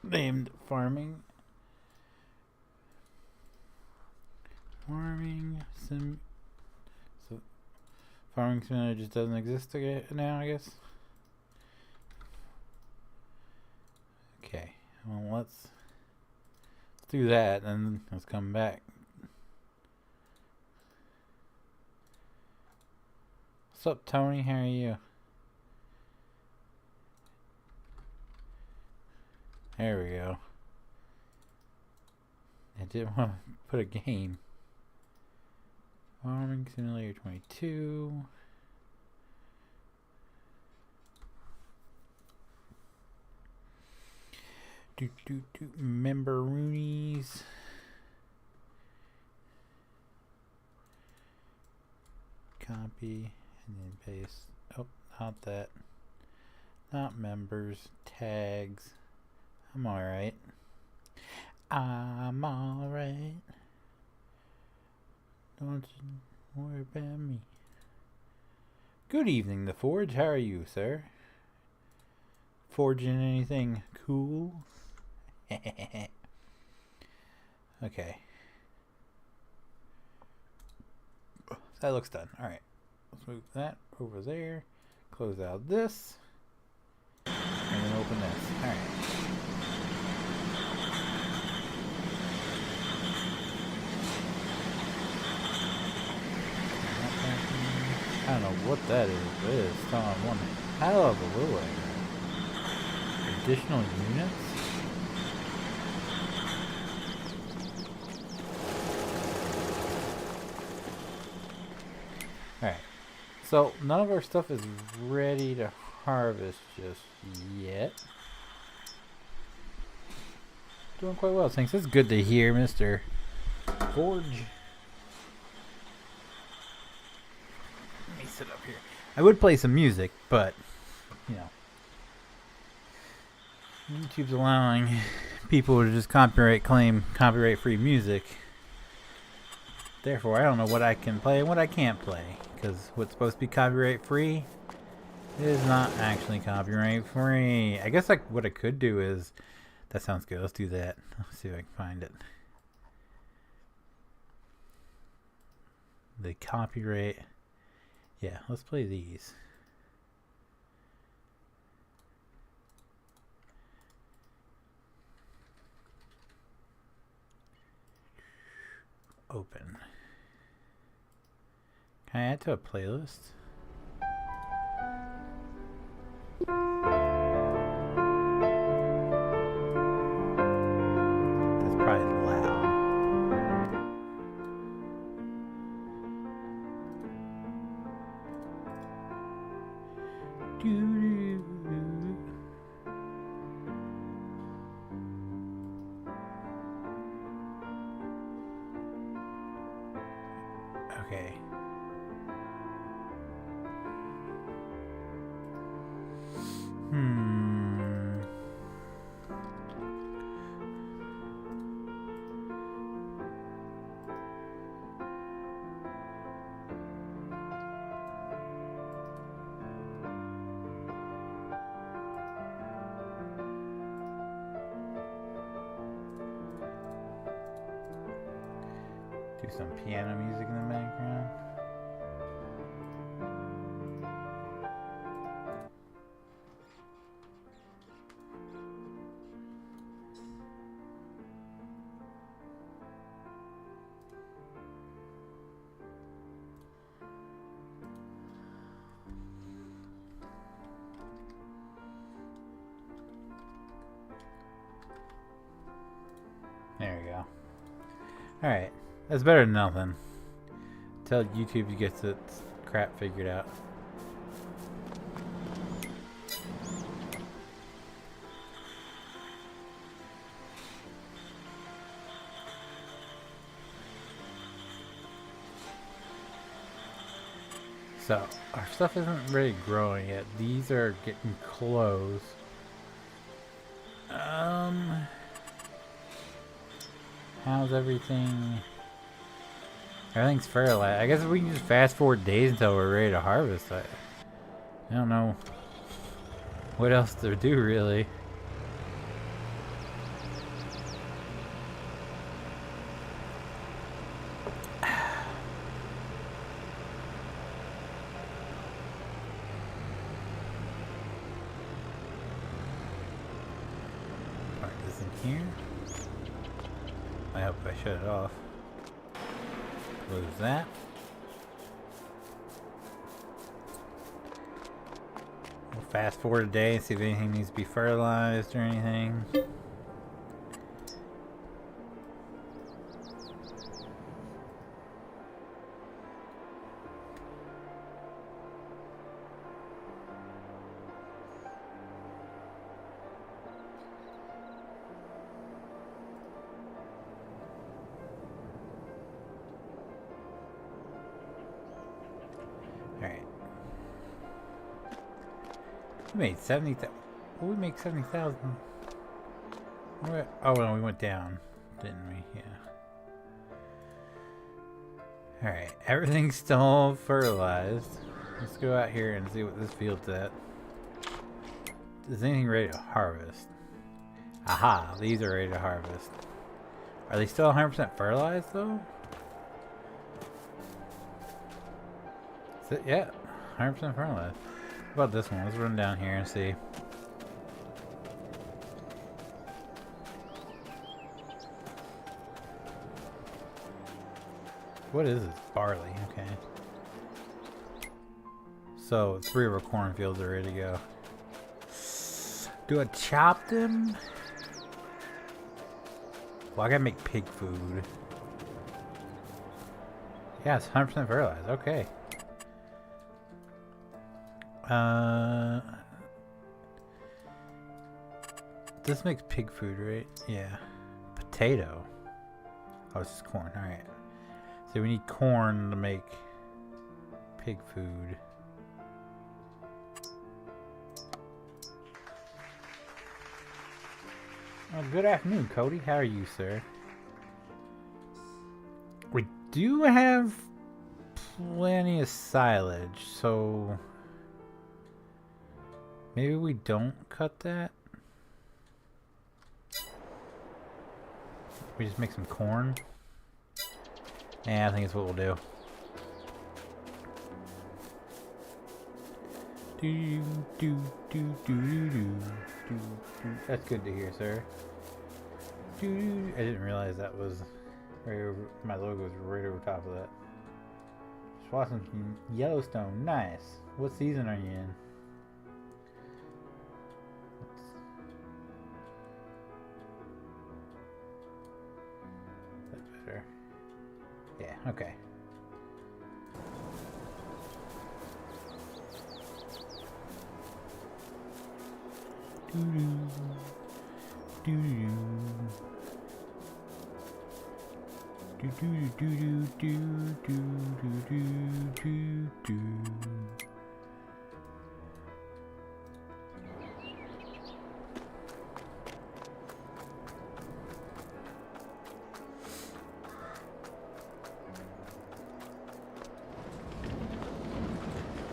named farming. Farming sim. So farming simulator just doesn't exist now, I guess. Okay, well let's do that and let's come back. What's up, Tony? How are you? There we go. I didn't want to put a game. Farming Simulator 22. Member Roonies. Copy and then paste. Oh, not that. Not members. Tags. I'm alright. I'm alright. Don't you worry about me. Good evening, The Forge. How are you, sir? Forging anything cool? Okay. That looks done. Alright. Let's move that over there. Close out this. And then open this. Alright. I don't know what that is, but it is telling one hell of a little additional units. Alright, so none of our stuff is ready to harvest just yet. Doing quite well, thanks. That's good to hear, Mr. Forge. Let me sit up here. I would play some music, but, you know, YouTube's allowing people to just copyright claim copyright-free music. Therefore, I don't know what I can play and what I can't play, because what's supposed to be copyright-free is not actually copyright-free. I guess what I could do is... That sounds good. Let's do that. Let's see if I can find it. The copyright... Yeah, let's play these. Open. Can I add to a playlist? That's probably loud. Okay. Do some piano music in the background. There we go. Alright. That's better than nothing. Tell YouTube gets its crap figured out. So, our stuff isn't really growing yet. These are getting close. How's everything? Everything's fair. I guess we can just fast forward days until we're ready to harvest. I don't know what else to do, really. here. I hope I shut it off. Close that. We'll fast forward a day and see if anything needs to be fertilized or anything. Alright. We made 70,000. We make 70,000. Oh no, we went down, didn't we? Yeah. Alright, everything's still fertilized. Let's go out here and see what this field's at. Is anything ready to harvest? Aha, these are ready to harvest. Are they still 100% fertilized though? Yeah, 100% fertilized. What about this one? Let's run down here and see. What is this? Barley, okay. So, 3 of our cornfields are ready to go. Do I chop them? Well, I gotta make pig food. Yeah, it's 100% fertilized, okay. This makes pig food, right? Yeah. Potato. Oh, it's just corn. Alright. So we need corn to make pig food. Oh, good afternoon, Cody. How are you, sir? We do have plenty of silage, so maybe we don't cut that. We just make some corn. Yeah, I think that's what we'll do. That's good to hear, sir. I didn't realize that was right over, my logo was right over top of that. Just watching some Yellowstone. Nice. What season are you in? That's better. Yeah, okay.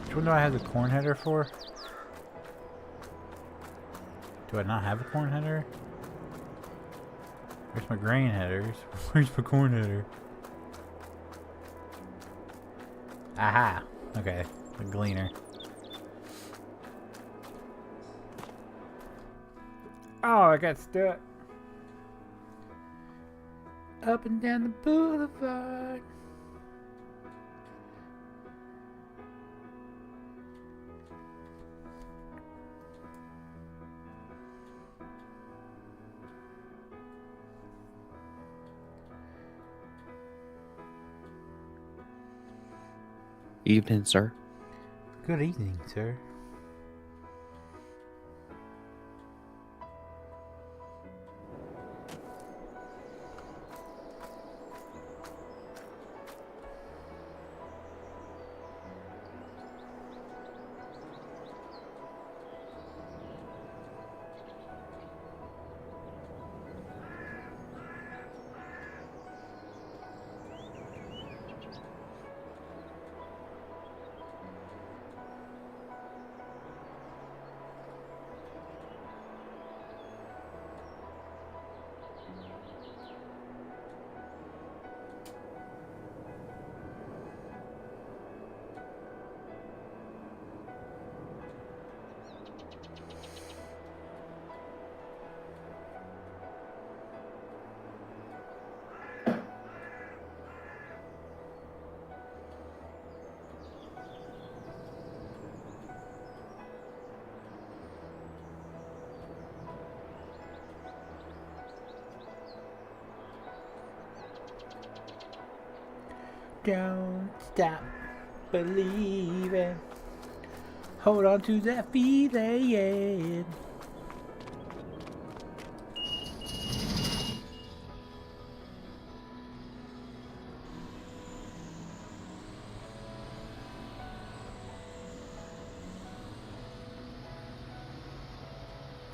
Which one do I have the corn header for? Do I not have a corn header? Where's my grain headers? Where's my corn header? Aha! Okay, the gleaner. Oh, I got stuck. Up and down the boulevard. Evening, sir. Good evening, sir. Don't stop believing. Hold on to that feeling.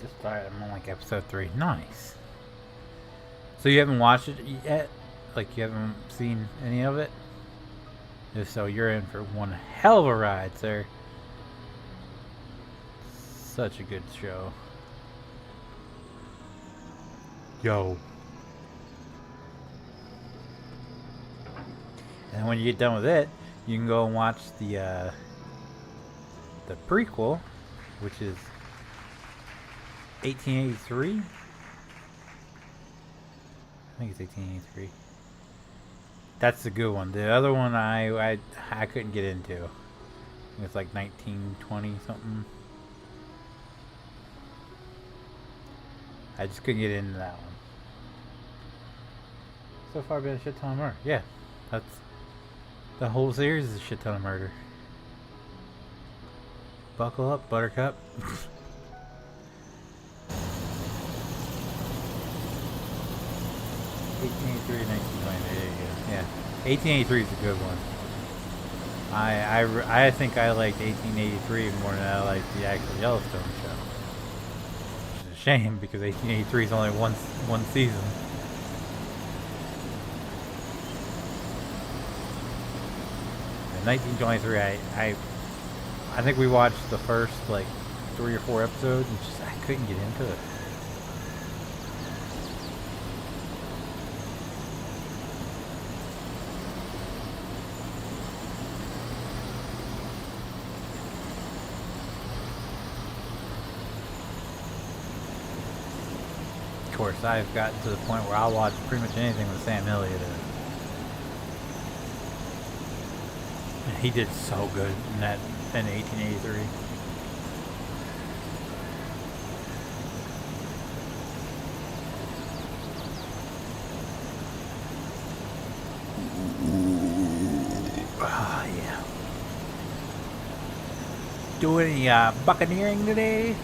Just started. I'm on like episode 3. Nice. So you haven't watched it yet? Like you haven't seen any of it? If so, you're in for one hell of a ride, sir. Such a good show. Yo. And when you get done with it, you can go and watch the prequel, which is 1883. I think it's 1883. That's the good one. The other one I couldn't get into. It's like 1920 something. I just couldn't get into that one. So far been a shit ton of murder. Yeah. That's the whole series is a shit ton of murder. Buckle up, Buttercup. 1883, 1920. There you go. Yeah, 1883 is a good one. I think I liked 1883 more than I liked the actual Yellowstone show. Which is a shame because 1883 is only one season. In 1923, I think we watched the first like 3 or 4 episodes and just I couldn't get into it. Of course, I've gotten to the point where I'll watch pretty much anything with Sam Elliott in it. And he did so good in that in 1883. Ah, yeah. Do any buccaneering today?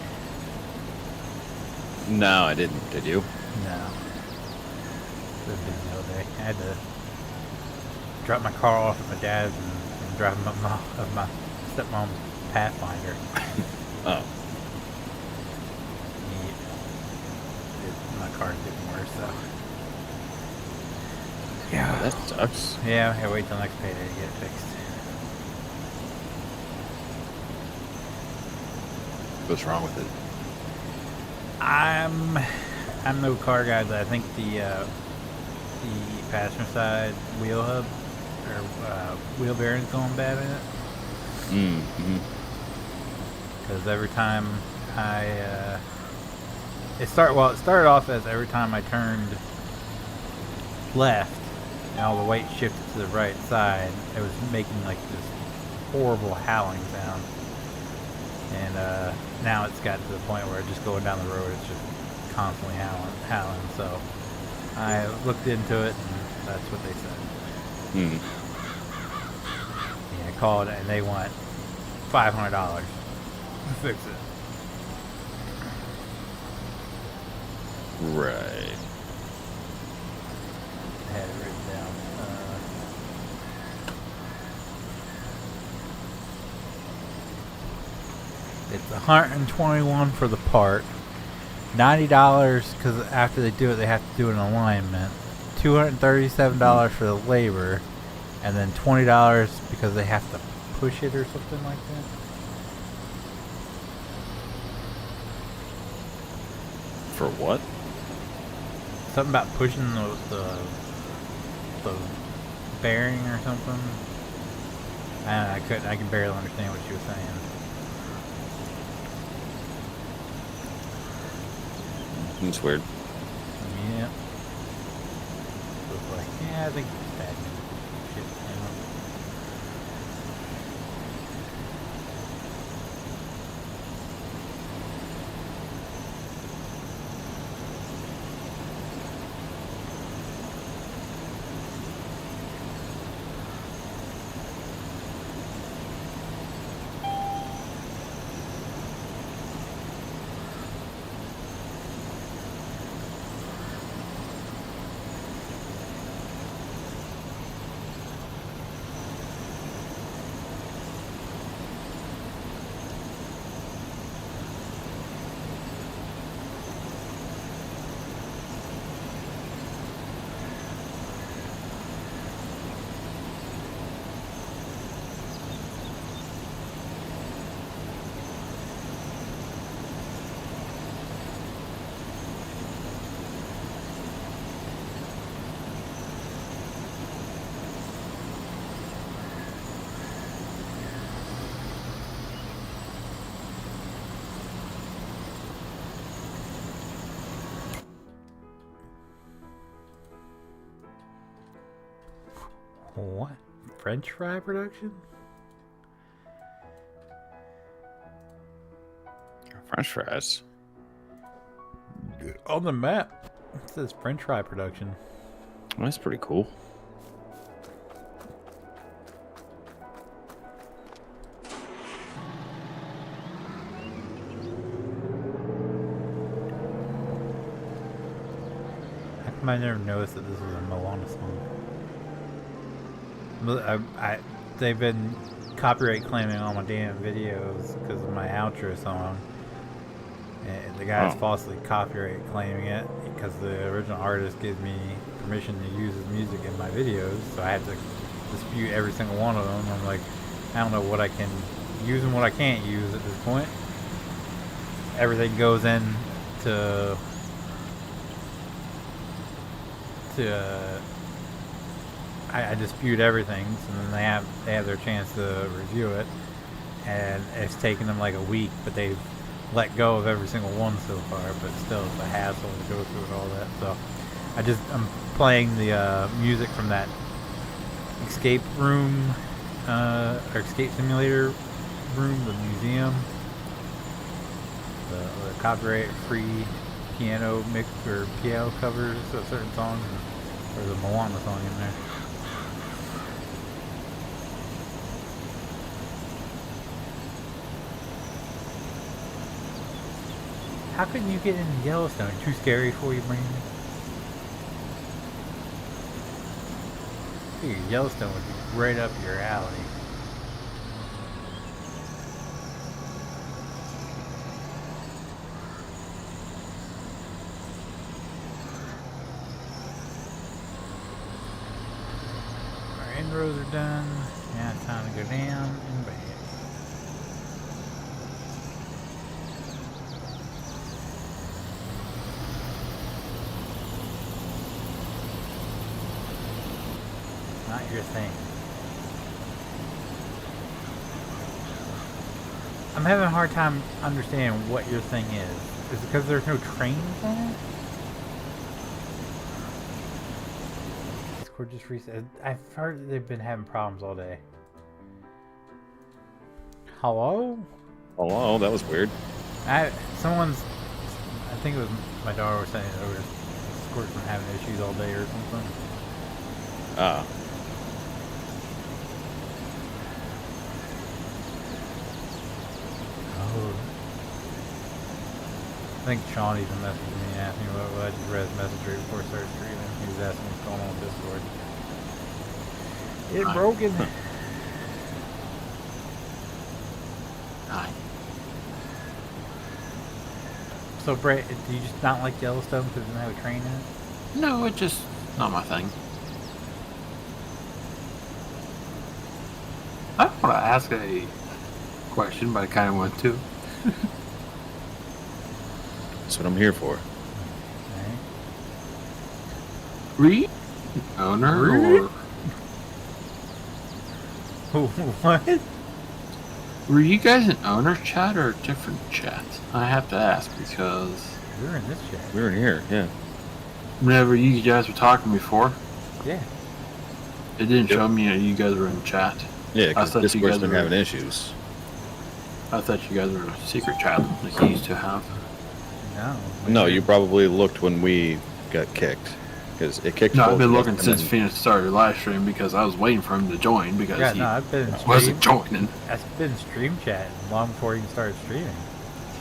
No, I didn't. Did you? No. It's been busy all day. I had to drop my car off at my dad's and drive him up my stepmom's Pathfinder. Oh. My car's getting worse, so. Yeah. Oh, that sucks. Yeah, I gotta wait till next payday to get it fixed. What's wrong with it? I'm no car guy, but I think the passenger side wheel hub or wheel bearing's going bad in it. Mm-hmm. Because every time it started off as every time I turned left and all the weight shifted to the right side, it was making like this horrible howling sound. And now it's gotten to the point where just going down the road, it's just constantly howling. So I looked into it, and that's what they said. Hmm. Yeah, I called, and they want $500 to fix it. Right. I had it written down. It's $121 for the part, $90 because after they do it, they have to do an alignment, $237 for the labor, and then $20 because they have to push it or something like that. For what? Something about pushing the bearing or something. I can barely understand what she was saying. It's weird. Yeah. So it's like, yeah, I think it's bad shit, you know. What? French fry production? French fries. On the map, it says French fry production. Well, that's pretty cool. How come I never noticed that this was a Moana song? They've been copyright claiming all my damn videos because of my outro song. And the guy's falsely copyright claiming it because the original artist gives me permission to use his music in my videos, so I had to dispute every single one of them. I'm like, I don't know what I can use and what I can't use at this point. Everything goes in to I dispute everything, so then they have their chance to review it, and it's taken them like a week, but they've let go of every single one so far. But still, it's a hassle to go through and all that. So I'm playing the music from that escape room or escape simulator room, the museum, the copyright-free piano mix or piano covers of certain songs. There's a Moana song in there. How couldn't you get into Yellowstone? Too scary for you, Brandon? I figured Yellowstone would be right up your alley. Our end rows are done. Now it's time to go down and back. Not your thing. I'm having a hard time understanding what your thing is. Is it because there's no trains on it? Discord just reset. I've heard that they've been having problems all day. Hello? Hello, that was weird. I think it was my daughter was saying that Discord's been having issues all day or something. Ah. I think Sean even messaged me and asked me what I just read his message right before I started streaming. He was asking what's going on with Discord. It broken. Hi. So, Brett, do you just not like Yellowstone because it doesn't have a train in it? No, it's just not my thing. I want to ask a question, but I kind of want to. That's what I'm here for. Re owner or What? were you guys an owner chat or a different chat? I have to ask because We were in this chat. We were in here, yeah. whenever you guys were talking before, Yeah. it didn't show me that you guys were in chat. Yeah, because thought you Discord's guys been were- having issues. I thought you guys were a secret chat like you used to have. No. No, you probably looked when we got kicked. Because it kicked No, both I've been of us, looking and since then- Phoenix started the live stream because I was waiting for him to join because Yeah, he no, I've been in wasn't stream. joining. I've been stream chatting long before you started streaming.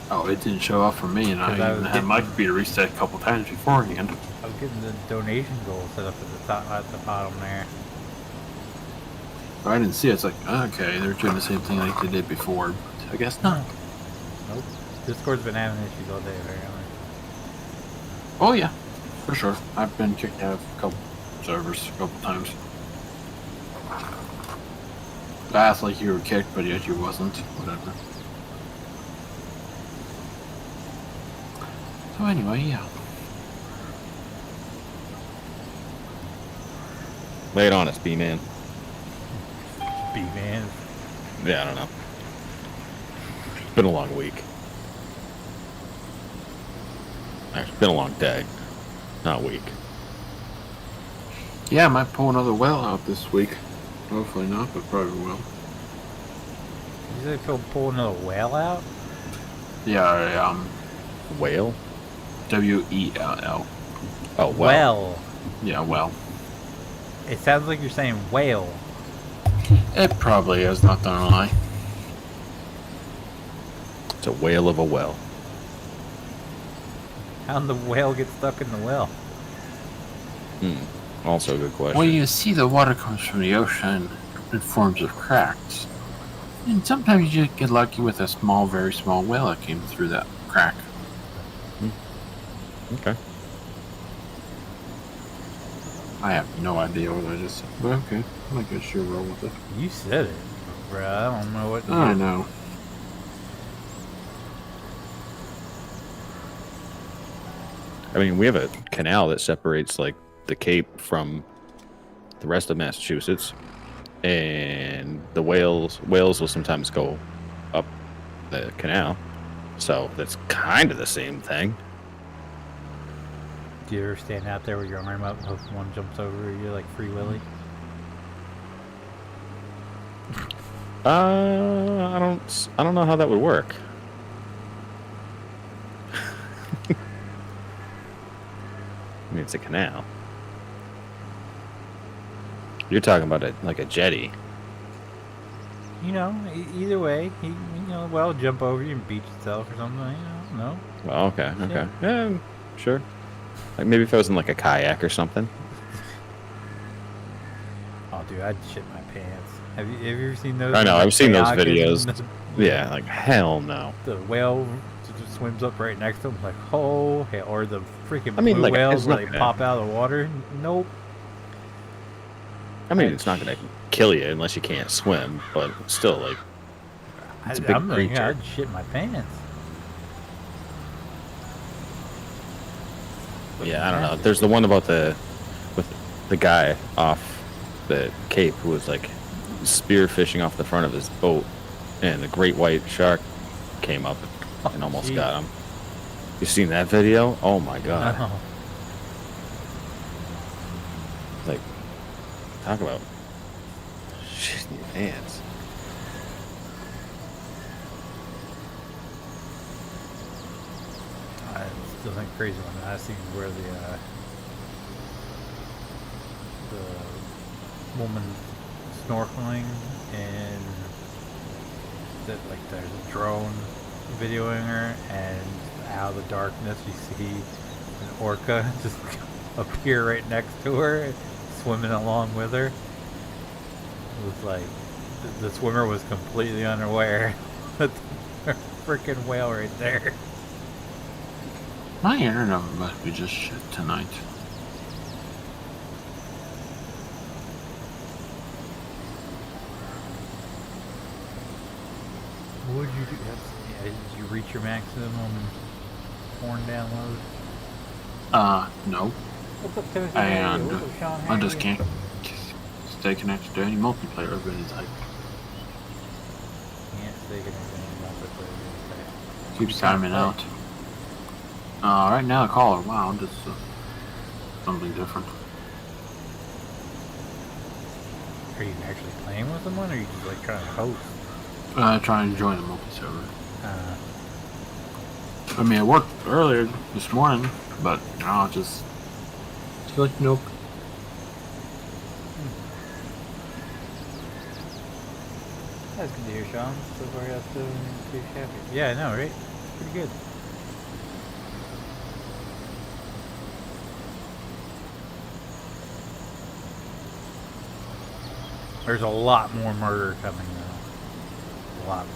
Oh, it didn't show up for me, and I 'Cause I even was had my getting- computer reset a couple times beforehand. I was getting the donation goal set up at the top, at the bottom there. But I didn't see it. It's like, okay, they're doing the same thing like they did before. But I guess not. Nope. Discord's been having issues all day, apparently. Oh, yeah, for sure. I've been kicked out of a couple servers a couple times. I asked like you were kicked, but yet you wasn't. Whatever. So anyway, yeah. Lay it on us, B-Man. B-man. Yeah, I don't know. It's been a long week. Actually, it's been a long day. Not week. Yeah, I might pull another well out this week. Hopefully not, but probably will. You think he'll pull another whale out? Yeah, Whale? W-E-L-L. Oh, Well. Yeah, well. It sounds like you're saying whale. It probably is, not gonna lie. It's a whale of a well. How'd the whale get stuck in the well? Also a good question. Well, you see, the water comes from the ocean in forms of cracks. And sometimes you just get lucky with a small, very small whale that came through that crack. Okay. I have no idea what I just said, but okay. I guess you'll roll with it. You said it, bruh. I don't know what to I do. know. I mean, we have a canal that separates like the Cape from the rest of Massachusetts, and the whales will sometimes go up the canal, so that's kind of the same thing. Do you ever stand out there with your arm up and hope one jumps over you like Free Willy? I don't know how that would work. I mean, it's a canal. You're talking about like a jetty. You know, either way, well, jump over you and beach itself or something. No. Well, okay. Yeah, sure. Like maybe if I was in like a kayak or something. Oh, dude, I'd shit my pants. Have you ever seen those? I know, like, I've seen those kayak videos. and Yeah, like hell no. The whale just swims up right next to him, like, oh, hey, or the freaking I mean, blue like, whales it's where not they gonna- pop out of the water. Nope. I mean, it's not gonna kill you unless you can't swim, but still, like, it's a big I'm thinking creature. I'd shit my pants. Yeah, I don't know. There's the one about with the guy off the Cape who was like spear fishing off the front of his boat, and the great white shark came up and almost got him. You seen that video? Oh my god! No. Like, talk about shitting your pants. I still think crazy one that I seen where the woman snorkeling and that like there's a drone videoing her, and out of the darkness you see an orca just appear right next to her, swimming along with her. It was like the swimmer was completely unaware that the freaking whale right there. My internet must be just shit tonight. What would you do? Did you reach your maximum porn download? No. What's up, Timothy? And What's up, Sean? How I are just you? can't stay connected to any multiplayer events. I Can't stay connected to any multiplayer. keeps timing out. Right now, the caller. Wow, just something different. Are you actually playing with someone, or are you just like trying to host? Trying to join the multi-server. Uh, I mean, it worked earlier this morning, but now it just like nope. that's good to hear, Sean. So far, you're still pretty happy. Yeah, I know, right? Pretty good. There's a lot more murder coming though. A lot more.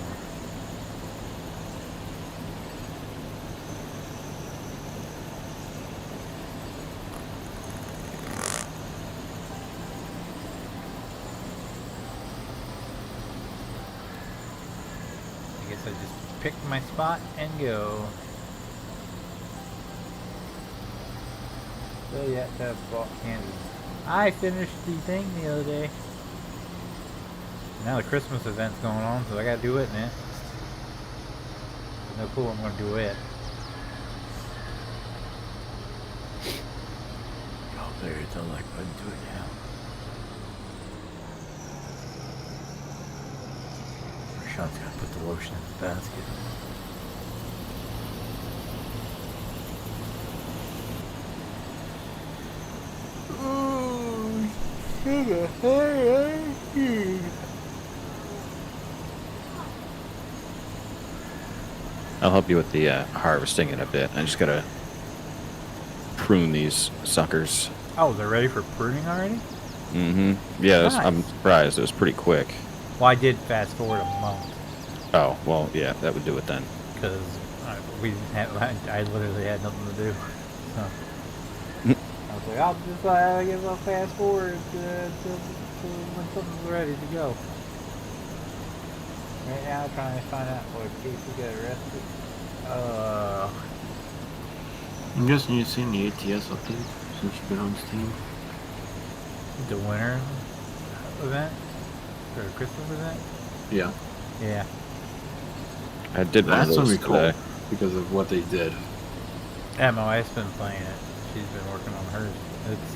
I guess I just pick my spot and go. So yeah, I bought candy. I finished the thing the other day. Now the Christmas event's going on, so I gotta do it, man. No clue I'm gonna do it. Oh, there, it's all like button to it now. I was gonna put the lotion in the basket. Oh, I'll help you with the harvesting in a bit. I just gotta prune these suckers. oh, they're ready for pruning already? Mm-hmm. Yeah, Nice. I'm surprised. It was pretty quick. Well, I did fast forward a month Oh, well, yeah, that would do it then. because I literally had nothing to do. So I was like, I'll just give a fast forward till when something's ready to go. Right now, trying to find out what case we got arrested. I'm guessing you've seen the ATS update since you've been on Steam. The winter event or Christmas event? Yeah. Yeah. I did one of That's gonna those be cool today. because of what they did. Yeah, my wife's been playing it. She's been working on hers. It's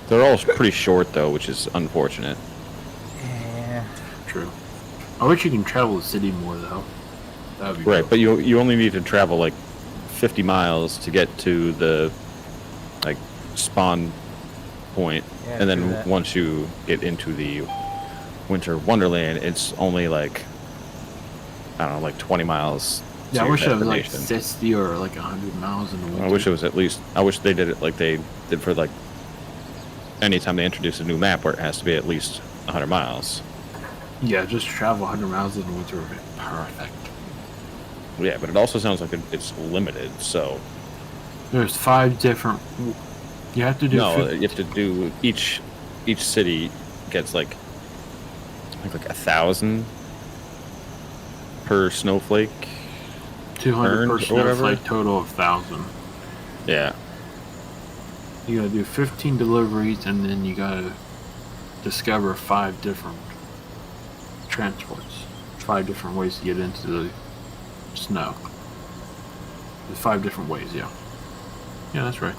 They're all pretty short though, which is unfortunate. yeah. True. I wish you can travel the city more though. That would be Right, cool. but you only need to travel like 50 miles to get to the like spawn point, Yeah, and true then that. once you get into the winter wonderland, it's only like I don't know, like 20 miles. Yeah, to I your wish it was like destination. 60 or like 100 miles in the winter. I wish it was at least. I wish they did it like they did for like anytime they introduce a new map where it has to be at least 100 miles. Yeah, just travel 100 miles in the winter would be perfect. Yeah, but it also sounds like it's limited. So There's 5 different. You have to do. no, 50 you have to do each city gets like I think like 1,000 per snowflake. 200 earned per or whatever. snowflake, total of 1,000. Yeah, You gotta do 15 deliveries, and then you gotta discover 5 different transports, 5 different ways to get into the snow. There's 5 different ways, yeah. Yeah, that's right.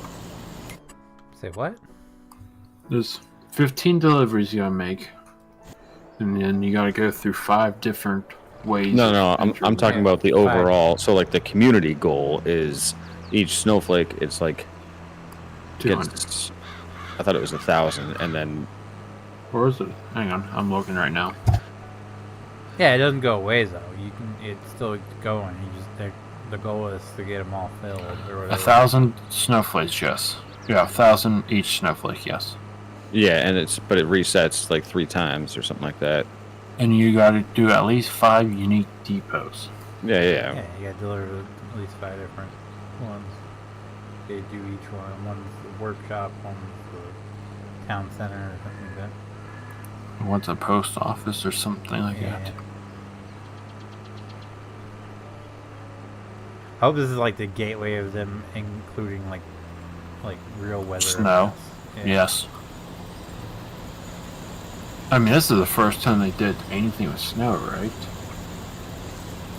Say what? There's 15 deliveries you gotta make, and then you gotta go through 5 different ways. no, of I'm entry. talking about the Five. overall. So like the community goal is each snowflake. It's like 200. gets, I thought it was 1,000, and then Or is it? Hang on, I'm looking right now. Yeah, it doesn't go away though. You can. It's still going. You just the goal is to get them all filled or whatever. 1,000 snowflakes, yes. Yeah, 1,000 each snowflake, yes. yeah, and but it resets like 3 times or something like that. And you gotta do at least 5 unique depots. Yeah. Yeah, you got to deliver at least 5 different ones. They do each one. One's the workshop, one's the town center, or something like that. One's a post office or something like Yeah. that. I hope this is like the gateway of them including like real weather. Snow. events. Yes. I mean, this is the first time they did anything with snow, right?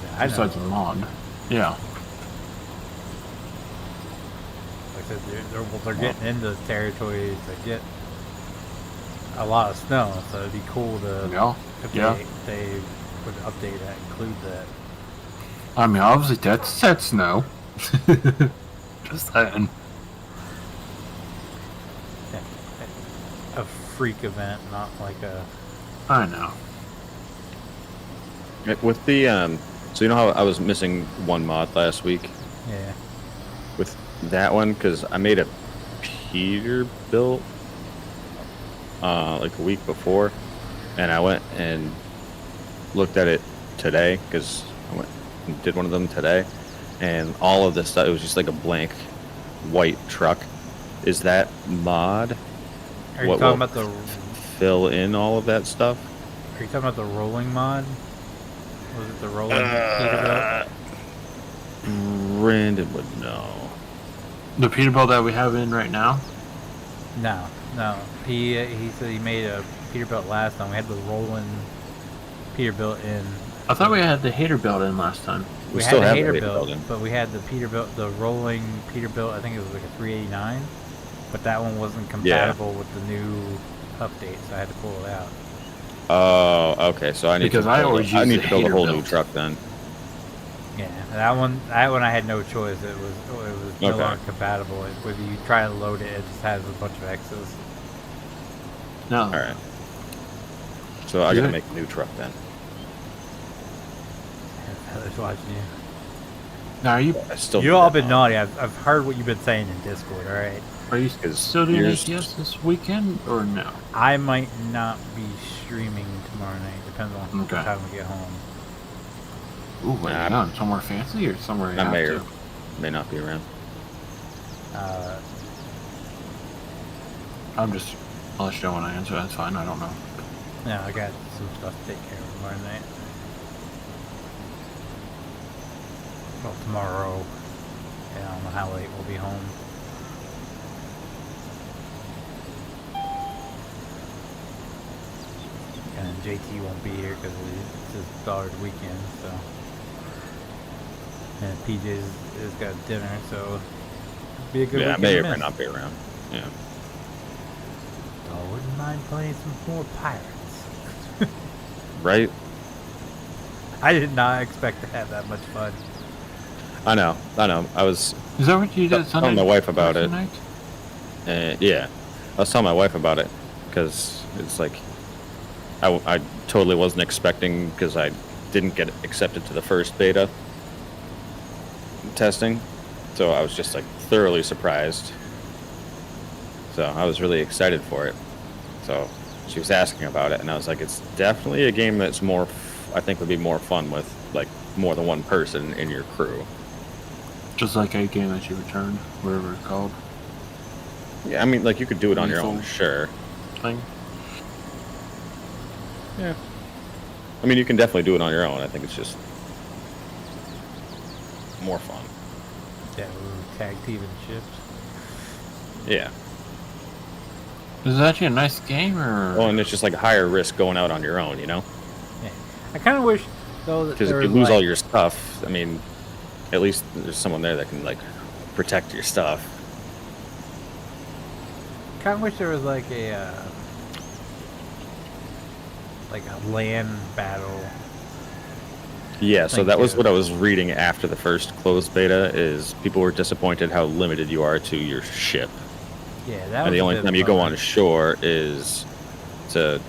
Yeah, I Besides a know. mod. Yeah. Like I said, they're getting into territories that get a lot of snow, so it'd be cool to Yeah. if Yeah. they would update that, include that. I mean, obviously that's snow. Just saying. A freak event, not like a. I know. With the so you know how I was missing one mod last week Yeah. with that one because I made a Peterbilt like a week before, and I went and looked at it today because I went and did one of them today, and all of this stuff it was just like a blank white truck. Is that mod? Are you What talking will about the? fill in all of that stuff? Are you talking about the rolling mod? Was it the rolling Peterbilt? Brandon would know. The Peterbilt that we have in right now? No. He said he made a Peterbilt last time. We had the rolling Peterbilt in. I thought we had the Haterbilt in last time. We still had have the the Haterbilt, Haterbilt in. but we had the Peterbilt, the rolling Peterbilt. I think it was like a 389, but that one wasn't compatible with the new update, so I had to pull it out. Oh, okay. So I need Because I always use I need the to build a hater whole new build. truck then. Yeah, that one I had no choice. It was no Okay. longer compatible. Whether you try to load it, it just has a bunch of X's. No. All right. So I gotta make a new truck then. Feathers watching you. Now, are you You all been naughty. I've heard what you've been saying in Discord. All right. still doing yours- ATS this weekend or no? I might not be streaming tomorrow night. Depends on what Okay. time we get home. Ooh, where Nah, you going? Somewhere fancy or somewhere you I have may to? or may not be around. I'm just, I'll let you know when I answer. That's fine. I don't know. No, I got some stuff to take care of tomorrow night. Well, tomorrow. Yeah, I don't know how late we'll be home. And JT won't be here because it's his daughter's weekend, so. And PJ's has got dinner, so it'll be a good Yeah, I weekend may to or may miss. not be around. Yeah. So I wouldn't mind playing some more Pirates. Right? I did not expect to have that much fun. I know. I was Is that what you did Sunday? telling my wife about it. Night? Yeah. I was telling my wife about it because it's like I totally wasn't expecting because I didn't get accepted to the first beta testing, so I was just like thoroughly surprised. So I was really excited for it. So she was asking about it, and I was like, it's definitely a game that's more, I think would be more fun with like more than one person in your crew. Just like a game that you returned, whatever it's called. Yeah, I mean, like you could do it on your own, Lethal. sure. Thing. Yeah. I mean, you can definitely do it on your own. I think it's just more fun. Yeah, we were tag teaming ships. Yeah. Is it actually a nice game or? Well, and it's just like higher risk going out on your own, you know? Yeah. I kind of wish, though, that Because there if you was, lose like, all your stuff, I mean, at least there's someone there that can like protect your stuff. kind of wish there was like a land battle. Yeah, so Thank that was you. what I was reading after the first closed beta. Is people were disappointed how limited you are to your ship, Yeah, that was and the a only bit time you go bummer. on shore is to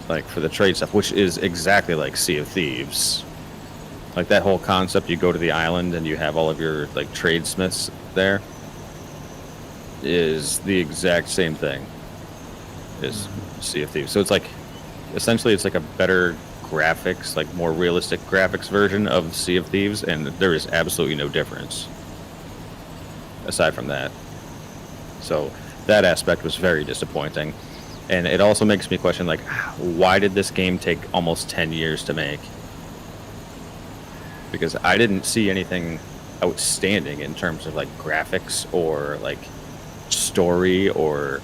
like for the trade stuff, which is exactly like Sea of Thieves. Like that whole concept, you go to the island and you have all of your like tradesmiths there. Is the exact same thing as Sea of Thieves. So it's like essentially it's like a better graphics, like more realistic graphics version of Sea of Thieves, and there is absolutely no difference aside from that. So that aspect was very disappointing, and it also makes me question like why did this game take almost 10 years to make? Because I didn't see anything outstanding in terms of like graphics or like story or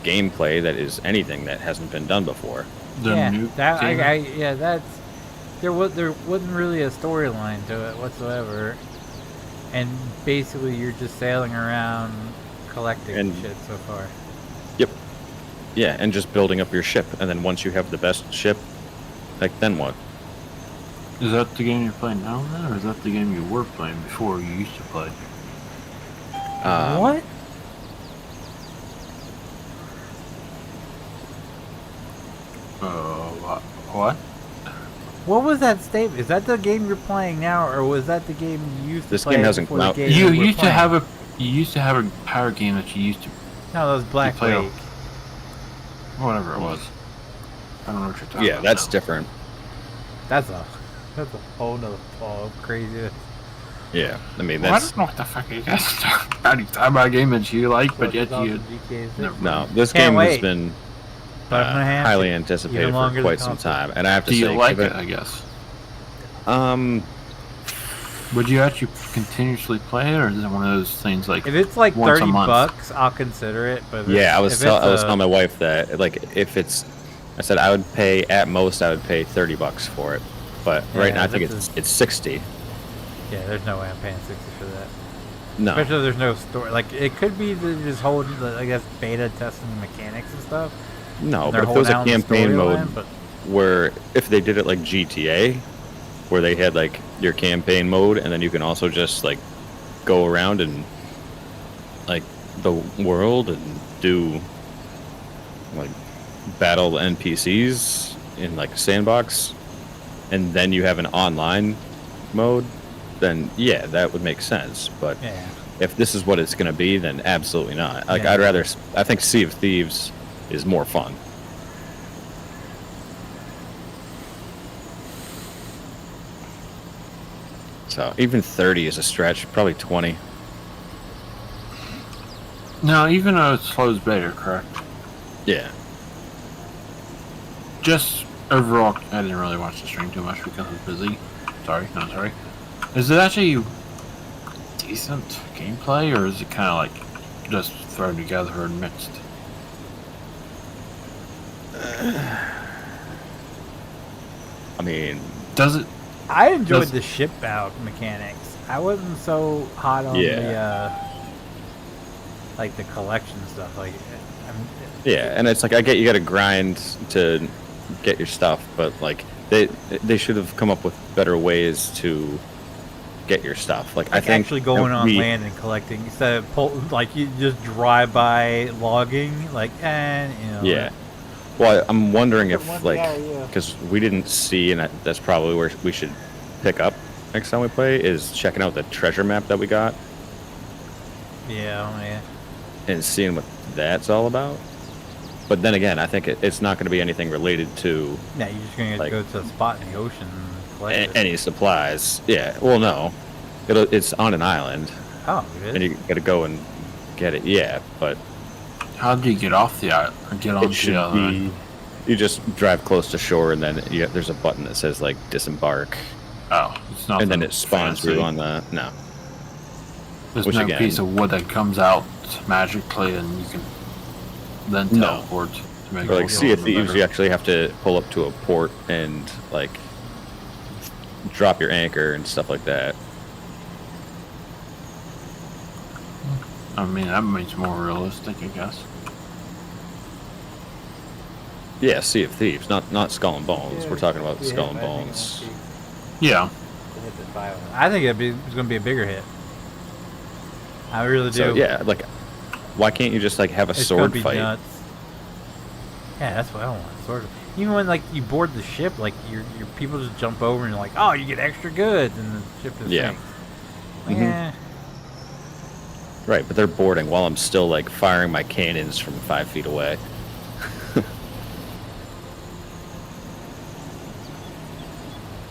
gameplay that is anything that hasn't been done before. The Yeah, new that game? yeah, that's there wasn't really a storyline to it whatsoever, and basically you're just sailing around collecting And- shit so far. Yep. Yeah, and just building up your ship, and then once you have the best ship, like then what? Is that the game you're playing now, then, or is that the game you were playing before you used to play? What? What? What was that statement? Is that the game you're playing now, or was that the game you used to This play? game hasn't before the come out. game You were used to playing? have a power game that you used to, No, that was Black play Lake. whatever it was. I don't know what you're talking Yeah, about. that's now. different. That's a whole nother ball of craziness. Yeah, I mean Well, I that's don't know what the fuck you guys are talking about a game that you like, but yet you. Never no. This Can't game has wait. been But I'm gonna have highly to, anticipated even for longer quite than some possible. time, and I have to Do you say, like give it? I guess. Would you actually continuously play it, or is it one of those things like? If it's like once a 30 month? bucks, I'll consider it. But if Yeah, I if was it's telling my wife that like if it's, I said I would pay at most I would pay $30 for it, but right Yeah, now I think this it's 60. Yeah, there's no way I'm paying 60 for that. No, Especially if there's no story. Like it could be they're just holding, I guess, beta testing the mechanics and stuff. no, and but they're if there was holding a out on the campaign mode, storyline, but where if they did it like GTA, where they had like your campaign mode, and then you can also just like go around and like the world and do like battle NPCs in like sandbox, and then you have an online mode, then yeah, that would make sense. But Yeah. if this is what it's going to be, then absolutely not. Like Yeah. I think Sea of Thieves is more fun. So even 30 is a stretch, probably 20. No, even though it's closed beta, correct? Yeah. Just overall, I didn't really watch the stream too much because I was busy. Sorry, not sorry. Is it actually decent gameplay, or is it kind of like just thrown together and mixed? I mean, Does it? I enjoyed Does- the ship out mechanics. I wasn't so hot on Yeah. the like the collection stuff. Like, yeah, and it's like I get you got to grind to get your stuff, but like they should have come up with better ways to get your stuff. Like I think actually going on we- land and collecting instead of like you just drive by logging. Like, and you know. Yeah. Well, I'm wondering if One like guy, yeah. because we didn't see, and that's probably where we should pick up next time we play is checking out the treasure map that we got Yeah. Yeah. and seeing what that's all about. But then again, I think it's not going to be anything related to Yeah. You're just gonna Like- go to a spot in the ocean and collect it. any supplies. Yeah. Well, no, it's on an island, Oh, it and is? you got to go and get it. Yeah, but How do you get off the island or get it onto should the island? be. You just drive close to shore, and then there's a button that says like disembark, Oh, it's not. and then it spawns you on the no. There's which no again- piece of wood that comes out magically, and you can then No. teleport to make Or like it Sea of a little Thieves, better. you actually have to pull up to a port and like drop your anchor and stuff like that. I mean, that makes it more realistic, I guess. Yeah, Sea of Thieves, not Skull and Bones. Yeah, We're talking about yeah, Skull and I think Bones. Yeah. I think it's going to be a bigger hit. I really do. So yeah, like why can't you just like have a It's gonna sword be fight? nuts. Yeah, that's what I want. Sword. Even when like you board the ship, like your people just jump over and you're like, oh, you get extra goods, and the ship just Yeah. sinks. Like, Mhm. Right, but they're boarding while I'm still like firing my cannons from 5 feet away.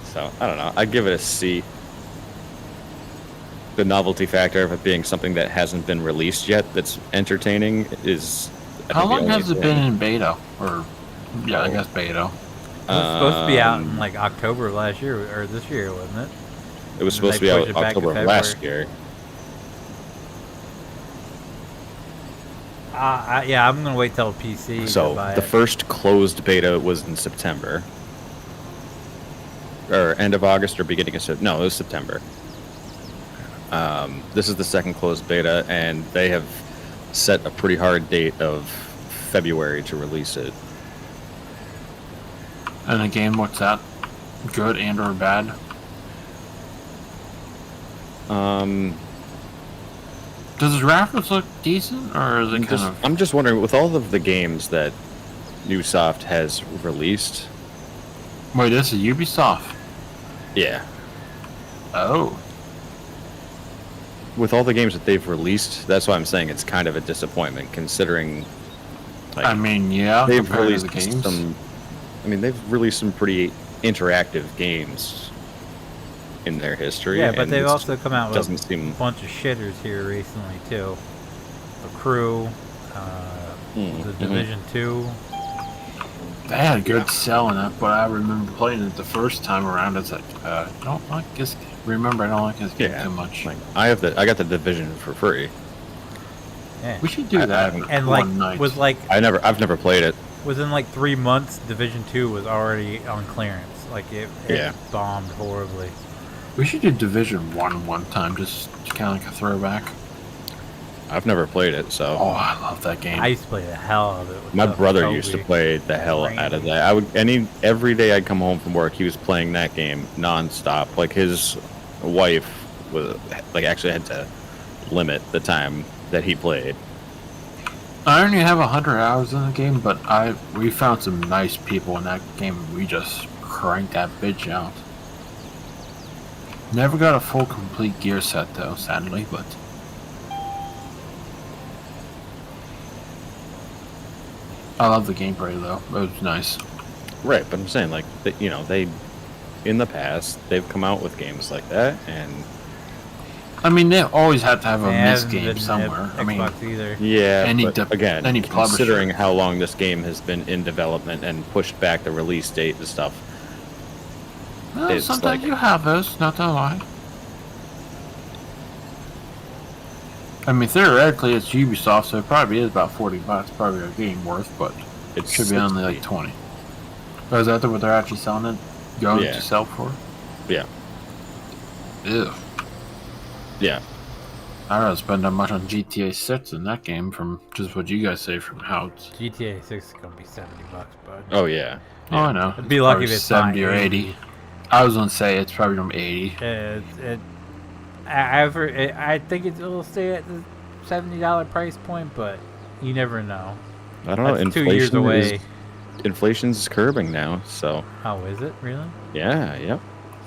So I don't know. I'd give it a C. The novelty factor of it being something that hasn't been released yet that's entertaining is. I How think, the long only has it thing. been in beta? Or, yeah, I guess beta. It was supposed to be out in Um, like October of last year or this year, wasn't it? It was and supposed to they be out pushed it back to October of last year. Yeah, I'm gonna wait till PC. to So buy the it. first closed beta was in September, or end of August, or beginning of September. No, it was September. This is the second closed beta, and they have set a pretty hard date of February to release it. And the game, what's that? Good and or bad? Does the graphics look decent, or is it kind of... I'm just wondering, with all of the games that Ubisoft has released, Wait, this is Ubisoft. yeah, Oh. with all the games that they've released, that's why I'm saying it's kind of a disappointment, considering. Like, I mean, yeah, they've compared to released the games. some. I mean, they've released some pretty interactive games in their history. Yeah, but and they've it's- also come out with doesn't seem. a bunch of shitters here recently too. The Crew, the Division 2. They had a good sell in it, but I remember playing it the first time around. It's like, I don't like this. Remember, I don't like this game Yeah, too much. like I got the Division for free. Yeah. We should do I that haven't- And like one night. was like I've never played it. within like 3 months, Division 2 was already on clearance. Like it Yeah. bombed horribly. We should do Division 1 one time, just kind of like a throwback. I've never played it, so Oh, I love that game. I used to play the hell out of it. With my the brother used to Kobe. play the hell out of that. I would every day I'd come home from work, he was playing that game nonstop. Like his wife was like actually had to limit the time that he played. I only have 100 hours in the game, but we found some nice people in that game. We just cranked that bitch out. Never got a full complete gear set though, sadly, but I love the gameplay though. It was nice. Right, but I'm saying like that, you know, they in the past they've come out with games like that, and I mean, they always have to have a They miss haven't game been somewhere. I mean, Xbox either. yeah, Any but again, any publisher. considering how long this game has been in development and pushed back the release date and stuff, well, it's sometimes like- you have those, not gonna lie. I mean, theoretically, it's Ubisoft, so it probably is about $40. Probably a game worth, but it it should be only like 20. Oh, is that what they're actually selling it? Going Yeah. to sell for? Yeah, Ew. yeah. I don't spend that much on GTA 6 in that game from just what you guys say from how it's... GTA 6 is gonna be $70, bud. Oh yeah. Oh, I know. I'd be lucky Probably if it's 70 not or 80. I was gonna say it's probably from 80. I think it'll stay at the $70 price point, but you never know. I don't know. That's 2 years away. Inflation's curbing now, so Oh, is it really? yeah, yep.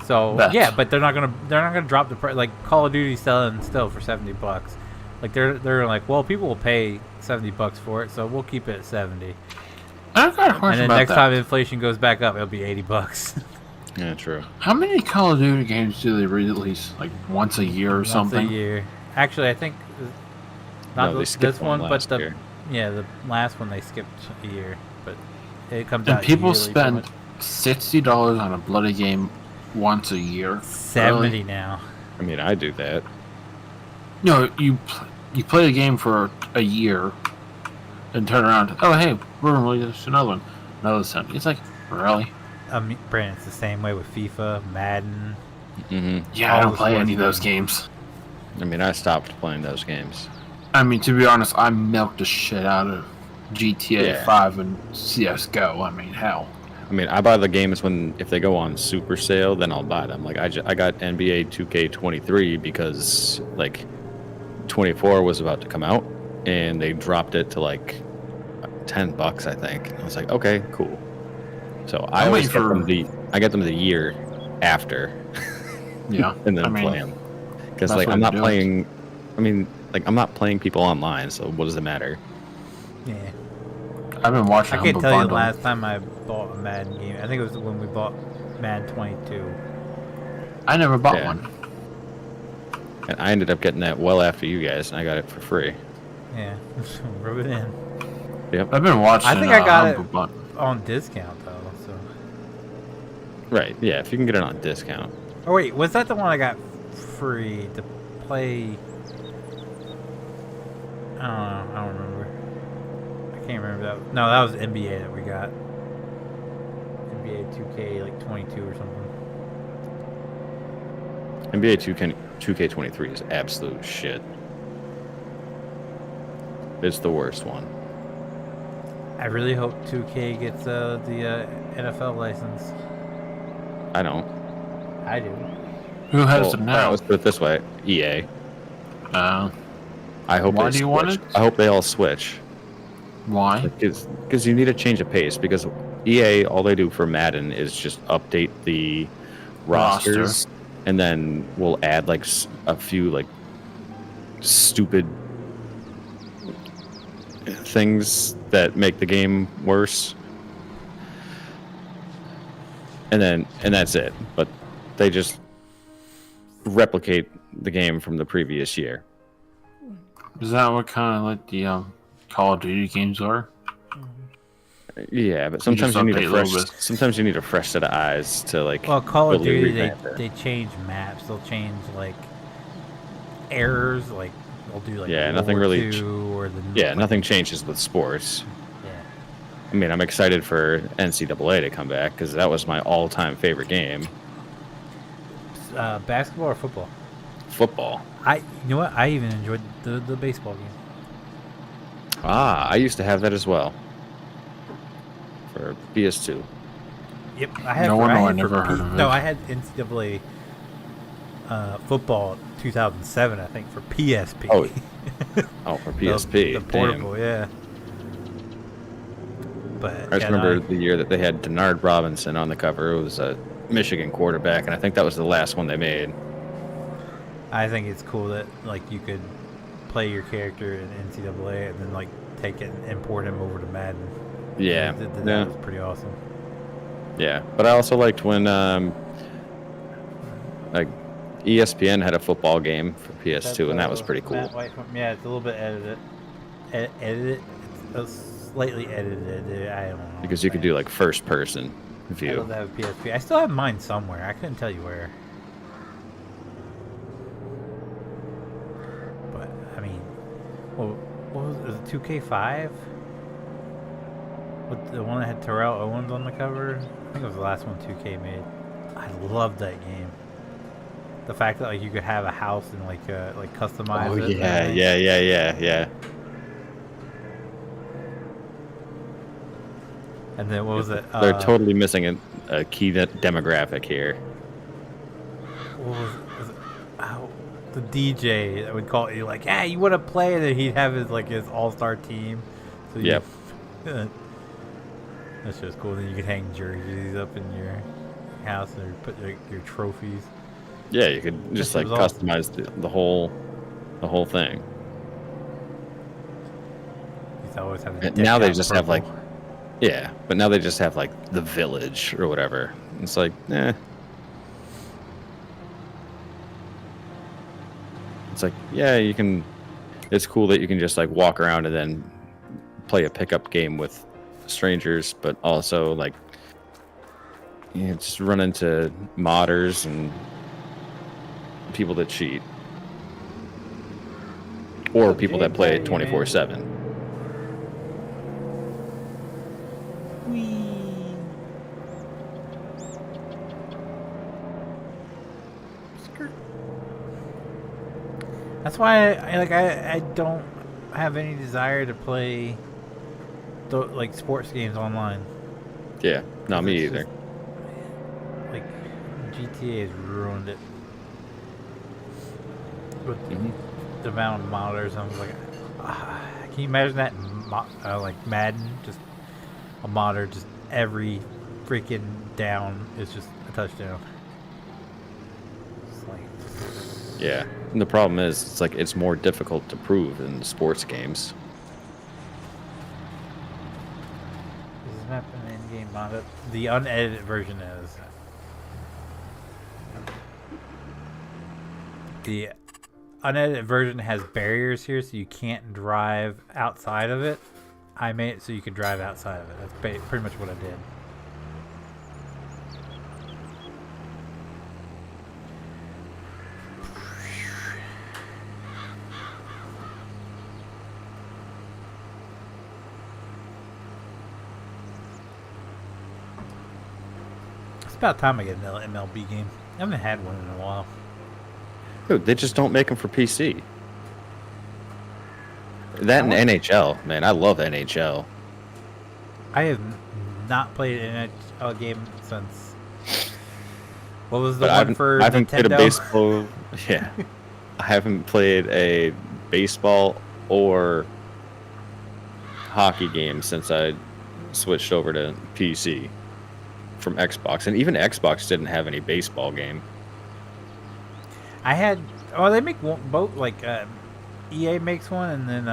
So Bet. yeah, but they're not gonna drop the price. Like Call of Duty selling still for $70. Like they're like, well, people will pay $70 for it, so we'll keep it at 70. I've got a And question then about next that. time inflation goes back up, it'll be $80. Yeah, true. How many Call of Duty games do they release? Like once a year or Once something? a year. Actually, I think not No, they this skipped one, one but last the year. the last one they skipped a year, but it comes And out. people yearly spend from $60 on a bloody game once a year. it. 70 Really? now. I mean, I do that. No, you play the game for a year, and turn around. Oh, hey, we're gonna release another one, another 70. It's like, really? Brandon, it's the same way with FIFA, Madden. Hmm. Yeah, I All don't the play sports any of those games. I mean, I stopped playing those games. I mean, to be honest, I milked the shit out of GTA Yeah. 5 and CS:GO. I mean, hell. I mean, I buy the games if they go on super sale, then I'll buy them. Like I got NBA 2K23 because like 24 was about to come out, and they dropped it to like $10, I think. I was like, okay, cool. So I I'm always waiting get them the year after, Yeah. and then I mean, play them. Because that's like what I'm not I'm doing. playing. I mean, like I'm not playing people online, so what does it matter? Yeah. I've been watching I can't Humble tell you the Bundle. last time I bought a Madden game. I think it was when we bought Madden 22. I never bought Yeah. one. And I ended up getting that well after you guys, and I got it for free. Yeah. Rub it in. Yep. I've been watching. I think I got Humble it- Bundle. On discount, though, so. Right. Yeah. If you can get it on discount. Oh, wait. Was that the one I got free to play? I don't know. I don't remember. I can't remember that. No, that was NBA that we got. NBA 2K, like 22 or something. NBA 2K23 is absolute shit. It's the worst one. I really hope 2K gets the NFL license. I don't. I do. Who has Well, them now? let's put it this way: EA. Uh, I hope. Why they do you want switch. it? I hope they all switch. why? Because you need a change of pace. Because EA, all they do for Madden is just update the Roster. rosters, and then we'll add like a few like stupid things that make the game worse. And that's it. But they just replicate the game from the previous year. Is that what kind of like the Call of Duty games are? Yeah, but You just sometimes you need update a a fresh. little bit. Sometimes you need a fresh set of eyes to like. Well, Call of really Duty, revamp it. they change maps. They'll change, like, errors. Like, they'll do, like, Yeah, World nothing War really II or the... Yeah, like, nothing changes with sports. Yeah. I mean, I'm excited for NCAA to come back because that was my all-time favorite game. Basketball or football? football. You know what? I even enjoyed the baseball game. Ah, I used to have that as well for PS2. Yep, I had. No for, wonder I I had never for heard of No, it. I had NCAA football 2007, I think, for PSP. Oh, for PSP. the portable, yeah. But I just remember the year that they had Denard Robinson on the cover. It was a Michigan quarterback, and I think that was the last one they made. I think it's cool that like you could play your character in NCAA and then like take it and import him over to Madden. Yeah, That was pretty awesome. Yeah, but I also liked when like ESPN had a football game for PS2, and that was pretty cool. Yeah, it's a little bit edited. Edited. It's slightly edited. I don't know. Because you could do like first person I view. don't have a PSP. I still have mine somewhere. I couldn't tell you where. But I mean, well, what was it? 2K5? What, the one that had Terrell Owens on the cover? I think it was the last one 2K made. I loved that game. The fact that like you could have a house and like customize it. Yeah. And then what was it? They're totally missing a key demographic here. What was it? The DJ that would call you like, "Yeah, you want to play?" And then he'd have his all-star team. So Yep. That's just cool. Then you could hang jerseys up in your house and put your trophies. Yeah, you could just like customize the whole thing. He's always having. And now they just have like, yeah, but now they just have like the village or whatever. It's like, It's like, yeah, you can. It's cool that you can just like walk around and then play a pickup game with strangers, but also like, just run into modders and people that cheat, or people that play 24/7. That's why I don't have any desire to play like sports games online. Yeah, not me either. Like GTA has ruined it with the amount of modders. I was like, can you imagine that? Like Madden, just a modder, just every freaking down is just a touchdown. It's like, yeah, and the problem is, it's like it's more difficult to prove in sports games. this is not an in-game mod. The unedited version is. The unedited version has barriers here, so you can't drive outside of it. I made it so you could drive outside of it. That's pretty much what I did. It's about time I get another MLB game. I haven't had one in a while. Dude, they just don't make them for PC. That and NHL, man. I love NHL. I have not played an NHL game since. What was the one for Nintendo? I haven't played a baseball. Yeah, I haven't played a baseball or hockey game since I switched over to PC from Xbox, and even Xbox didn't have any baseball game. I had. Oh, they make both. Like EA makes one, and then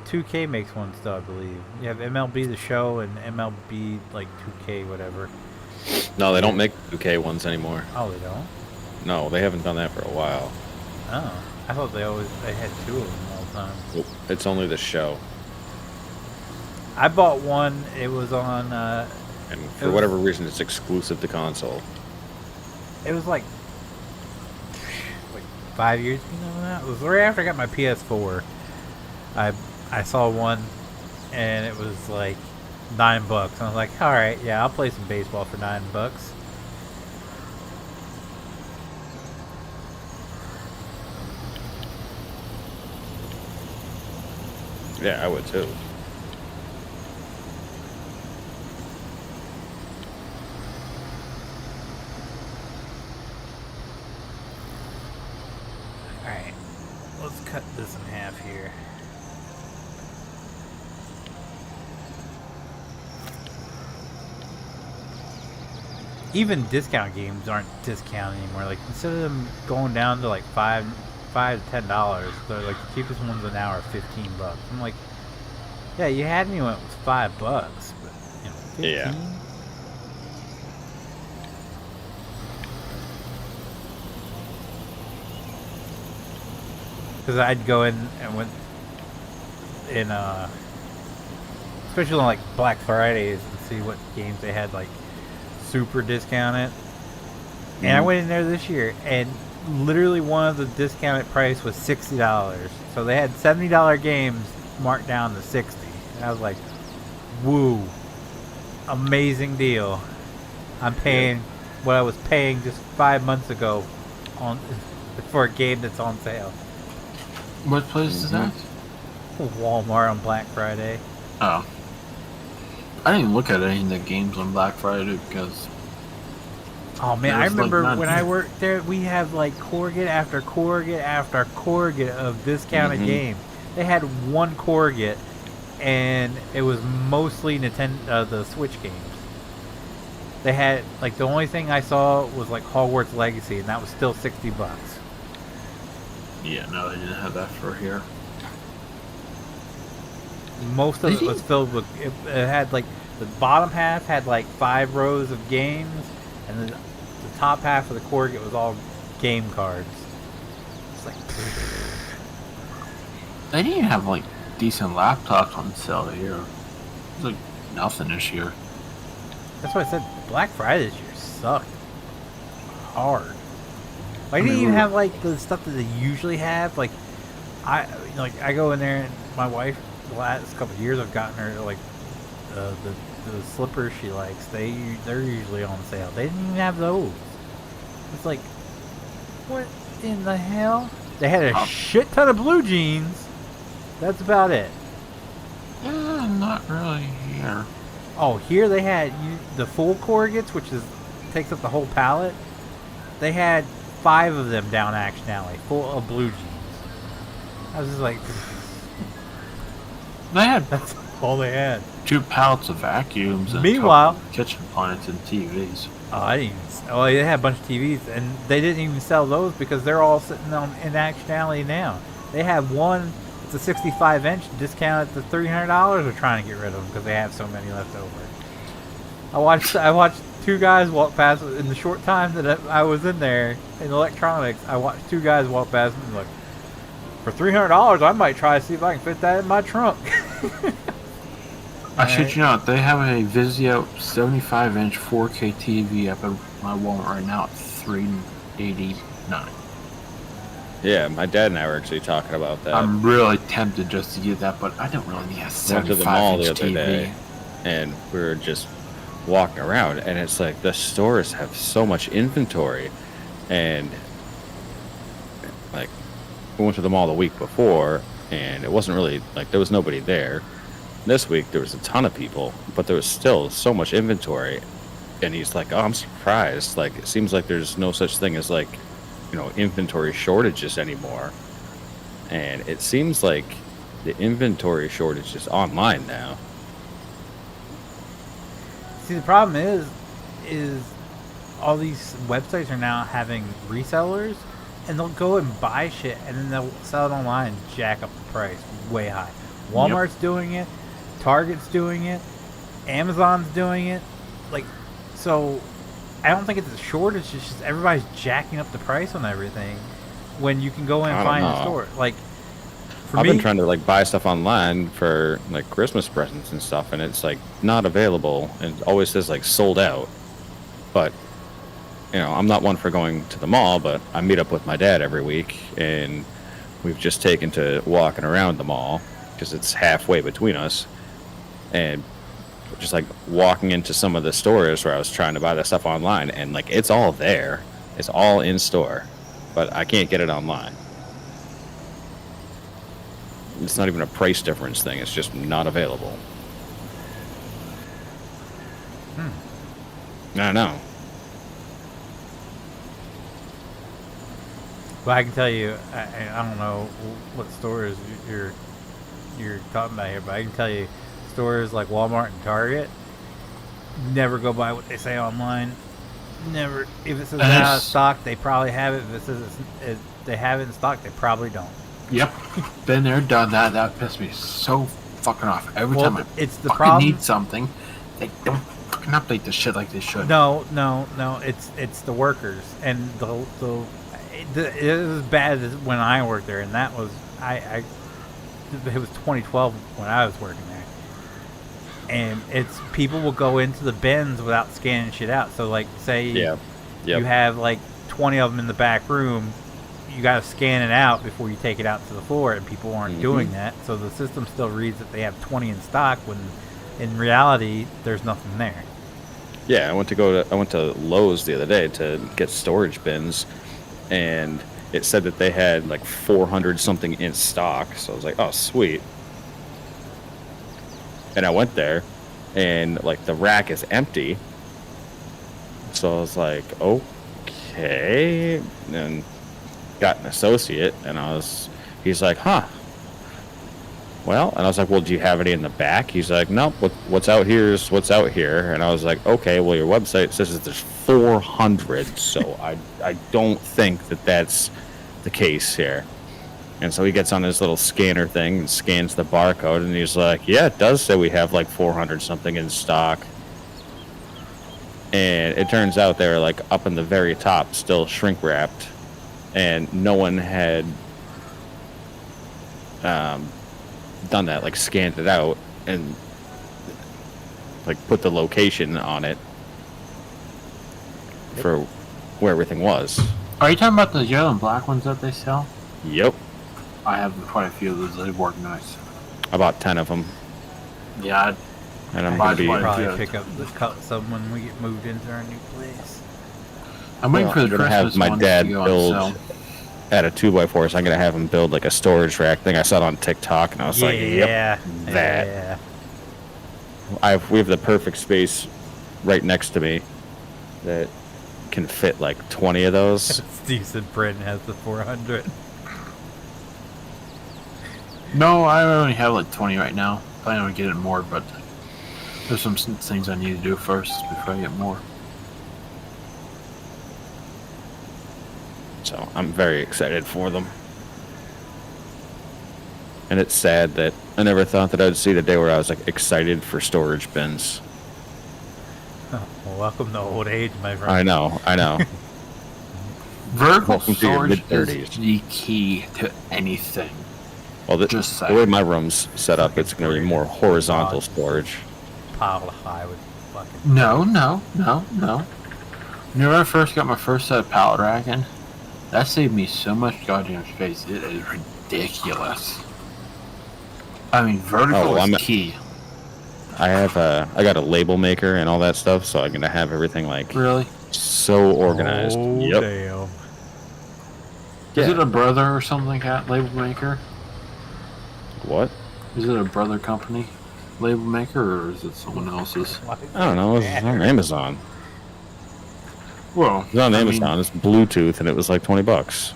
2K makes one still, I believe. You have MLB The Show and MLB like 2K whatever. No, they don't make 2K ones anymore. Oh, they don't? No, they haven't done that for a while. Oh, I thought they had two of them all the time. Nope, it's only The Show. I bought one. It was on. And for whatever reason, it's exclusive to console. It was like 5 years ago now. It was right after I got my PS4. I saw one, and it was like $9. I was like, all right, yeah, I'll play some baseball for $9. Yeah, I would too. Alright, let's cut this in half here. Even discount games aren't discount anymore. Like, instead of them going down to like $5 to $10, they're like the cheapest ones an hour, $15. I'm like, yeah, you had me when it was $5, but you know, 15. Yeah. Because I'd go in and went in, especially on like Black Fridays, and see what games they had like super discounted. And I went in there this year, and literally one of the discounted price was $60. So they had $70 games marked down to $60. And I was like, woo, amazing deal. I'm paying what I was paying just 5 months ago on for a game that's on sale. What place is that? Walmart on Black Friday. Oh. I didn't look at any of the games on Black Friday because... Oh man, I there's, like, remember none when here. I worked there, we have like corrugate after corrugate after corrugate of discounted games. They had one corrugate, and it was mostly Nintendo, the Switch games. They had like the only thing I saw was like Hogwarts Legacy, and that was still $60. Yeah, no, they didn't have that for here. Most of it was filled with. It had like the bottom half had like 5 rows of games, and the top half of the corrugate was all game cards. It's like They didn't have like decent laptops on sale here. It was like nothing this year. that's why I said Black Friday this year sucked hard. Like, I they mean, didn't even have like the stuff that they usually have. Like I go in there and my wife the last couple of years I've gotten her like the slippers she likes. They're usually on sale. They didn't even have those. It's like, what in the hell? They had a shit ton of blue jeans. That's about it. Not really here. Oh, here they had the full corrugates, which takes up the whole pallet. They had 5 of them down Action Alley, full of blue jeans. I was just like, They had that's all they had. 2 pallets of vacuums and Meanwhile- a couple of kitchen appliances and TVs. Oh, I didn't even. Oh, they had a bunch of TVs, and they didn't even sell those because they're all sitting in Action Alley now. They have one. It's a 65-inch discounted to $300. They're trying to get rid of them because they have so many left over. I watched 2 guys walk past in the short time that I was in there in electronics. I watched 2 guys walk past and look. For $300, I might try to see if I can fit that in my trunk. I shit you not, they have a Vizio 75-inch 4K TV up at my Walmart right now at $389. Yeah, my dad and I were actually talking about that. I'm really tempted just to get that, but I don't really need a Went to the mall the 75-inch other TV. day, and we were just walking around, and it's like the stores have so much inventory, and like we went to the mall the week before, and it wasn't really like there was nobody there. This week there was a ton of people, but there was still so much inventory, and he's like, "Oh, I'm surprised. Like it seems like there's no such thing as like, inventory shortages anymore." And it seems like the inventory shortage is online now. See, the problem is all these websites are now having resellers, and they'll go and buy shit, and then they'll sell it online and jack up the price way high. Walmart's doing it, Target's doing it, Amazon's doing it. Like, so I don't think it's a shortage. It's just everybody's jacking up the price on everything when you can go in and I don't find a know. store. Like, for I've me, been trying to like buy stuff online for like Christmas presents and stuff, and it's like not available, and it always says like sold out. But I'm not one for going to the mall, but I meet up with my dad every week, and we've just taken to walking around the mall because it's halfway between us, and just like walking into some of the stores where I was trying to buy that stuff online, and like it's all there, it's all in store, but I can't get it online. It's not even a price difference thing. It's just not available. I know. Well, I can tell you, I don't know what stores you're talking about here, but I can tell you, stores like Walmart and Target never go by what they say online. Never. If it says out of stock, they probably have it. If it says if they have it in stock, they probably don't. Yep. Been there, done that. That pissed me so fucking off. Every time I it's the fucking problem. need something, they don't fucking update the shit like they should. No. It's the workers, and it was bad as when I worked there, and that was it was 2012 when I was working there, and it's people will go into the bins without scanning shit out. So like, say you have like 20 of them in the back room, you got to scan it out before you take it out to the floor, and people aren't doing that. So the system still reads that they have 20 in stock when in reality there's nothing there. Yeah, I went to Lowe's the other day to get storage bins, and it said that they had like 400 something in stock. So I was like, oh, sweet. And I went there, and like the rack is empty. So I was like, okay. And got an associate, and he's like, huh. Well, and I was like, well, do you have any in the back? He's like, no, what's out here is what's out here. And I was like, okay, well, your website says that there's 400, so I don't think that that's the case here. And so he gets on his little scanner thing and scans the barcode, and he's like, yeah, it does say we have like 400 something in stock. And it turns out they were like up in the very top, still shrink wrapped, and no one had done that, like scanned it out and like put the location on it for where everything was. Are you talking about the yellow and black ones that they sell? Yep. I have quite a few of those. They work nice. I bought 10 of them. Yeah. And I'm going to be... probably pick up some when we get moved into our new place. I'm waiting for the Christmas have my ones dad to go build on sale. at a 2x4, so I'm going to have him build like a storage rack thing. I saw it on TikTok, and I was like, yep, that. Yeah. We have the perfect space right next to me that can fit like 20 of those. Steve said Brenton has the 400. No, I only have like 20 right now. Planning on getting more, but there's some things I need to do first before I get more. So I'm very excited for them. And it's sad that I never thought that I'd see the day where I was like excited for storage bins. Oh, well, welcome to old age, my friend. I know. Vertical Welcome to your storage mid-30s. is the key to anything. Well, Just the way my room's set up, it's going to be more horizontal storage. Piled high with fucking... No. You know when I first got my first set of pallet racking? That saved me so much goddamn space. It is ridiculous. I mean, vertical is key. I got a label maker and all that stuff, so I'm going to have everything like... Really? So organized. Oh, yep. damn. Is it a brother or something like that, label maker? What? Is it a brother company label maker, or is it someone else's? I don't know. It's on Amazon. Well, It's on Amazon. It's Bluetooth, and it was like $20.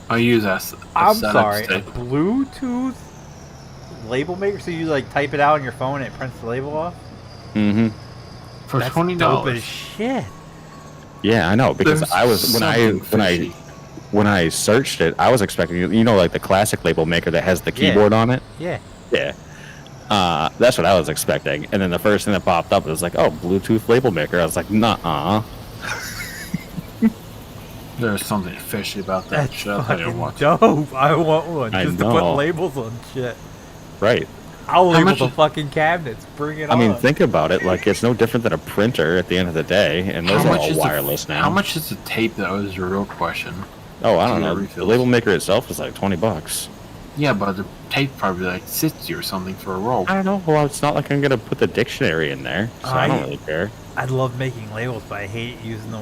I use that. I'm sorry, a Bluetooth label maker? So you like type it out on your phone and it prints the label off? Mm-hmm. For That's $20. dope as shit. Yeah, I know, because There's I was when I searched it, I was expecting like the classic label maker that has the keyboard on it. Yeah. Yeah. That's what I was expecting, and then the first thing that popped up was like, oh, Bluetooth label maker. I was like, nuh-uh. There's something fishy about that That's shit. I fucking don't want dope. I want one just to put know. labels on shit. Right. I'll label much the is- fucking cabinets. Bring it on. I mean, think about it. Like, it's no different than a printer at the end of the day, and those are all wireless now. How much is the tape, though, is the real question. Oh, I don't to know. get The refills? label maker itself is like $20. Yeah, but the tape probably like 60 or something for a roll. I don't know. Well, it's not like I'm gonna put the dictionary in there, so I don't really care. I love making labels, but I hate using the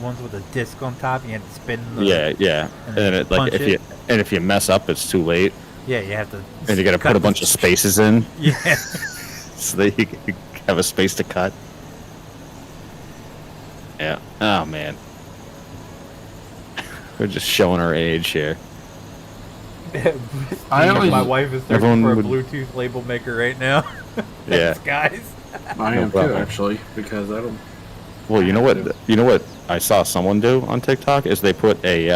ones with the disc on top. You have to spin the... Yeah. And then punch if it. you mess up, it's too late. Yeah, you have to. And you got to cut put a bunch of spaces in Yeah. so that you can have a space to cut. Yeah. Oh man. We're just showing our age here. My wife is searching everyone for a would- Bluetooth label maker right now. Yeah. Thanks, guys. I No am problem. too, actually, because I don't. Well, you know what? You know what I saw someone do on TikTok is they put a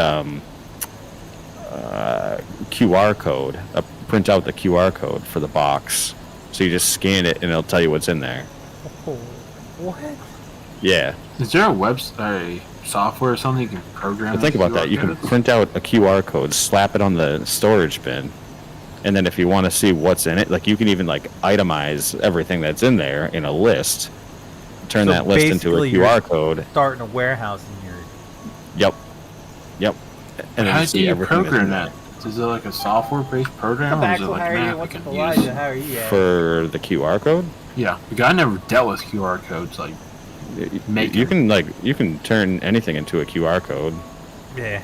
QR code, print out the QR code for the box, so you just scan it and it'll tell you what's in there. Oh, what? Yeah. Is there a software or something you can program? But think about that. You can print out a QR code, slap it on the storage bin, and then if you want to see what's in it, like you can even like itemize everything that's in there in a list. Turn So that list into a basically QR code. Starting a warehouse in your. Yep. Yep. And then How you do see you everything that's in program there. that? Is it like a software-based program, or is it like an app you can use? How are you? For the QR code? Yeah, because I never dealt with QR codes. Like, You can turn anything into a QR code. Yeah.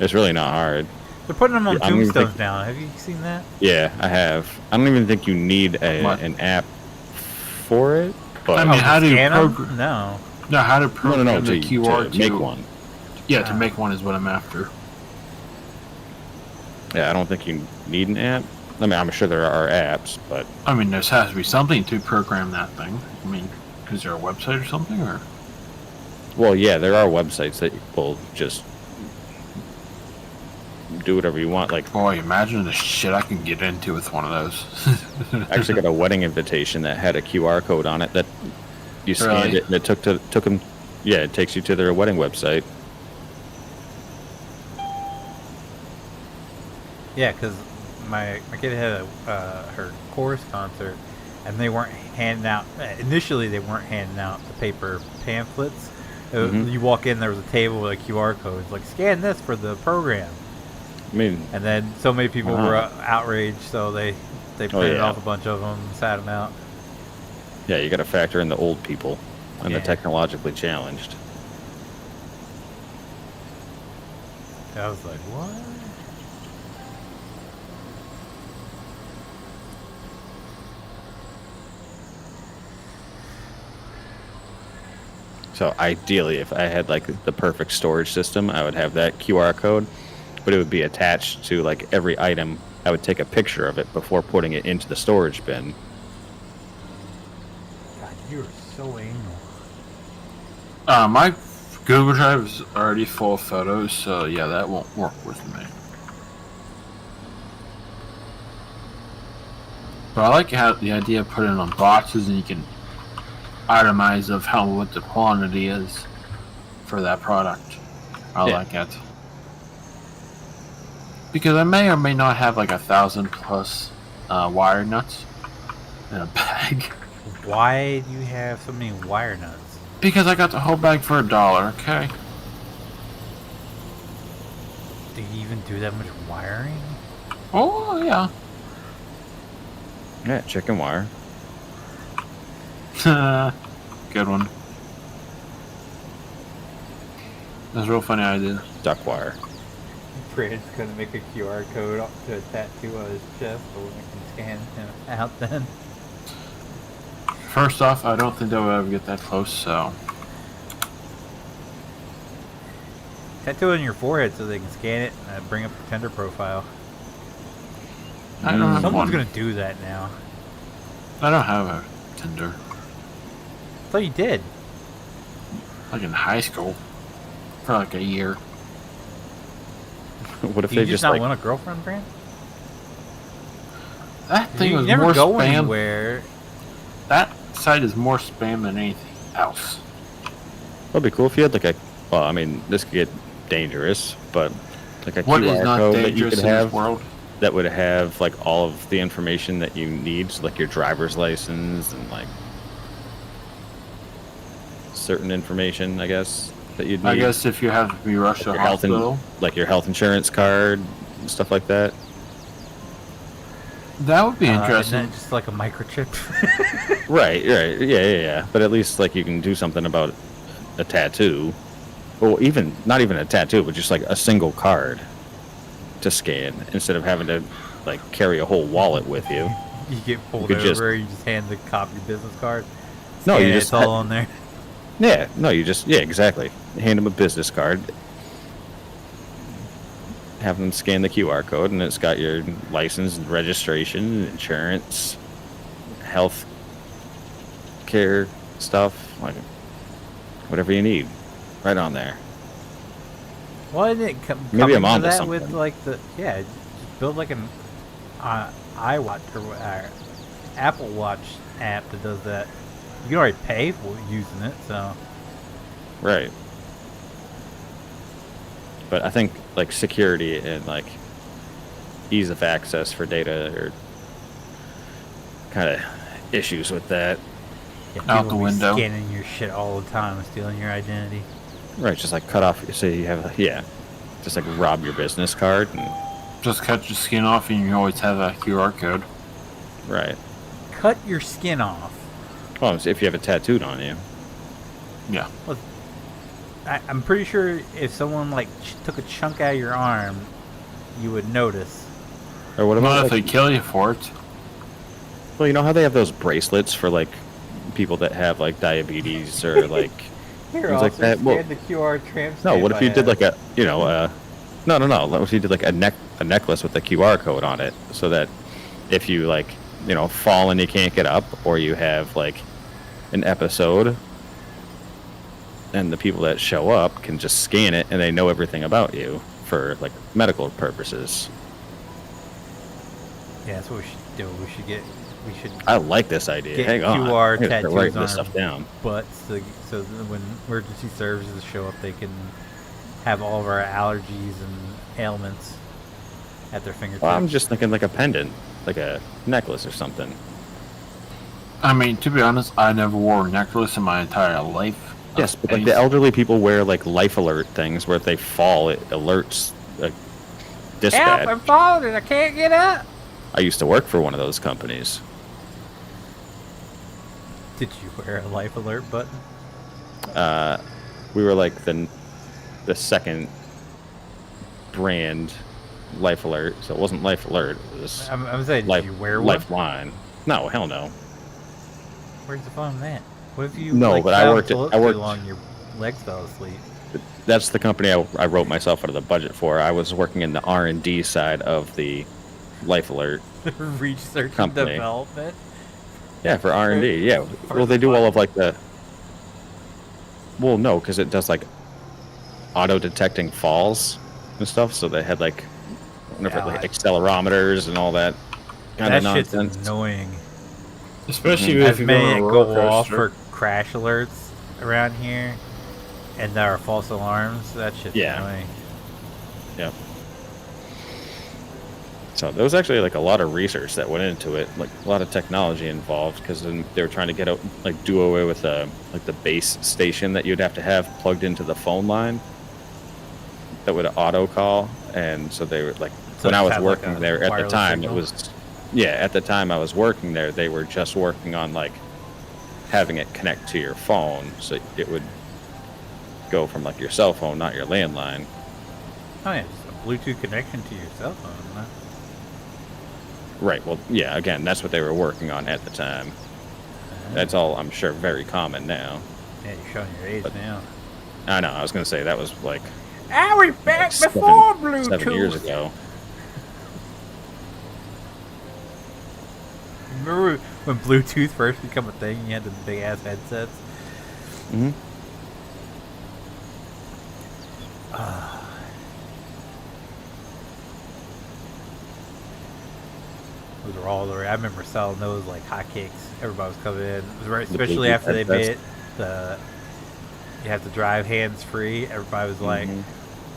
It's really not hard. They're putting them on I don't even tombstones think- now. Have you seen that? Yeah, I have. I don't even think you need What? an app for it. But I mean, how do you Scan 'em? program? No. No, how to no, program no, the to QR make one. Yeah, to make one is what I'm after. Yeah, I don't think you need an app. I mean, I'm sure there are apps, but I mean, there has to be something to program that thing. I mean, is there a website or something, or? well, yeah, there are websites that will just do whatever you want. Like, Boy, imagine the shit I can get into with one of those. I actually got a wedding invitation that had a QR code on it that you scanned Really? it and it took them. Yeah, it takes you to their wedding website. Yeah, because my kid had her Chores concert, and they weren't handing out. Initially, they weren't handing out the paper pamphlets. Mhm. You walk in, there was a table with a QR code. It's like, scan this for the program. I mean, And then so many people were outraged, so they printed yeah. off a bunch of them and sat them out. yeah, you got to factor in the old people and Yeah. the technologically challenged. I was like, what? So ideally, if I had like the perfect storage system, I would have that QR code, but it would be attached to like every item. I would take a picture of it before putting it into the storage bin. God, you're so anal. My Google Drive is already full of photos, so yeah, that won't work with me. But I like how the idea of putting it on boxes and you can itemize of what the quantity is for that product. I Yeah. like it. Because I may or may not have like 1,000 plus wire nuts in a bag. Why do you have so many wire nuts? Because I got the whole bag for $1, okay? Do you even do that much wiring? Oh, yeah. Yeah, chicken wire. Good one. That's a real funny idea. Duck wire. Brand's gonna make a QR code to a tattoo on his chest, so we can scan him out then. First off, I don't think they'll ever get that close, so. Tattoo on your forehead so they can scan it and bring up your Tinder profile. I don't have Someone's one. gonna do that now. I don't have a Tinder. I thought you did. Like in high school. For like a year. What if Do you they just just not like? want a girlfriend, Brand? That thing You was never more go spam. anywhere. That site is more spam than anything else. That'd be cool if you had like a. Well, I mean, this could get dangerous, but like a What QR is not code that you dangerous could in have this world? that would have like all of the information that you need, so like your driver's license and like certain information, I guess, that you'd need. I guess if you have to be rushed to Like a your health hospital. like your health insurance card, and stuff like that. That would be Isn't interesting. that just like a microchip? Right, yeah. But at least like you can do something about a tattoo, or even not even a tattoo, but just like a single card to scan instead of having to like carry a whole wallet with you. You get pulled could over, just- you just hand the cop your business card. No, Scan you it, just it's all on there. Yeah, no, you just exactly. Hand them a business card. Have them scan the QR code, and it's got your license, and registration, insurance, health care stuff, like whatever you need, right on there. Why didn't it come Maybe I'm into onto that with something. like the just build like an iWatch or Apple Watch app that does that. You can already pay for using it, so Right. But I think like security and like ease of access for data are kind of issues with that. yeah, Out people the be window. scanning your shit all the time and stealing your identity. Right, just like cut off. Say you have, just like rob your business card, and Just cut your skin off, and you always have that QR code. right. Cut your skin off. Well, if you have it tattooed on you, Yeah. I'm pretty sure if someone like took a chunk out of your arm, you would notice. or what Not about if they like, kill you for it. well, you know how they have those bracelets for like people that have like diabetes or like Here, things like also that. Well, scan the QR tramp no, stamp what if I you did have. like a no, what if you did like a necklace with a QR code on it, so that if you like fall and you can't get up, or you have like an episode, and the people that show up can just scan it and they know everything about you for like medical purposes. Yeah, that's what we should do. We should I like this idea. Get Hang on, QR I gotta start tattoos writing on this our stuff down. butts so that when emergency services show up, they can have all of our allergies and ailments at their fingertips. Well, I'm just thinking like a pendant, like a necklace or something. I mean, to be honest, I never wore a necklace in my entire life. Yes, but like the elderly people wear like life alert things where if they fall, it alerts like dispatch. Help! I'm falling and I can't get up. I used to work for one of those companies. Did you wear a life alert button? We were like the second brand life alert, so it wasn't life alert. It was I'm saying, life, did you wear one? lifeline. No, hell no. Where's the fun in that? What if you No, like, but I fell worked at- asleep I too worked- long, your legs fell asleep? That's the company I wrote myself out of the budget for. I was working in the R&D side of the life alert. Research and Company. development. Yeah, for R&D. Yeah. For Well, the they do all fun. of like the. Well, no, because it does like auto detecting falls and stuff. So they had like, whatever, Yeah, like I- accelerometers and all that kind That of shit's nonsense. annoying. Especially As if you many that go on a go roller off coaster. for crash alerts around here, and there are false alarms. That shit's Yeah. annoying. Yep. So there was actually like a lot of research that went into it, like a lot of technology involved, because they were trying to get out, like do away with like the base station that you'd have to have plugged into the phone line that would auto call, and so they were like So when I just was have, like, working a there at the wireless time, signal? it was at the time I was working there, they were just working on like having it connect to your phone, so it would go from like your cell phone, not your landline. Oh yeah, just a Bluetooth connection to your cell phone. Huh? Right. Well, yeah. Again, that's what they were working on at the time. That's all I'm sure very common now. Yeah, you're showing your age But- now. I know. I was gonna say that was like I was back seven- before Bluetooth. 7 years ago. Remember when Bluetooth first became a thing? You had the big ass headsets. Hmm. Those were all the way. I remember selling those like hotcakes. Everybody was coming in. It was right, The especially Bluetooth after they made headsets. it the you have to drive hands free. Everybody was like, Mhm.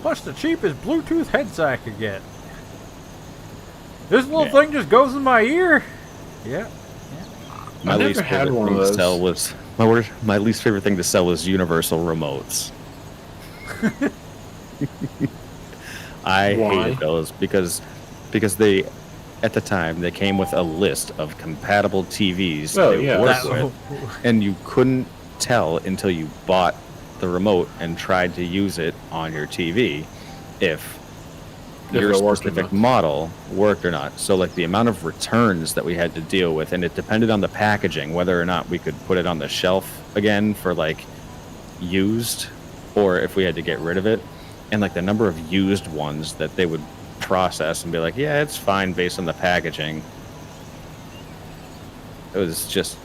"What's the cheapest Bluetooth headset I could get?" This little Yeah. thing just goes in my ear. Yeah. My I never least had favorite one of thing to those. sell was my least favorite thing to sell was universal remotes. I Why? hated those because they at the time they came with a list of compatible TVs Oh, they yeah. worked That- with, and you couldn't tell until you bought the remote and tried to use it on your TV if your it worked or specific not. model worked or not. So like the amount of returns that we had to deal with, and it depended on the packaging whether or not we could put it on the shelf again for like used, or if we had to get rid of it. And like the number of used ones that they would process and be like, yeah, it's fine based on the packaging. It was just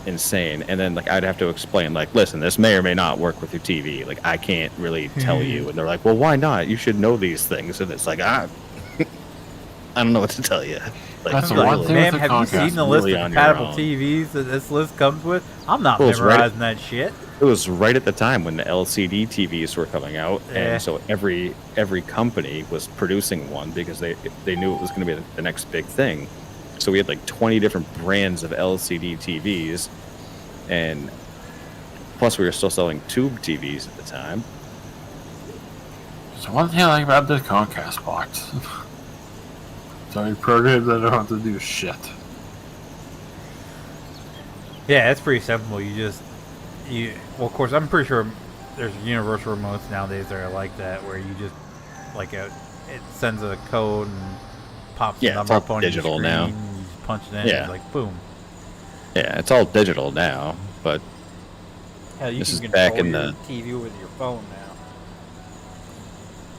insane. And then like I'd have to explain, like, listen, this may or may not work with your TV. Like I can't really tell you. And they're like, well, why not? You should know these things. And it's like, I don't know what to tell you. Like, That's the really, one thing Ma'am, with the have you Comcast, seen the list really of on your compatible own. TVs that this list comes with? I'm not Well, it's right- memorizing that shit. it was right at the time when the LCD TVs were coming out, Yeah. and so every company was producing one because they knew it was going to be the next big thing. So we had like 20 different brands of LCD TVs, and plus we were still selling tube TVs at the time. So one thing I like about the Comcast box. It's already programmed that I don't have to do shit. Yeah, it's pretty simple. Well, of course, I'm pretty sure there's universal remotes nowadays that are like that, where you just, like, it sends a code and pops Yeah, a it's number all up on your digital screen, now. and you just punch it in, Yeah. it's like, boom. Yeah, it's all digital now, but Hell, you This can is control back in your the- TV with your phone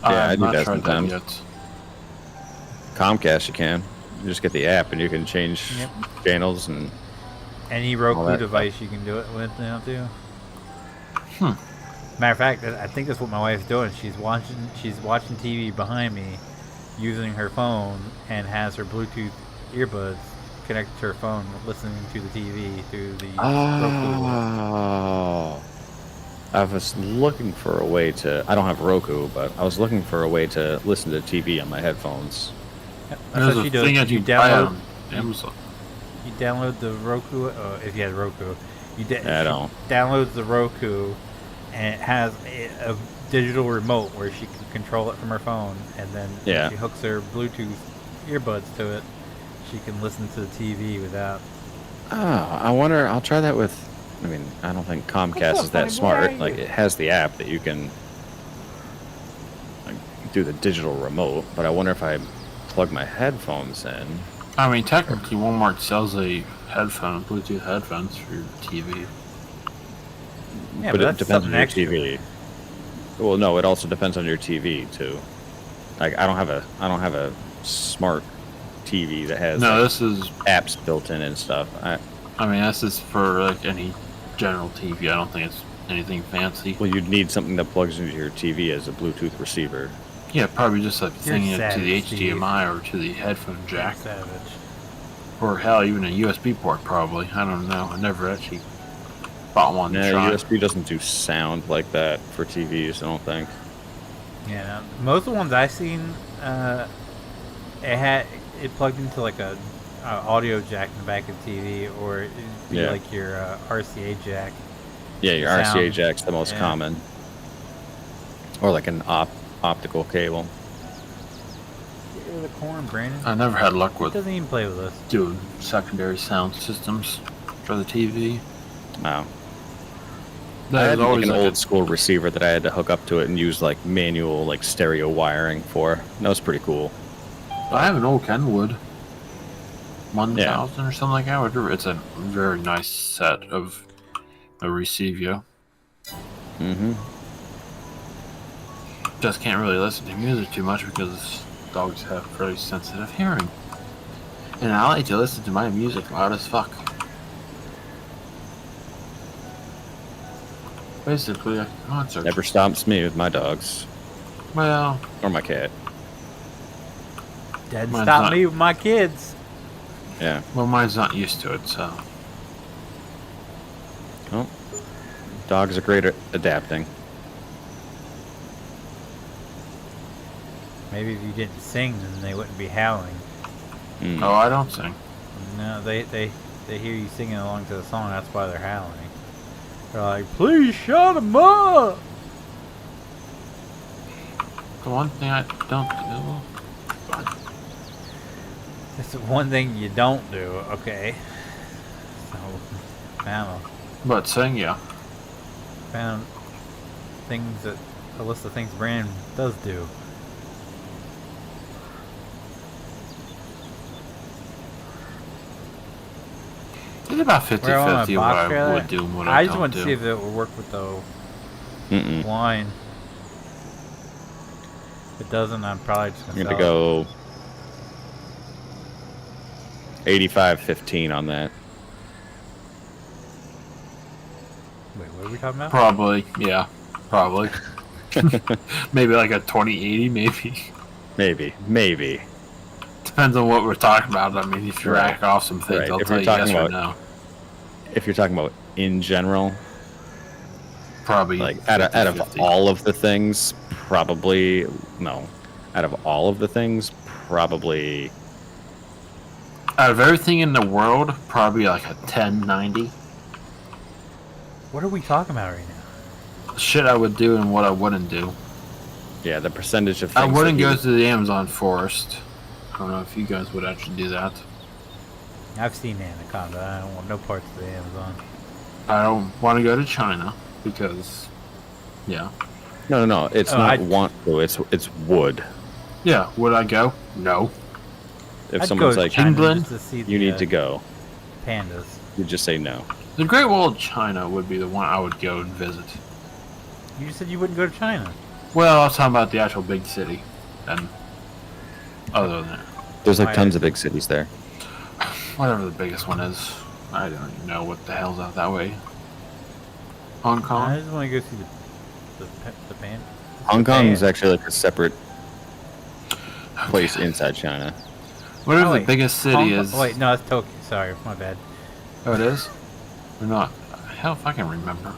now. Yeah, I I've do not that tried sometimes. yet. Comcast you can. You just get the app and you can change Yep. channels and Any All Roku that device you can do it with now, too. Hmm. Matter of fact, I think that's what my wife's doing. She's watching TV behind me, using her phone, and has her Bluetooth earbuds connected to her phone, listening to the TV through the Roku. Oh. I was looking for a way to. I don't have Roku, but I was looking for a way to listen to TV on my headphones. Yep, that's There's what a she does. thing that you buy download, on Amazon. you download the Roku. If you had Roku, I she don't. downloads the Roku, and it has a digital remote where she can control it from her phone, and then when Yeah. she hooks her Bluetooth earbuds to it, she can listen to the TV without. Oh, I wonder. I'll try that with. I mean, I don't think Comcast is that smart. Like, it has the app that you can like, do the digital remote, but I wonder if I plug my headphones in. I mean, technically, Walmart sells a headphone, Bluetooth headphones for your TV. Yeah, but it that's depends on something your extra. TV. Well, no, it also depends on your TV too. Like, I don't have a smart TV that has No, like, this is. apps built in and stuff. I mean, this is for like any general TV. I don't think it's anything fancy. Well, you'd need something that plugs into your TV as a Bluetooth receiver. Yeah, probably just like You're thing it to the savage, Steve. HDMI or to the headphone jack, Savage. or hell, even a USB port. Probably. I don't know. I never actually bought one to No, try. USB doesn't do sound like that for TVs. I don't think. Yeah, most of the ones I've seen, it plugged into like a audio jack in the back of the TV, or it'd be Yeah. like your RCA jack. Yeah, your Sound. RCA jack's the most Yeah. common, or like an optical cable. Get rid of the corn, Brandon. I never had luck He with doesn't even play with us. doing secondary sound systems for the TV. Wow. I That had was like always an like old school receiver that I had to hook up to it and use like manual like stereo wiring for. That was pretty cool. I have an old Kenwood 1000 or something like that. Whatever. It's a very nice set of a receiver. Mm-hmm. Just can't really listen to music too much because dogs have very sensitive hearing. And I like to listen to my music loud as fuck. Basically, like a concert. Never stops me with my dogs Well, or my cat. Didn't Mine's stop not- me with my kids. Yeah. mine's not used to it, so. Well, dogs are great at adapting. Maybe if you didn't sing, then they wouldn't be howling. Mm. Oh, I don't sing. No, they hear you singing along to the song. That's why they're howling. They're like, please shut them up. The one thing I don't do. That's the one thing you don't do. Okay. So, found But sing, yeah. things that a list of things Brandon does do. It's about We're on a 50-50 what box I trailer. would do and what I I just don't want to do. see if it would work with the Mm-mm. line. If it doesn't, I'm probably just I'm gonna gonna sell it. go 85-15 on that. Wait, what are we talking about? Probably, yeah. Probably. Maybe like a 2080, maybe. Maybe. Depends on what we're talking about. I mean, if you Right. rack off some things, Right. I'll If tell you're you yes talking or about- no. If you're talking about in general, Probably like out of 50-50. all of the things, probably no. Out of all of the things, probably Out of everything in the world, probably like a 1090. What are we talking about right now? Shit I would do and what I wouldn't do. yeah. The percentage of I things wouldn't that go you- to the Amazon forest. I don't know if you guys would actually do that. I've seen Anaconda. I don't want no parts of the Amazon. I don't want to go to China because, yeah. No. It's Oh, not I'd- want to. It's would. Yeah, would I go? No. If I'd someone's go to like, China England, just to see you the, need to go, pandas. you just say no. The Great Wall of China would be the one I would go and visit. You just said you wouldn't go to China. Well, I was talking about the actual big city. And other than that, There's like Right. tons of big cities there. whatever the biggest one is, I don't even know what the hell's out that way. Hong I Kong? just want to go see the pan. Hong Kong is Japan. actually like a separate place inside China. Whatever Oh, the wait. biggest city Hong is. Kong- wait, no, that's Tokyo. Sorry, my bad. Oh, it is? Or not? Hell if I can remember.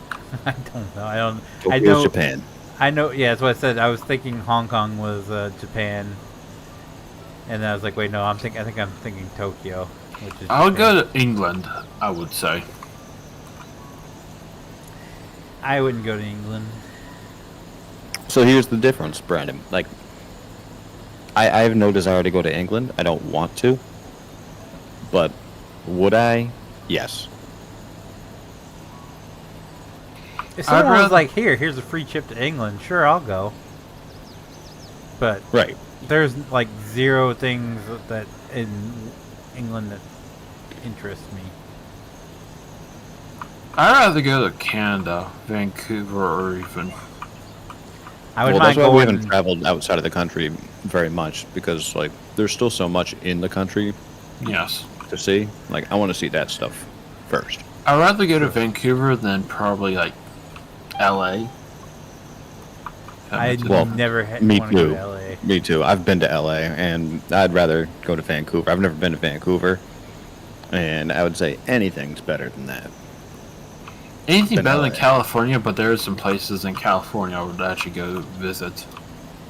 I don't know. I don't. I Tokyo's know. Japan. I know. Yeah, that's what I said. I was thinking Hong Kong was Japan, and then I was like, wait, no. I think I'm thinking Tokyo, which is. I would Japan. go to England, I would say. I wouldn't go to England. So here's the difference, Brandon. Like, I have no desire to go to England. I don't want to. But would I? Yes. If I'd someone was rather- like, here's a free trip to England, sure, I'll go. But Right. there's like zero things that in England that interest me. I'd rather go to Canada, Vancouver, or even. I would Well, mind that's why we haven't going. traveled outside of the country very much because, like, there's still so much in the country Yes. to see. Like, I want to see that stuff first. I'd rather go to Vancouver than probably like LA. I Well, never me want to go too. to LA. Me too. I've been to LA, and I'd rather go to Vancouver. I've never been to Vancouver, and I would say anything's better than that. Anything Been better than LA. California, but there are some places in California I would actually go visit.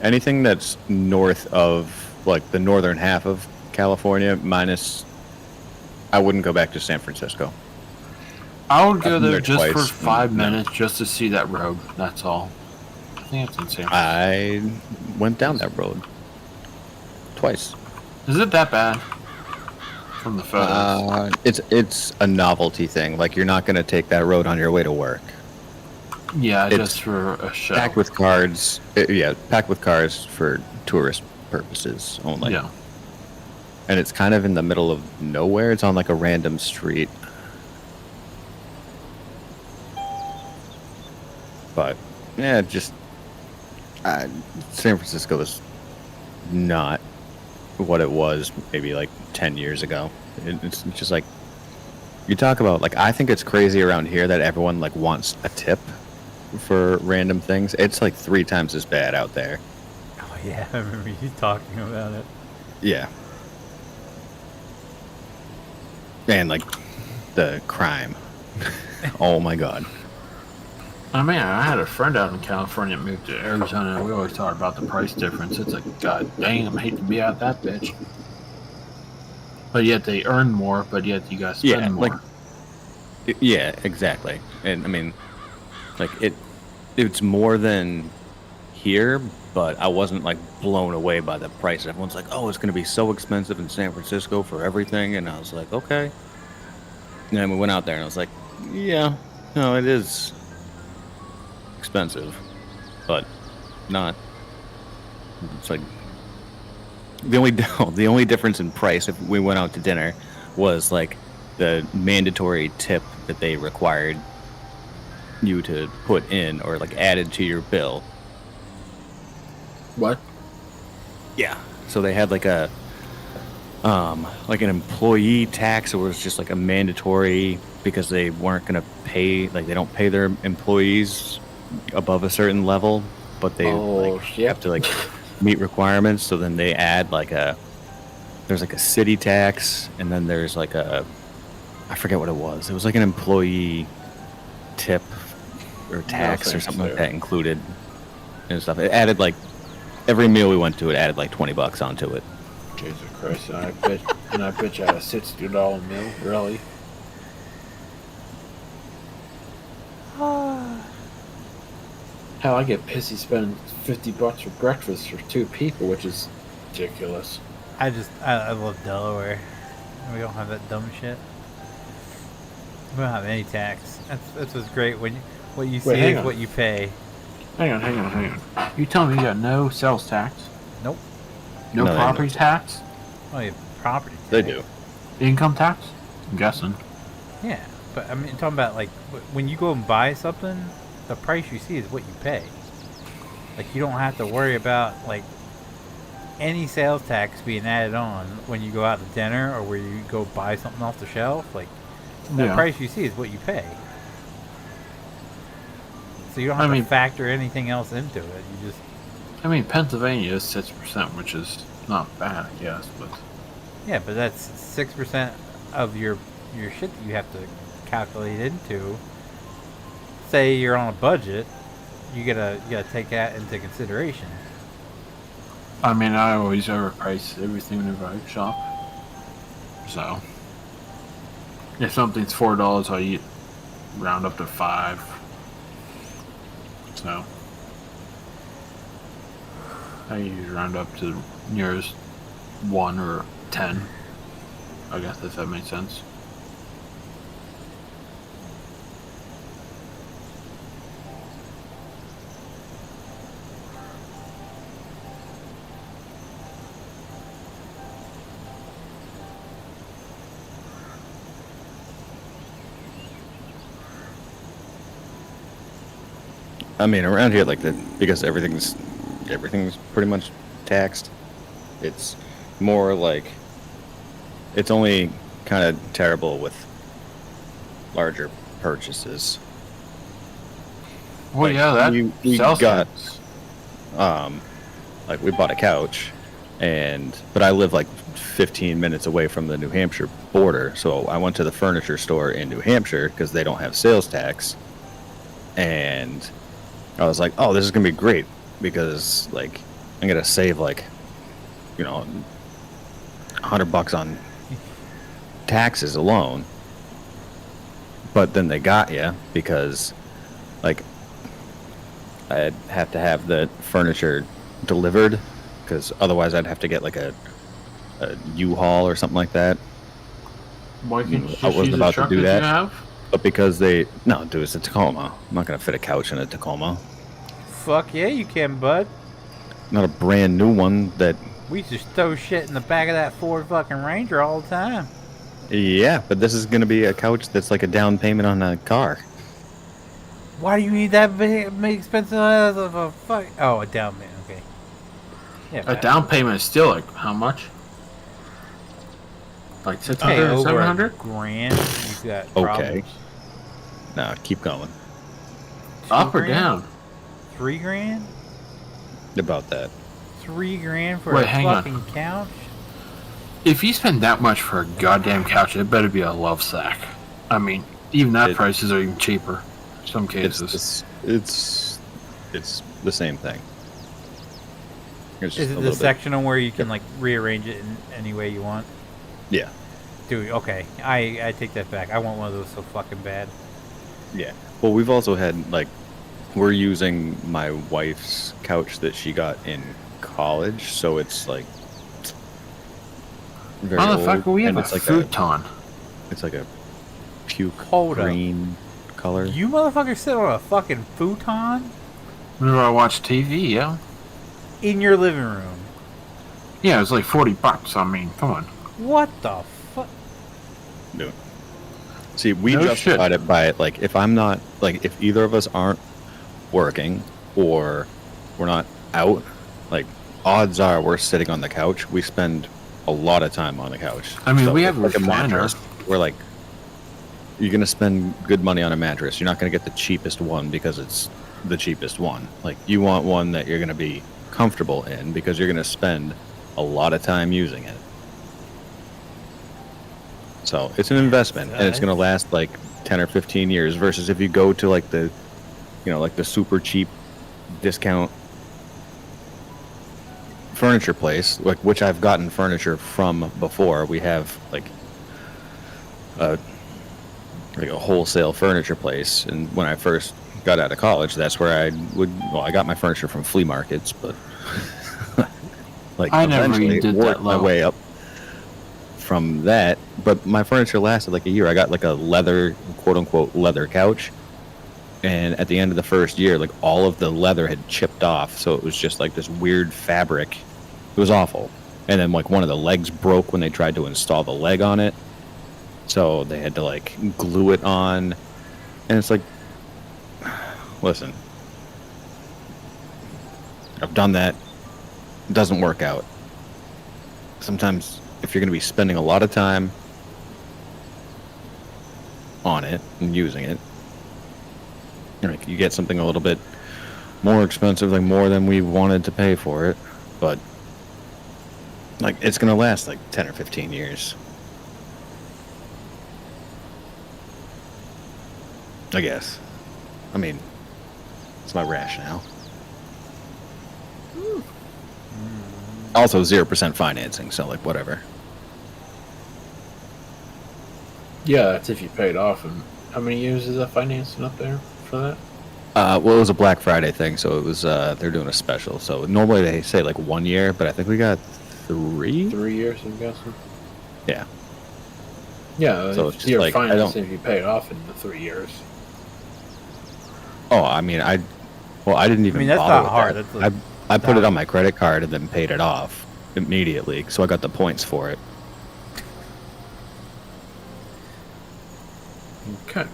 Anything that's north of, like, the northern half of California, minus, I wouldn't go back to San Francisco. I would go I've been there there just for twice, 5 no. minutes just to see that road. That's all. I think it's in San Francisco. I went down that road twice. Is it that bad? From the photos. It's a novelty thing. Like, you're not going to take that road on your way to work. Yeah, it's just for a show. Packed with cars. Packed with cars for tourist purposes only. Yeah. And it's kind of in the middle of nowhere. It's on like a random street. But yeah, just San Francisco is not what it was maybe like 10 years ago. It's just like you talk about, like, I think it's crazy around here that everyone like wants a tip for random things. It's like 3 times as bad out there. Oh yeah, I remember you talking about it. Yeah. And like the crime. Oh my god. I mean, I had a friend out in California that moved to Arizona, and we always talked about the price difference. It's like, god damn, I hate to be out that bitch. But yet they earn more, but yet you guys spend Yeah, more. like yeah, exactly. And I mean, like it's more than here, but I wasn't like blown away by the price. Everyone's like, "Oh, it's going to be so expensive in San Francisco for everything," and I was like, "Okay." And then we went out there, and I was like, "Yeah, no, it is expensive, but not." It's like the only difference in price if we went out to dinner was like the mandatory tip that they required you to put in or like added to your bill. What? Yeah. So they had like a like an employee tax, or was just like a mandatory because they weren't gonna pay, like they don't pay their employees above a certain level, but they have to like meet requirements. So then they add like there's like a city tax, and then there's like I forget what it was. It was like an employee tip or tax or something like that included and stuff. It added like every meal we went to, it added like $20 onto it. Jesus Christ! And I bet you had a $60 meal. Really? Hell, I get pissy spending $50 for breakfast for 2 people, which is ridiculous. I love Delaware. We don't have that dumb shit. We don't have any tax. That's what's great. When what you save, what you pay. Hang on. You tell me you got no sales tax? Nope. No property tax? Oh, you have property tax. They do. Income tax? I'm guessing. Yeah, but I mean, talking about like when you go and buy something, the price you see is what you pay. Like you don't have to worry about like any sales tax being added on when you go out to dinner or where you go buy something off the shelf. Like the price you see is what you pay. So you don't have to factor anything else into it. You just. I mean, Pennsylvania is 6%, which is not bad, I guess, but. Yeah, but that's 6% of your shit that you have to calculate into. Say you're on a budget, you gotta take that into consideration. I mean, I always overprice everything whenever I shop. So, if something's $4, I eat round up to 5. So, I usually round up to nearest 1 or 10. I guess if that makes sense. I mean, around here, like because everything's pretty much taxed. It's more like it's only kind of terrible with larger purchases. Well, like, yeah, that we sales got tax. like we bought a couch, but I live like 15 minutes away from the New Hampshire border, so I went to the furniture store in New Hampshire because they don't have sales tax, and I was like, oh, this is gonna be great because like I'm gonna save like $100 on taxes alone. But then they got you because like I'd have to have the furniture delivered because otherwise I'd have to get like a U-Haul or something like that. Why can't you just I wasn't use about a truck to do that that. you have? But because no, dude, it's a Tacoma. I'm not gonna fit a couch in a Tacoma. Fuck yeah, you can, bud. Not a brand new one that. We just throw shit in the back of that Ford fucking Ranger all the time. Yeah, but this is gonna be a couch that's like a down payment on a car. Why do you need that big expensive of a fuck? Oh, a down payment. Okay. Yeah. A down payment is still like how much? Like 600 or 700? $1,000. You've got Okay. problems. No, keep going. Up or $2,000? down? $3,000? About that. $3,000 for Wait, a hang on. fucking couch? If you spend that much for a goddamn couch, it better be a love sack. I mean, even that prices are even cheaper. In some cases. It's the same thing. It's Is just it a the little sectional where you can like rearrange it in any way you want? bit. Yeah. Dude, okay. I take that back. I want one of those so fucking bad. Yeah. Well, we've also had like we're using my wife's couch that she got in college, so it's like very Motherfucker, old, we have and a it's like futon. it's like a puke Hold up. green color. You motherfuckers sit on a fucking futon Whenever I watch TV, yeah. in your living room. Yeah, it's like $40. I mean, come on. What the fuck? No. See, we No justified it by like if I'm not like if either of us aren't working or we're not out, like odds are we're sitting on the couch. We spend a lot of time on the couch. I mean, we have like a recliner. mattress. We're like, you're gonna spend good money on a mattress. You're not gonna get the cheapest one because it's the cheapest one. Like you want one that you're gonna be comfortable in because you're gonna spend a lot of time using it. So it's an investment, and it's gonna last like 10 or 15 years. Versus if you go to like the, like the super cheap discount furniture place, like which I've gotten furniture from before. We have like a wholesale furniture place, and when I first got out of college, that's where I got my furniture from flea markets, but like I never eventually did worked that my low. way up from that. But my furniture lasted like a year. I got like a leather, quote unquote leather couch, and at the end of the first year, like all of the leather had chipped off, so it was just like this weird fabric. It was awful. And then like one of the legs broke when they tried to install the leg on it, so they had to like glue it on. And it's like, listen, I've done that. It doesn't work out. Sometimes if you're going to be spending a lot of time on it and using it, you get something a little bit more expensive, like more than we wanted to pay for it, but like it's going to last like 10 or 15 years. I guess. I mean, it's my rationale. Also 0% financing, so like whatever. Yeah, that's if you pay it off. And how many years is that financing up there for that? Well, it was a Black Friday thing, so it was they're doing a special. So normally they say like 1 year, but I think we got 3. 3 years, I'm guessing. Yeah. Yeah, So if it's just you're like, I financing if you pay it off in the 3 years. Oh, I mean, I didn't even. I mean, that's bother not with hard. that. That's I put it on my credit card and then paid it off immediately, so I got the points for it. Okay.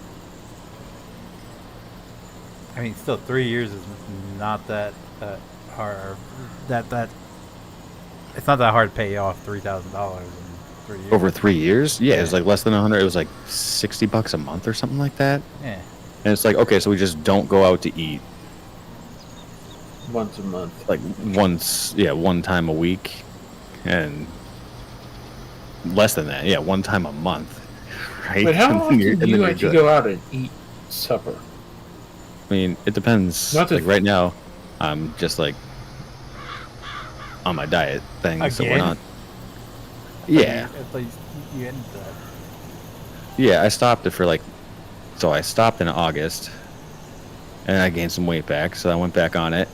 I mean, still 3 years is not that hard. That it's not that hard to pay off $3,000 in 3 years. Over 3 years? Yeah, it was Yeah. like less than 100. It was like $60 a month or something like that. Yeah. And it's like, okay, so we just don't go out to eat Once a month. like one time a week, and less than that, one time a month, right? But how And then often you're- do and you then you're actually good. go out and eat supper? I mean, it depends. Not to- Like right now, I'm just like on my diet thing, so we're Again? not. Yeah, At least you ended that. yeah. I stopped it for like, so I stopped in August, and I gained some weight back, so I went back on it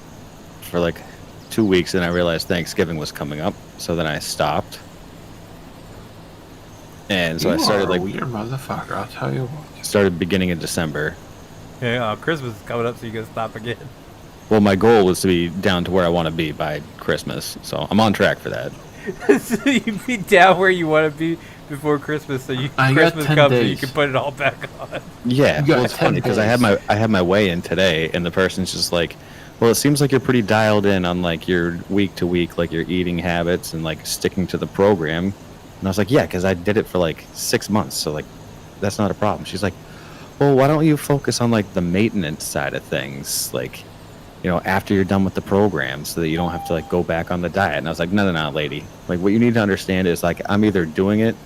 for like 2 weeks, and I realized Thanksgiving was coming up, so then I stopped. And so I started like weird motherfucker. I'll tell you what. started beginning of December. Yeah, Christmas is coming up, so you gotta stop again. Well, my goal was to be down to where I want to be by Christmas, so I'm on track for that. So you be down where you want to be before Christmas, so I got Christmas 10 comes, so days. you can put it all back on. Yeah, You got well, it's 10 funny because I had my weigh in today, and the person's just like, "Well, it seems like you're pretty dialed in on like your week to week, like your eating habits and like sticking to the program." And I was like, "Yeah, because I did it for like 6 months, so like that's not a problem." She's like, "Well, why don't you focus on like the maintenance side of things, like, after you're done with the program, so that you don't have to like go back on the diet?" And I was like, no, lady. Like, what you need to understand is like I'm either doing it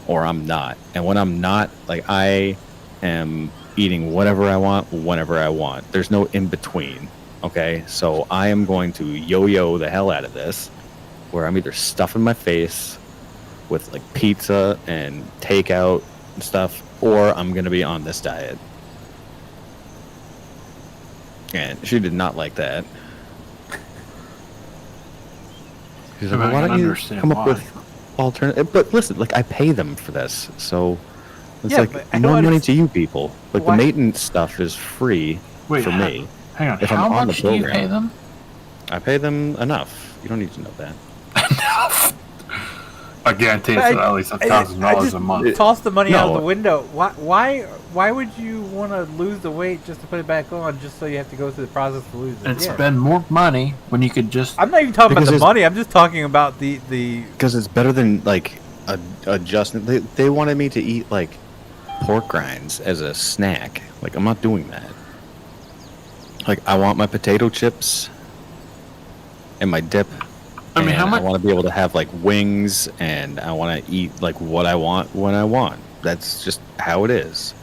or I'm not. And when I'm not, like I am eating whatever I want, whenever I want. There's no in between. Okay, so I am going to yo-yo the hell out of this, where I'm either stuffing my face with like pizza and takeout and stuff, or I'm gonna be on this diet. And she did not like that. She's like, I well, why can don't you understand come up why. with alternative? But listen, like I pay them for this, so it's Yeah, but like I more don't money to you people. Like Why- the maintenance stuff is free Wait, for me. Hang on. If I'm How on the much do you program. pay them? I pay them enough. You don't need to know that. I guarantee it's at least $1,000 a month. Toss the money out of No. the window. Why would you want to lose the weight just to put it back on, just so you have to go through the process to lose it? And spend more money when you could just. I'm not even talking about Because the it's- money. I'm just talking about the. Because it's better than like adjustment. They wanted me to eat like pork rinds as a snack. Like I'm not doing that. Like I want my potato chips and my dip. I mean, and how much? I want to be able to have like wings, and I want to eat like what I want when I want. That's just how it is.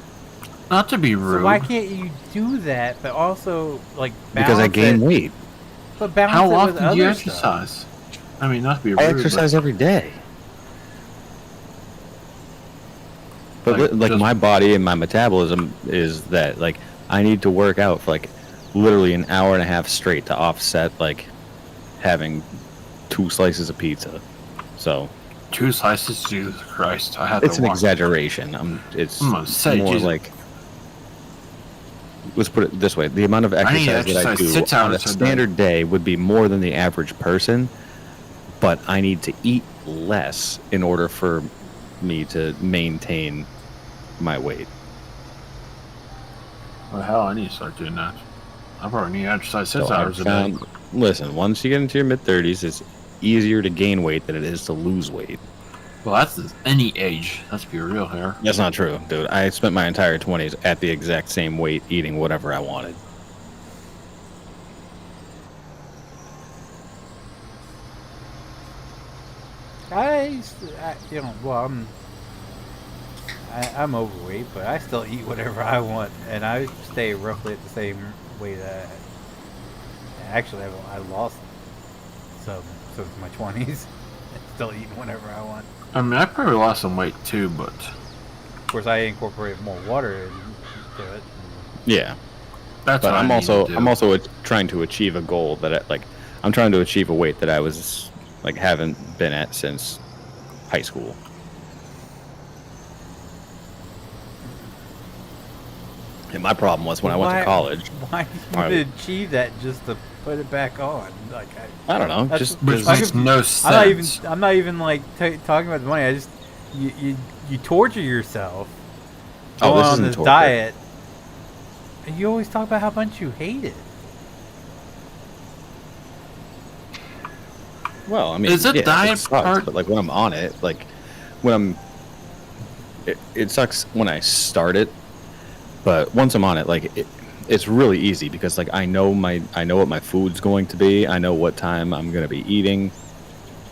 Not to be rude. So why can't you do that, but also like Because I balance gain it, weight. but balance How it with often do you other stuff? exercise? I mean, not to be rude. I exercise every day. But like just- my body and my metabolism is that like I need to work out for like literally an hour and a half straight to offset like having 2 slices of pizza. So 2 slices, Jesus Christ! I have it's to an watch. exaggeration. It's I'm gonna say, more Jesus. like, let's put it this way: the amount of need to exercise that I exercise do 6 on a hours a day. standard day would be more than the average person, but I need to eat less in order for me to maintain my weight. Well, hell, I need to start doing that. I probably need to exercise 6 So I've hours a day. found- Listen, once you get into your mid-30s, it's easier to gain weight than it is to lose weight. Well, that's any age. Let's be real here. That's not true, dude. I spent my entire 20s at the exact same weight, eating whatever I wanted. I'm overweight, but I still eat whatever I want, and I stay roughly at the same weight. Actually, I lost some since my 20s. Still eating whatever I want. I mean, I probably lost some weight too, but Of course, I incorporated more water into it. Yeah, that's but what I'm I need to do. also trying to achieve a goal that I'm trying to achieve a weight that I was like haven't been at since high school. And my problem was when I went to college. Why do you achieve that just to put it back on? Like I don't know, That's- just Which because- makes no sense. I'm not even like talking about the money. I just you torture yourself. Oh, going this on isn't this torture. diet. And you always talk about how much you hate it. Well, I mean, Is it yeah, diet sucks, part- but like when I'm on it, like when I'm, it sucks when I start it, but once I'm on it, like it's really easy because like I know what my food's going to be. I know what time I'm gonna be eating,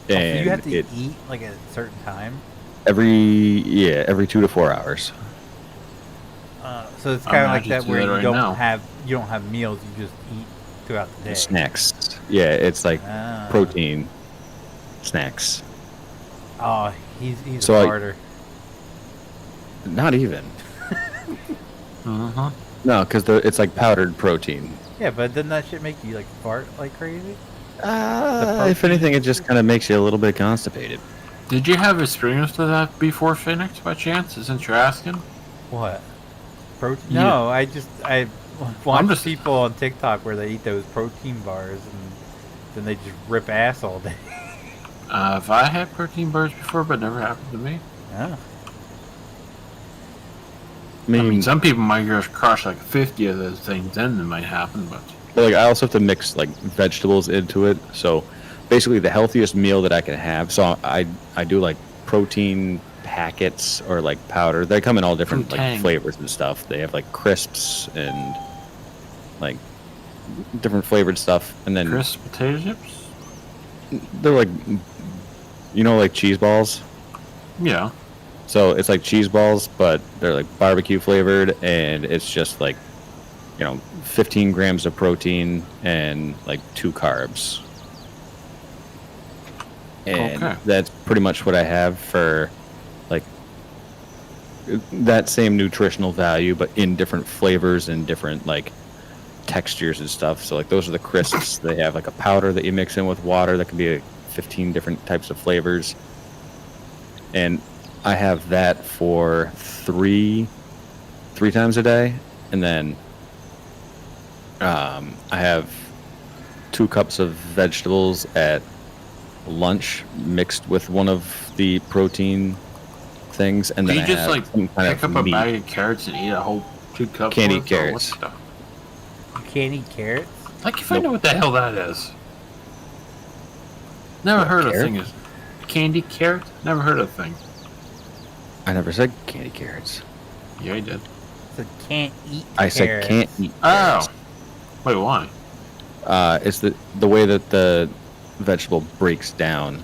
So and you have to it eat like at a certain time. every 2 to 4 hours. So it's I kind of mean, I like just that do where that you right don't now. have meals. You just eat throughout the day. Snacks, yeah, it's like Ah. protein snacks. Oh, he's So a I- starter. Not even. Uh-huh. No, because it's like powdered protein. Yeah, but doesn't that shit make you like fart like crazy? If anything, it just kind of makes you a little bit constipated. Did you have experience with that before, Phoenix, by chance? Since you're asking? What? Protein? Yeah. No, I watch just- people on TikTok where they eat those protein bars and then they just rip ass all day. Have I had protein bars before, but never happened to me? Yeah. I mean, Some people might just crush like 50 of those things, then it might happen, but like I also have to mix like vegetables into it. So basically, the healthiest meal that I can have. So I do like protein packets or like powder. They come in all different From like Tang. flavors and stuff. They have like crisps and like different flavored stuff, and then crisp potato chips? they're like like cheese balls. Yeah. So it's like cheese balls, but they're like barbecue flavored, and it's just like 15 grams of protein and like 2 carbs. And Okay. that's pretty much what I have for like that same nutritional value, but in different flavors and different like textures and stuff. So like those are the crisps. They have like a powder that you mix in with water that can be like 15 different types of flavors. And I have that for three times a day, and then I have 2 cups of vegetables at lunch mixed with one of the protein things, and Do then you I just have like some kind pick up of a meat. bag of carrots and eat a whole 2 cups? Can't eat worth, or carrots. what the- You can't eat carrots? Like if I Nope. know what the hell that is. Never heard of carrot? thing is candy carrot. Never heard of thing. I never said candy carrots. Yeah, I did. So can't eat I said carrots. can't eat Oh, carrots. wait, why? It's the way that the vegetable breaks down.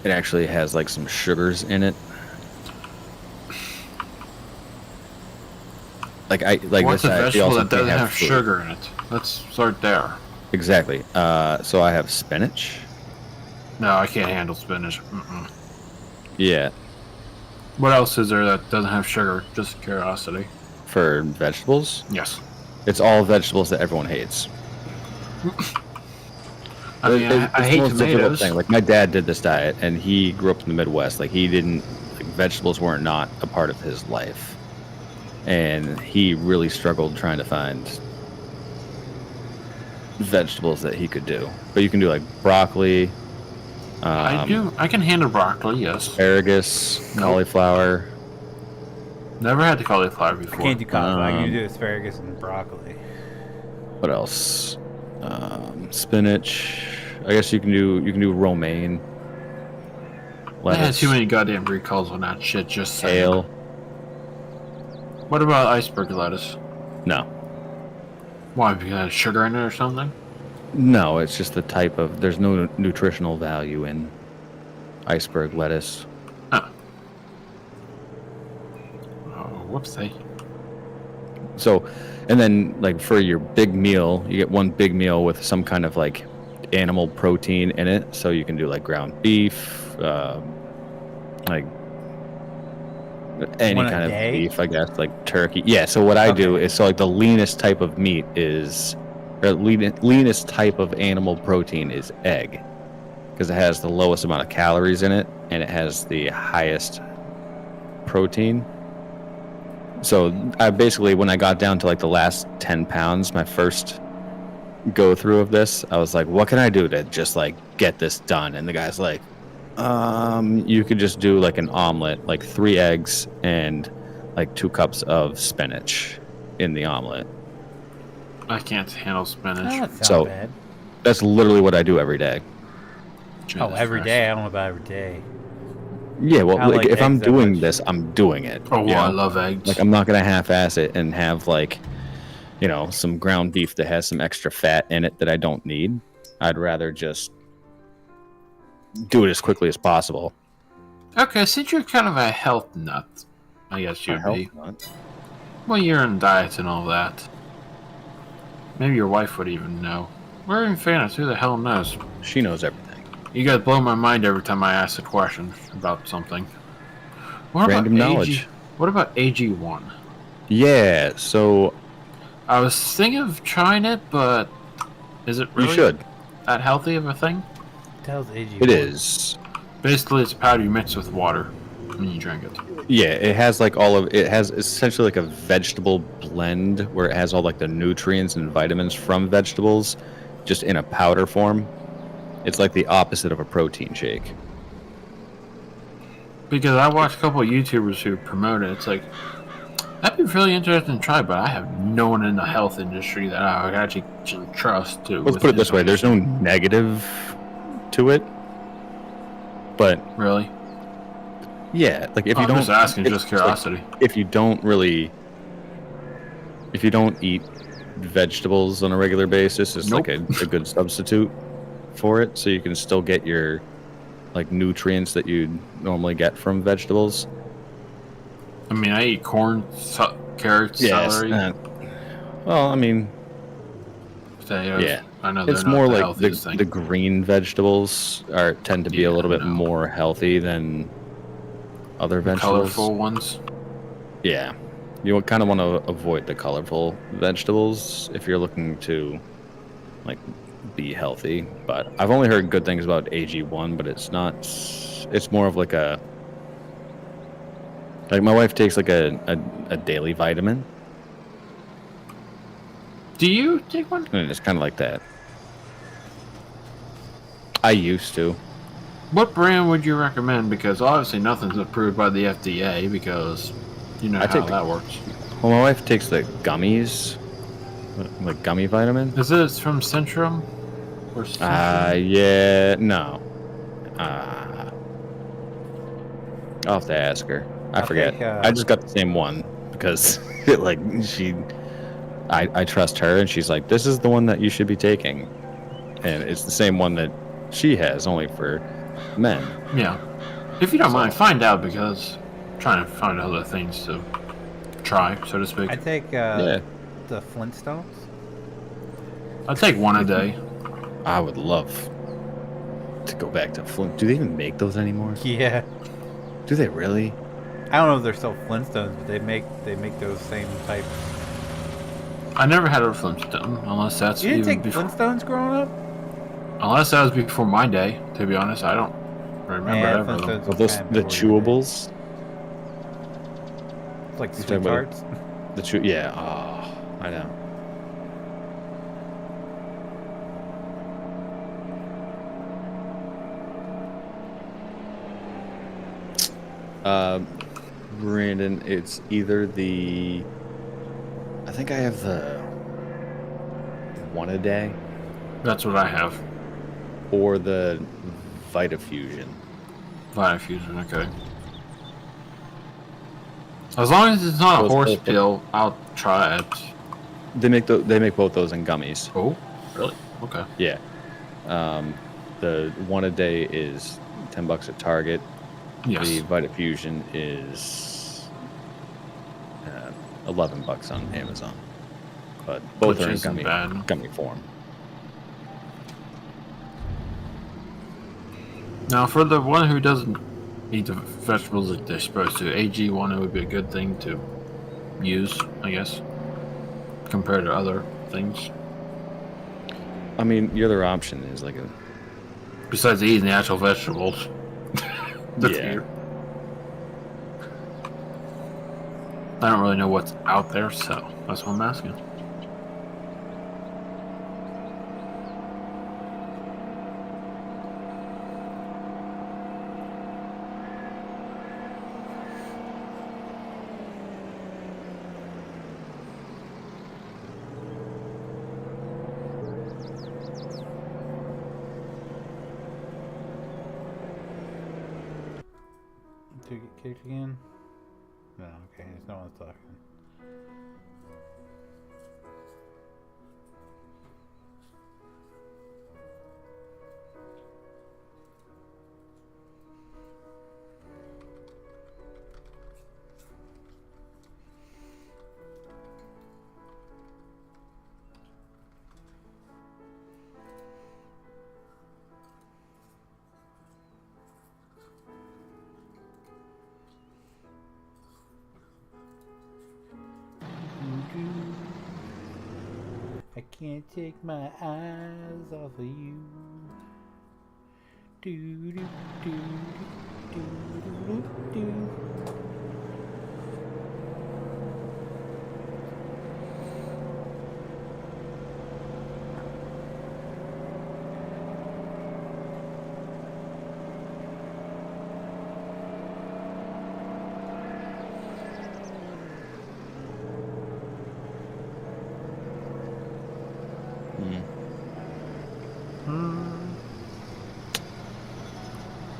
It actually has like some sugars in it. Like What's a this, vegetable also that doesn't can't have fruit. sugar in it? Let's start there. Exactly. So I have spinach. No, I can't handle spinach. Mm-mm. Yeah, What else is there that doesn't have sugar? Just curiosity. for vegetables. Yes. It's all vegetables that everyone hates. I mean, I It's the hate most difficult tomatoes. thing. Like my dad did this diet, and he grew up in the Midwest. Like he didn't. Like, vegetables were not a part of his life, and he really struggled trying to find vegetables that he could do. But you can do like broccoli. I do. I can handle broccoli. Yes. Asparagus, Nope. cauliflower. Never had the cauliflower I before. can't do cauliflower. I Um, can do asparagus and broccoli. What else? Spinach. I guess you can do romaine. I had Lettuce, too many goddamn recalls on that shit. Just saying. kale. What about iceberg lettuce? No, Why? Because it has sugar in it or something? no. It's just the type of. There's no nutritional value in iceberg lettuce. Oh, whoopsie. So, and then like for your big meal, you get one big meal with some kind of like animal protein in it. So you can do like ground beef, like any One a kind of day? beef, I guess, like turkey. Yeah. So what I do is so like the leanest type of meat is, or leanest type of animal protein is egg, because it has the lowest amount of calories in it and it has the highest protein. So I basically, when I got down to like the last 10 pounds, my first go through of this, I was like, what can I do to just like get this done? And the guy's like, you could just do like an omelet, like 3 eggs and like 2 cups of spinach in the omelet. I can't handle spinach. That's not So- bad. That's literally what I do every day. Oh, Jesus every Christ. day? I don't know about every day. Yeah, well, I don't like, like if I'm eggs that doing much. this, I'm doing it. Oh, you well, I know? love eggs. Like, I'm not gonna half-ass it and have like, you know, some ground beef that has some extra fat in it that I don't need. I'd rather just do it as quickly as possible. Okay, since you're kind of a health nut, I guess you'd be. Nut. Well, you're in diets and all that. Maybe your wife would even know. We're in Phoenix. Who the hell knows? She knows everything. You guys blow my mind every time I ask a question about something. What Random about knowledge. AG? What about AG1? Yeah, so I was thinking of trying it, but is it really you should. that healthy of a thing? What the hell's AG? It is. Basically, it's a powder you mix with water when you drink it. Yeah, it has like all of it has essentially like a vegetable blend where it has all like the nutrients and vitamins from vegetables just in a powder form. It's like the opposite of a protein shake. Because I watched a couple of YouTubers who promote it. It's like, that'd be really interesting to try, but I have no one in the health industry that I would actually can trust to. Let's put it this way, there's no negative to it. But Really? yeah, like if you I'm don't just asking, if- just curiosity. if you don't eat vegetables on a regular basis, it's like a good substitute for it, so you can still get your like nutrients that you normally get from vegetables. I mean, I eat corn, carrots, celery, well, I mean, potatoes. yeah. I know they're It's not more the like healthiest the thing. green vegetables tend to be Yeah, a little bit no. more healthy than other vegetables. Colorful ones. Yeah. You kind of want to avoid the colorful vegetables if you're looking to like be healthy. But I've only heard good things about AG1, but it's not. It's more of like a. Like my wife takes like a daily vitamin, Do you take one? and it's kind of like that. I used to. What brand would you recommend? Because obviously nothing's approved by the FDA because you know how that works. Well, my wife takes the gummies, like gummy vitamins. Is it from Centrum? Or Centrum? Yeah, no. I'll have to ask her. I forget. I just got the same one because, like, I trust her, and she's like, "This is the one that you should be taking," and it's the same one that she has, only for men. Yeah. If you don't mind, find out because I'm trying to find other things to try, so to speak. I take the Flintstones. I take one a day. I would love to go back to Flint. Do they even make those anymore? Yeah. Do they really? I don't know if they're still Flintstones, but they make those same types. I never had a Flintstone, unless that's You didn't even take before. Flintstones growing up? Unless that was before my day, to be honest. I don't remember ever them. Flintstones Well, those kind of the before your day. chewables. It's like You're Sweet talking about Tarts. Yeah. Oh, I know. Brandon, it's either the. I think I have the one a day, That's what I have. or the Vitafusion. Vitafusion, okay. As long as it's not a Those horse both- pill, I'll try it. They make both those in gummies. Oh, really? Okay. Yeah. The one a day is $10 at Target. Yes. The Vitafusion is $11 on Amazon. But both Which are in isn't bad. gummy form. Now, for the one who doesn't eat the vegetables that they're supposed to, AG1 would be a good thing to use, I guess, compared to other things. I mean, your other option is like a. Besides eating the actual vegetables. Yeah. I don't really know what's out there, so that's what I'm asking. Did you get kicked again? No, okay, there's no one's talking. I can't take my eyes off of you. Do do do do do do do.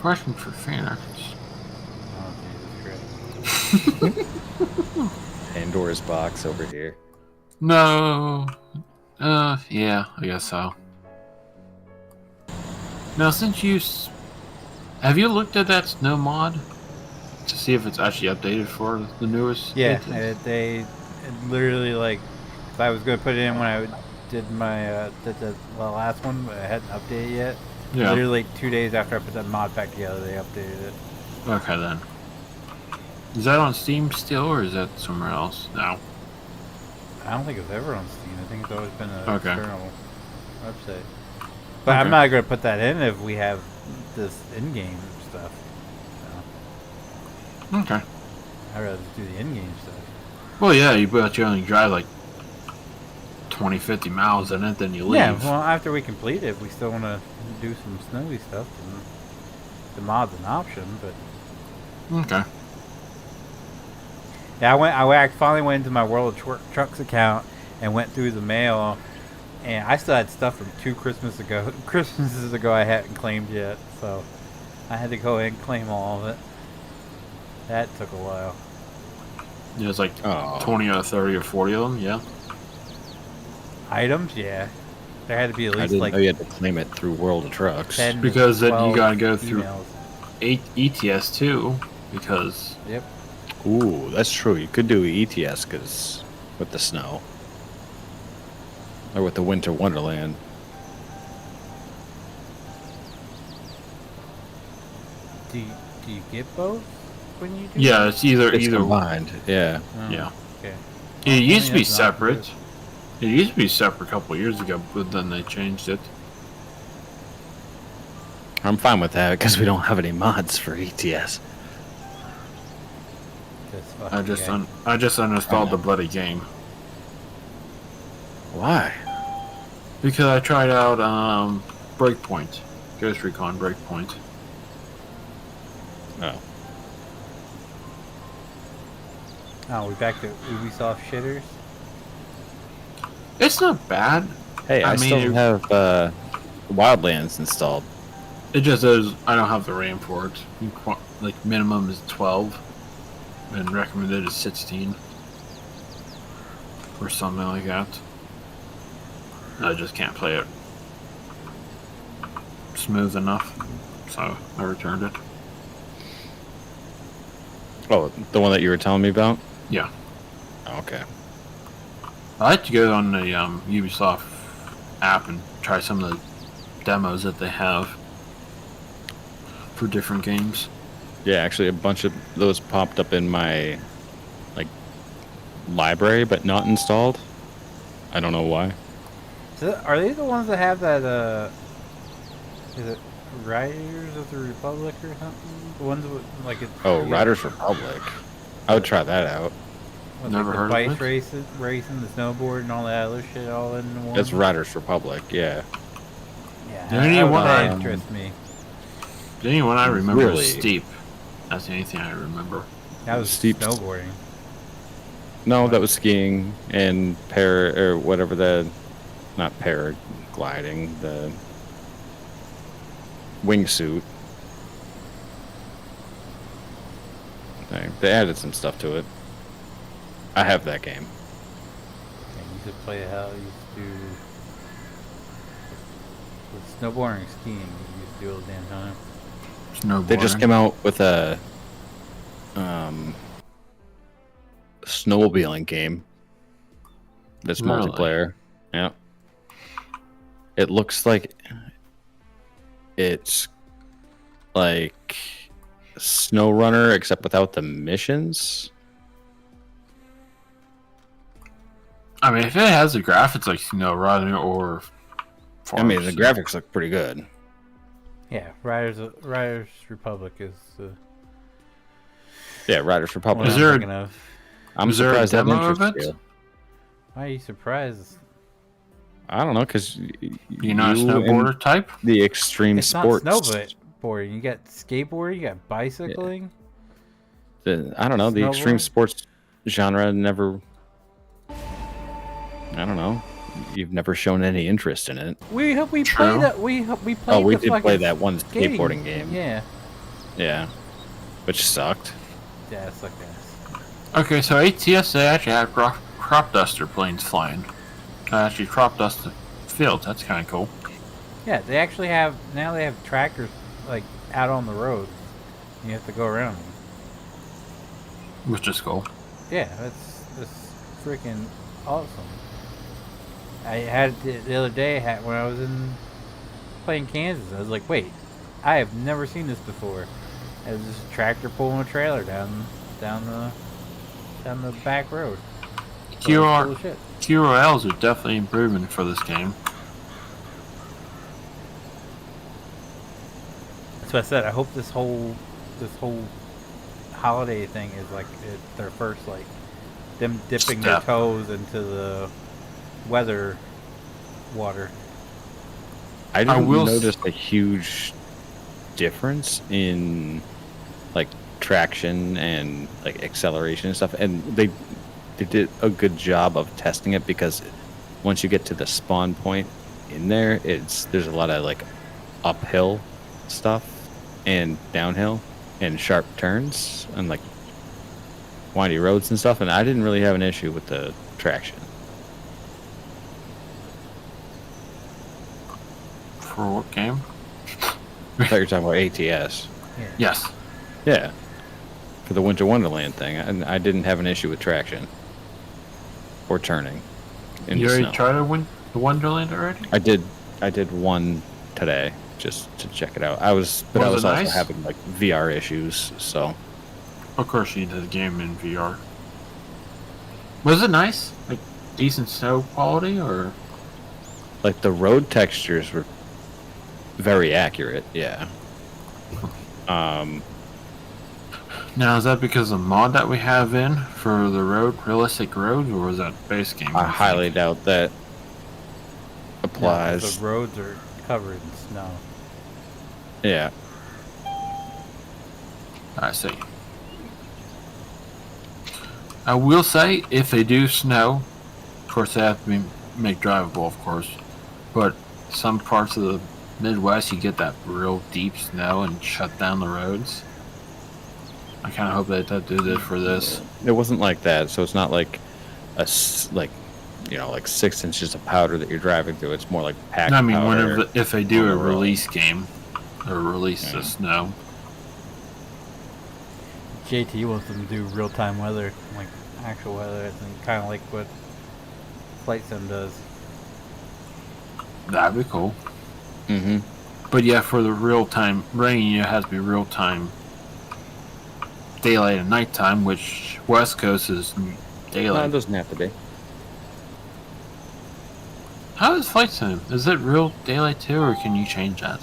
Question for Feenix. Oh, Jesus Christ. Pandora's box over here. No. Yeah, I guess so. Now, since have you looked at that snow mod to see if it's actually updated for the newest? Yeah, updates? they literally like. 'Cause I was gonna put it in when I did my the last one, but I hadn't updated it yet. Yeah. Literally 2 days after I put that mod back together, they updated it. Okay then. Is that on Steam still, or is that somewhere else now? I don't think it's ever on Steam. I think it's always been an Okay. external website. But Okay. I'm not gonna put that in if we have this in-game stuff. So Okay. I'd rather just do the in-game stuff. Well, yeah, but you only drive like 20, 50 miles in it, then you leave. Yeah, well, after we complete it, we still want to do some snowy stuff. And the mod's an option, but Okay. yeah, I finally went into my World of Trucks account and went through the mail, and I still had stuff from 2 Christmases ago I hadn't claimed yet, so I had to go ahead and claim all of it. That took a while. Yeah, it's like Oh. 20 or 30 or 40 of them, yeah. Items, yeah. There had to be at I least didn't like know you had to claim it through World of Trucks. 10 to Because then you 12 gotta go through emails. 8 ETS too, because Yep. Ooh, that's true. You could do ETS because with the snow, or with the Winter Wonderland. Do you get both when you do? yeah, it's either It's combined. Yeah. Oh, yeah. Okay. It used to be that's not separate. It used to be separate a couple of years ago, but then they changed it. I'm fine with that because we don't have any mods for ETS. This I fucking just guy. I just uninstalled know. the bloody game Why? because I tried out Breakpoint, Ghost Recon Breakpoint. Oh. Oh, we back to Ubisoft shitters. It's not bad. Hey, I mean, still have Wildlands installed. It just is. I don't have the RAM for it. Like minimum is 12, and recommended is 16, or something like that. I just can't play it smooth enough, so I returned it. Oh, the one that you were telling me about? Yeah, Oh, okay. I like to go on the Ubisoft app and try some of the demos that they have for different games. Yeah, actually, a bunch of those popped up in my library, but not installed. I don't know why. So are they the ones that have that? Is it Riders of the Republic or something? The ones with like it. Oh, Riders Republic. I would try that out. With, Never like, heard the of bike it. racing, the snowboard, and all that other shit all in one. It's Riders Republic, yeah. Yeah, The only one that I- interests me. The only one I remember Really? is Steep. That's the only thing I remember. That was Steep- snowboarding. No, that was skiing and or whatever not paragliding, the wingsuit. They added some stuff to it. I have that game. And you used to play how you used to do with snowboarding and skiing. You used to do all the damn time. Snowboarding. They just came out with a snowmobiling game that's Really? multiplayer. Yeah. It looks like it's like SnowRunner except without the missions. I mean, if it has the graphics like SnowRunner or I mean, the Forest, graphics look pretty good. Yeah, Riders Republic is Yeah, Riders what Republic. Is I'm there- thinking of. I'm is there a surprised that demo of interests it? you. Why are you surprised? I don't know, because you're not a snowboarder type. The extreme It's sports. not snowboarding. You got skateboarding. You got bicycling. I don't know. The extreme Snowboard? sports genre never. I don't know. You've never shown any interest in it. We True. played that. We played. Oh, we the did fucking play that one skating skateboarding game. Yeah. Yeah, which sucked. Yeah, it's like that. Okay, so ATS they actually have crop duster planes flying. Actually, crop dust fields. That's kind of cool. Yeah, they actually have now. They have tractors like out on the road. You have to go around them. Which is cool. Yeah, that's freaking awesome. I had it the other day when I was playing Kansas. I was like, wait, I have never seen this before. It was just a tractor pulling a trailer down the back road. So it was cool as shit. QRLs are definitely improving for this game. That's what I said. I hope this whole holiday thing is like their first like them dipping their Step. toes into the weather water. I didn't will notice a huge difference in like traction and like acceleration and stuff, and they did a good job of testing it, because once you get to the spawn point in there, there's a lot of like uphill stuff and downhill and sharp turns and like windy roads and stuff, and I didn't really have an issue with the traction. For what game? I thought you were talking about ATS. Yes. Yeah, for the Winter Wonderland thing, and I didn't have an issue with traction or turning in You the already snow. tried to win the Wonderland already? I did one today just to check it out. I was Was also it nice? having like VR issues, so Of course you did the game in VR. Was it nice? Like decent snow quality or like the road textures were very accurate. Yeah. now is that because of the mod that we have in for the realistic roads, or was that base game? I you highly think? doubt that Yeah, 'cause applies. the roads are covered in snow. Yeah. I see. I will say, if they do snow, of course they have to make drivable, of course, but some parts of the Midwest you get that real deep snow and shut down the roads. I kind of hope that did it for this. It wasn't like that, so it's not like like 6 inches of powder that you're driving through. It's more like packed No, I mean, powder. if they do on a the road. release game or release the Yeah. snow, JT wants them to do real-time weather, like actual weather, and kind of like what Flight Sim does. that'd be cool. Mm-hmm. But yeah, for the real time rain, it has to be real time daylight and nighttime, which West Coast is No, it daylight. doesn't have to be. How is Flight Sim? Is it real daylight too, or can you change that?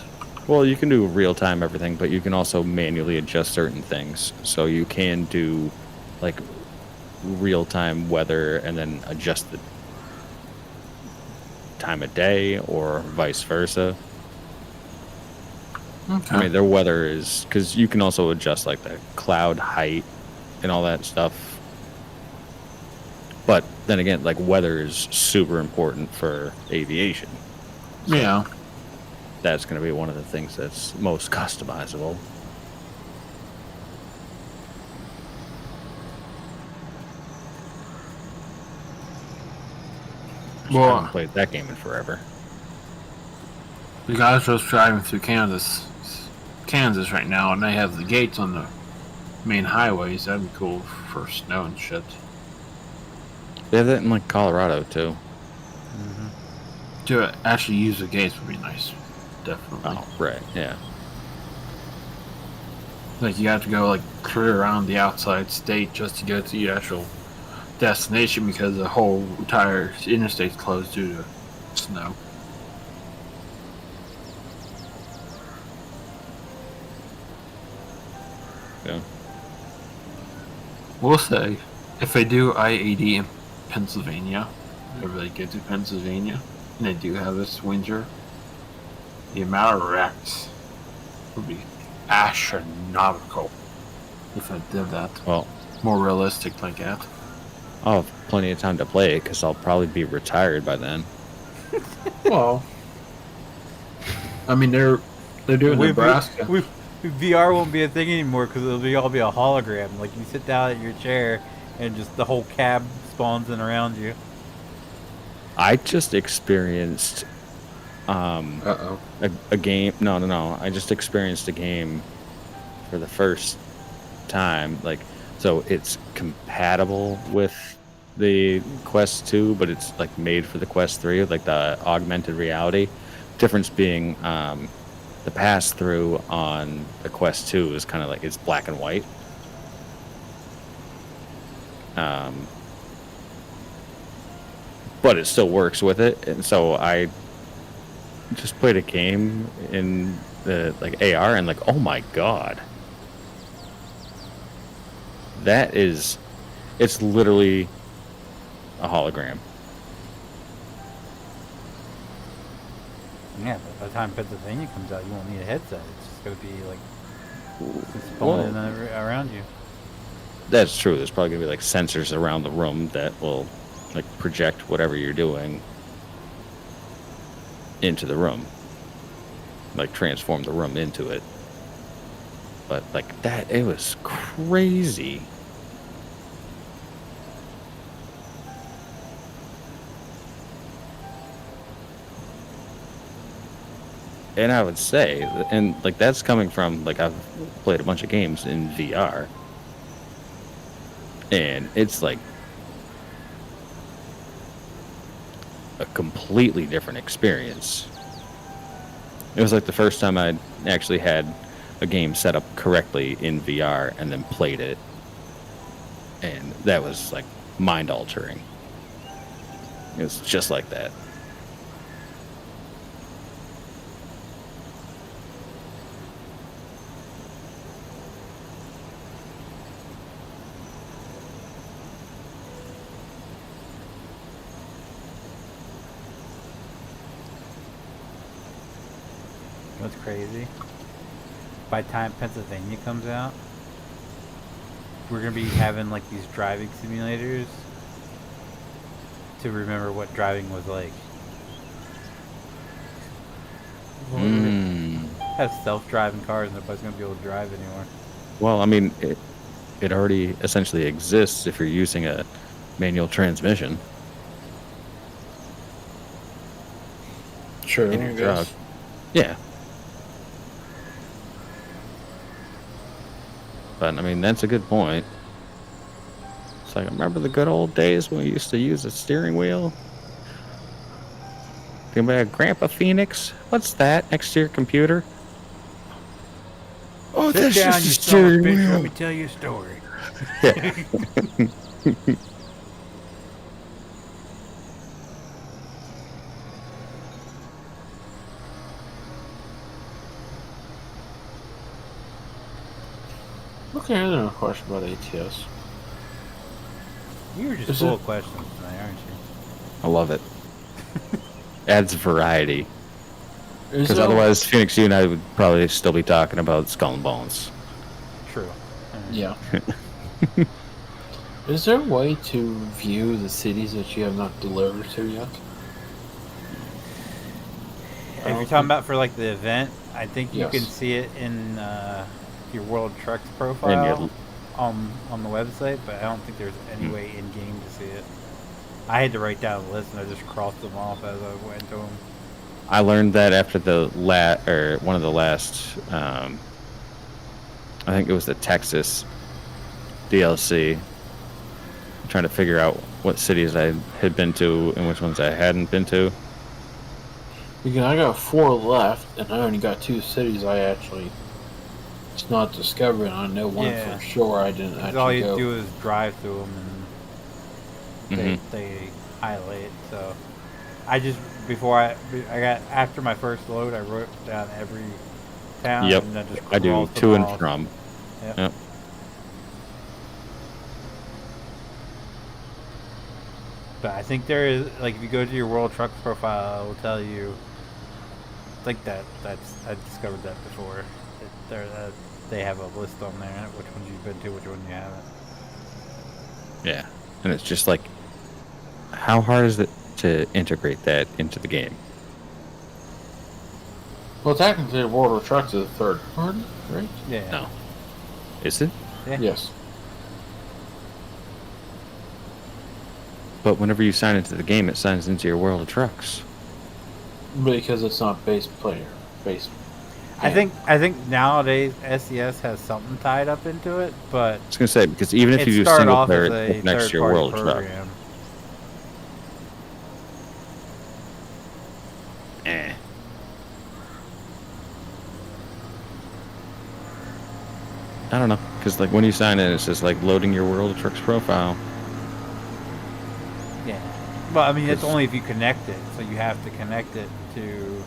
Well, you can do real time everything, but you can also manually adjust certain things. So you can do like real time weather and then adjust the time of day or vice versa. Okay. I mean, their weather is, because you can also adjust like the cloud height and all that stuff. But then again, like weather is super important for aviation. yeah. That's going to be one of the things that's most customizable. I Well, haven't played that game in forever. the guys just driving through Kansas right now, and they have the gates on the main highways. That'd be cool for snow and shit. They have that in like Colorado too. To actually use the gates would be nice. Definitely. Oh, right, yeah. Like you have to go like clear around the outside state just to get to the actual destination because the whole entire interstate's closed due to snow. Yeah. We'll say if they do IAD in Pennsylvania, if they get to Pennsylvania and they do have this winter, the amount of wrecks would be astronomical if I did that. Well, More realistic like that. I'll have plenty of time to play it because I'll probably be retired by then. Well, I mean they're doing Nebraska. VR won't be a thing anymore because it'll all be a hologram. Like you sit down at your chair and just the whole cab spawns in around you. I just experienced Uh-oh. a game. No. I just experienced a game for the first time. Like, so it's compatible with the Quest 2, but it's like made for the Quest 3, like the augmented reality. Difference being the pass through on the Quest 2 is kind of like it's black and white. But it still works with it, and so I just played a game in the like AR, and like, oh my god, it's literally a hologram. Yeah, but by the time Pennsylvania comes out, you won't need a headset. It's just going to be like Well, spawning around you. that's true. There's probably gonna be like sensors around the room that will like project whatever you're doing into the room, like transform the room into it. But like that, it was crazy. And I would say, and like that's coming from like I've played a bunch of games in VR, and it's like a completely different experience. It was like the first time I actually had a game set up correctly in VR and then played it, and that was like mind altering. It was just like that. What's crazy? By the time Pennsylvania comes out, we're gonna be having like these driving simulators to remember what driving was like. Have self-driving cars, and nobody's gonna be able to drive anymore. Well, I mean, it already essentially exists if you're using a manual transmission Sure. in I your guess. truck. Yeah. But I mean, that's a good point. It's like, remember the good old days when we used to use a steering wheel? Think about Grandpa Feenix? What's that next to your computer? Oh, Sit that's down, just a you son of a steering bitch. Let wheel. me tell you a story. Yeah. Okay, I have a question about ATS. You were just Is full it- of questions tonight, aren't you? I love it. Adds variety. Is Because there, otherwise, Phoenix, you and I would probably still be talking about Skull and Bones. True. yeah. Is there a way to view the cities that you have not delivered to yet? If you're talking about for like the event, I think you Yes. can see it in your World Trucks And profile your- on the website, but I don't think there's any way in game to see it. I had to write down a list and I just crossed them off as I went to them. I learned that after the one of the last, I think it was the Texas DLC. Trying to figure out what cities I had been to and which ones I hadn't been to. Because I got 4 left, and I only got 2 cities I actually it's not discovered. And I know one Yeah. for sure I didn't 'Cause actually all you go. do is drive through them and Mm-hmm. they highlight it. So I just before I got after my first load, I wrote down every town. Yep, And then just I do crossed them to and off. from. Yep. Yep. But I think there is like if you go to your World Trucks profile, it will tell you. I think that's I discovered that before. They have a list on there, which ones you've been to, which one you haven't. Yeah, and it's just like, how hard is it to integrate that into the game? Well, technically, World of Trucks is a third party, right? Yeah. No. Is it? Yeah. Yes. But whenever you sign into the game, it signs into your World of Trucks. Because it's not base player. Base. I think nowadays SES has something tied up into it, but I was gonna say, because even if it you do started single off player, as it's a next to your third-party World Truck. program. Eh. I don't know, because like when you sign in, it's just like loading your World of Trucks profile. Yeah. Well, I mean, it's It's- only if you connect it, so you have to connect it to.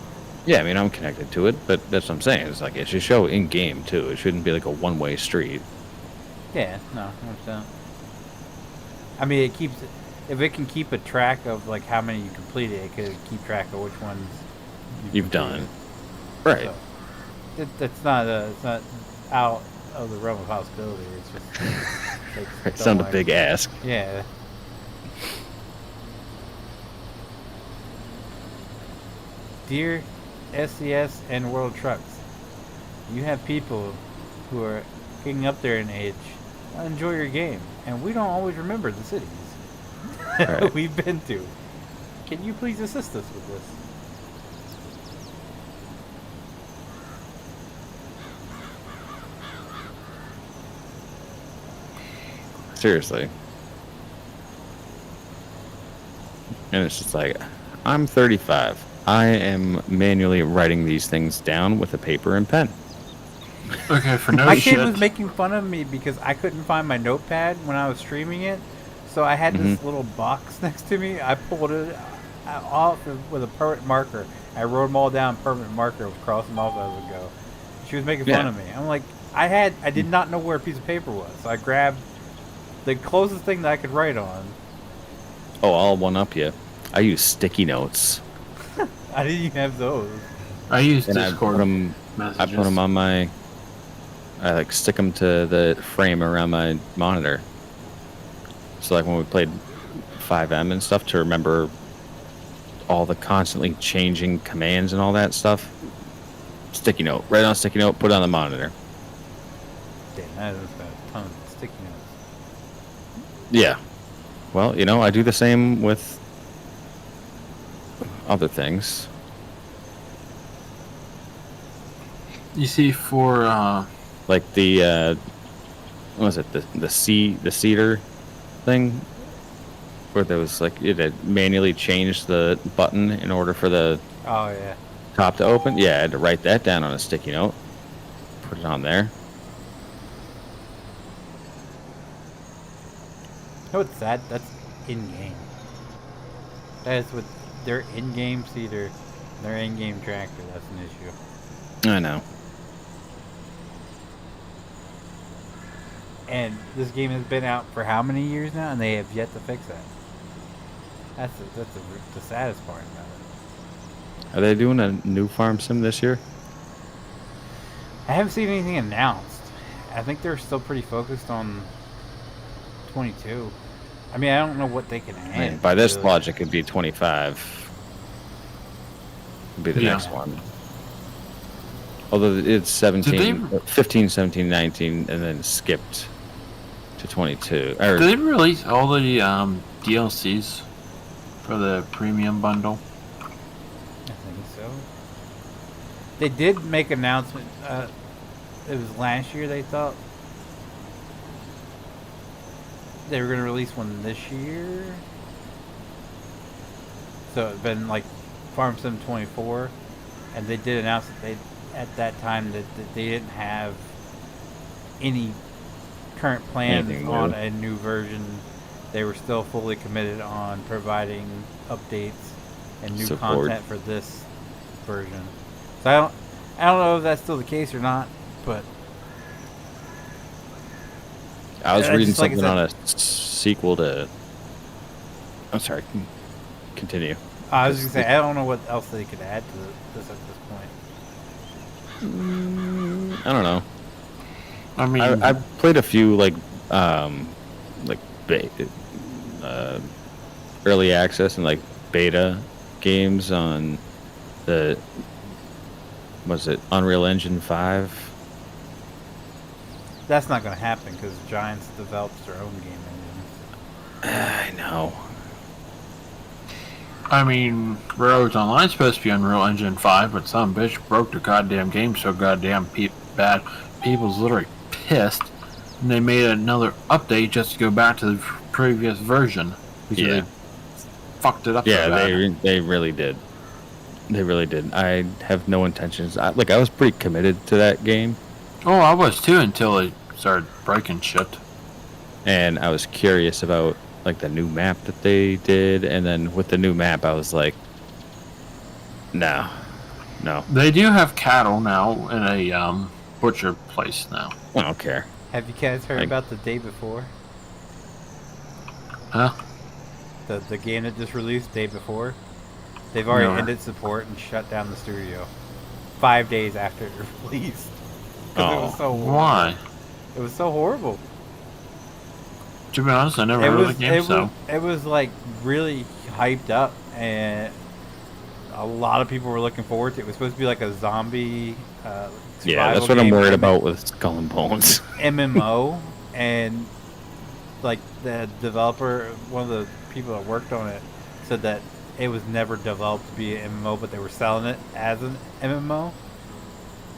Yeah, I mean, I'm connected to it, but that's what I'm saying. It's like it should show in game too. It shouldn't be like a one-way street. Yeah. No, I understand. I mean, it keeps. If it can keep a track of like how many you completed, it could keep track of which ones you've done. Right. So, it's not out of the realm of possibility. It's just It's not a big ask. Yeah. Dear SCS and World Trucks, you have people who are getting up there in age. Enjoy your game, and we don't always remember the cities Right. we've been to. Can you please assist us with this? Seriously. And it's just like, I'm 35. I am manually writing these things down with a paper and pen. Okay, for no My shit. kid was making fun of me because I couldn't find my notepad when I was streaming it, so I had this little box next to me. I pulled it off with a permanent marker. I wrote them all down permanent marker, was crossing them off as I would go. She was making fun of me. I'm like, I did not know where a piece of paper was, so I grabbed the closest thing that I could write on. Oh, I'll one up you. I use sticky notes. I didn't even have those. I use And Discord I messages. put them on my. I like stick them to the frame around my monitor. So like when we played 5M and stuff, to remember all the constantly changing commands and all that stuff. Sticky note, write on a sticky note, put it on the monitor. Damn, that is a ton of sticky notes. Yeah. Well, you know, I do the same with other things. You see, for Like the what was it, the cedar thing, where there was like it had manually changed the button in order for the Oh yeah. top to open. Yeah, I had to write that down on a sticky note, put it on there. You know what's sad? That's in-game. That is with their in-game cedar, their in-game tractor. That's an issue. I know. And this game has been out for how many years now, and they have yet to fix that. That's the saddest part about it. Are they doing a new farm sim this year? I haven't seen anything announced. I think they're still pretty focused on 22. I mean, I don't know what they can add. By this to- logic, it'd be 25. Would be the Yeah. next one. Although it's 17, Did 15, 17, 19, and then skipped to 22. Or, did they release all the DLCs for the premium bundle? I think so. They did make an announcement. It was last year. They thought they were going to release one this year. So it's been like Farm Sim 24, and they did announce that they, at that time, that they didn't have any current plans Anything new. on a new version. They were still fully committed on providing updates and new Support. content for this version. So I don't know if that's still the case or not, but I was Yeah, reading just like I something on said- a sequel to. I'm sorry. Continue. I was gonna say I don't know what else they could add to this at this point. I don't know. I mean, I played a few like early access and like beta games on the was it Unreal Engine 5? That's not gonna happen because Giants develops their own game engines. I know. I mean, Railroads Online is supposed to be Unreal Engine 5, but some bitch broke the goddamn game so goddamn bad. People's literally pissed, and they made another update just to go back to the previous version because Yeah. they fucked it up. Yeah, so bad. they really did. They really did. I have no intentions. I was pretty committed to that game, Oh, I was too until they started breaking shit. and I was curious about like the new map that they did, and then with the new map, I was like, no. They do have cattle now in a butcher place now. I don't care. Have you guys heard Like- about the day before? Huh? The game that just released day before? They've already Yeah. ended support and shut down the studio 5 days after it released. Because it was so horrible. Why? It was so horrible. To be honest, I never heard of the game, so. It was like really hyped up, and a lot of people were looking forward to it. It was supposed to be like a zombie. Yeah, that's survival what I'm game worried about with Skull and Bones. MMO, and like the developer, one of the people that worked on it, said that it was never developed to be an MMO, but they were selling it as an MMO.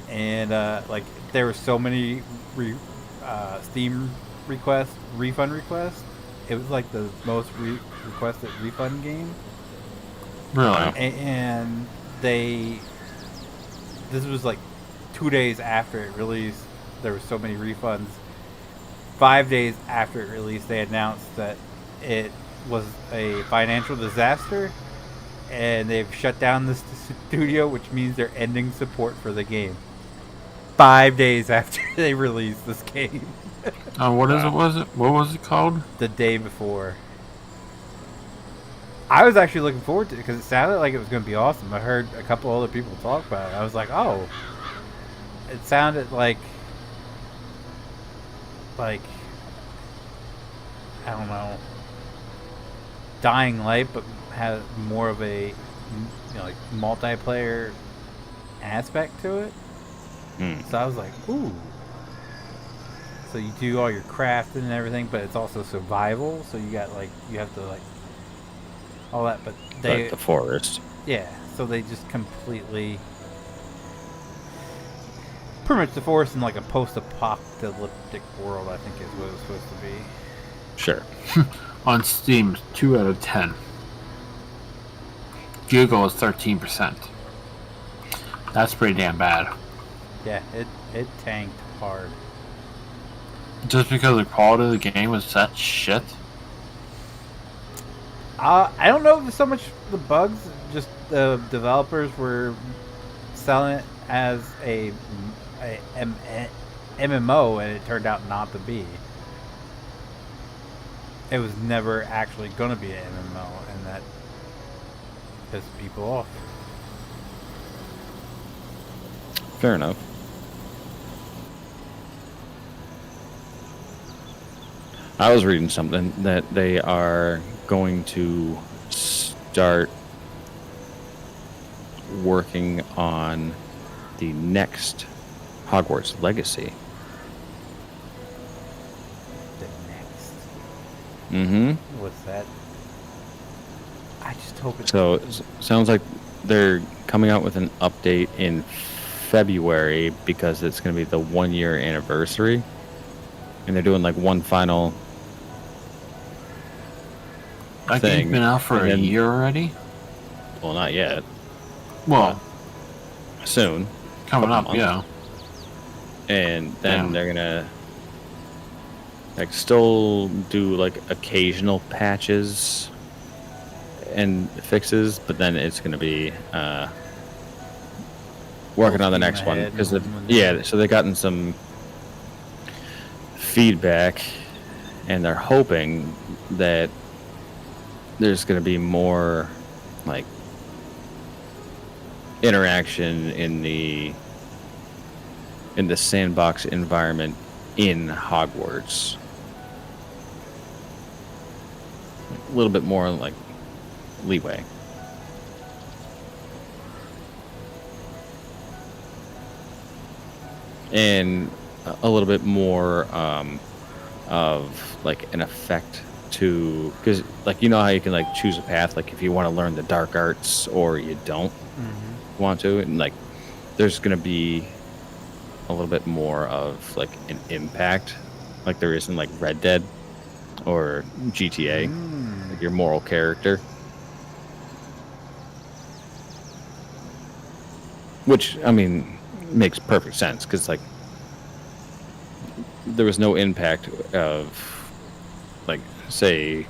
And like there were so many Steam refund requests. It was like the most requested refund game. Really? And this was like 2 days after it released. There were so many refunds. 5 days after it released, they announced that it was a financial disaster, and they've shut down the studio, which means they're ending support for the game. 5 days after they released this game. What was it called? The day before. I was actually looking forward to it because it sounded like it was going to be awesome. I heard a couple other people talk about it. I was like, oh, it sounded like I don't know, Dying Light, but had more of a like multiplayer aspect to it. So I was like, ooh. So you do all your crafting and everything, but it's also survival. So you got you have to all that, but Like the forest. Yeah, so they just completely pretty much the forest in like a post-apocalyptic world, I think is what it's supposed to be. Sure. On Steam, 2 out of 10. Google is 13%. That's pretty damn bad. Yeah, it tanked hard. Just because the quality of the game was such shit. I don't know if it's so much the bugs, just the developers were selling it as a MMO, and it turned out not to be. It was never actually going to be an MMO, and that pissed people off. Fair enough. I was reading something that they are going to start working on the next Hogwarts Legacy. The next. Mm-hmm. What's that? I just hope it's... So it sounds like they're coming out with an update in February because it's going to be the 1 year anniversary. And they're doing like one final That thing. game's been out for a year already? Well, not yet. Well, soon. coming up, months. yeah. And then they're gonna still do like occasional patches and fixes, but then it's gonna be working on the next one because so they've gotten some feedback, and they're hoping that there's gonna be more like interaction in the sandbox environment in Hogwarts. A little bit more like leeway. And a little bit more of like an effect to, because like you know how you can like choose a path, like if you want to learn the dark arts or you don't want to, and like there's gonna be a little bit more of like an impact like there is in like Red Dead or GTA, like your moral character, which I mean makes perfect sense because like there was no impact of like say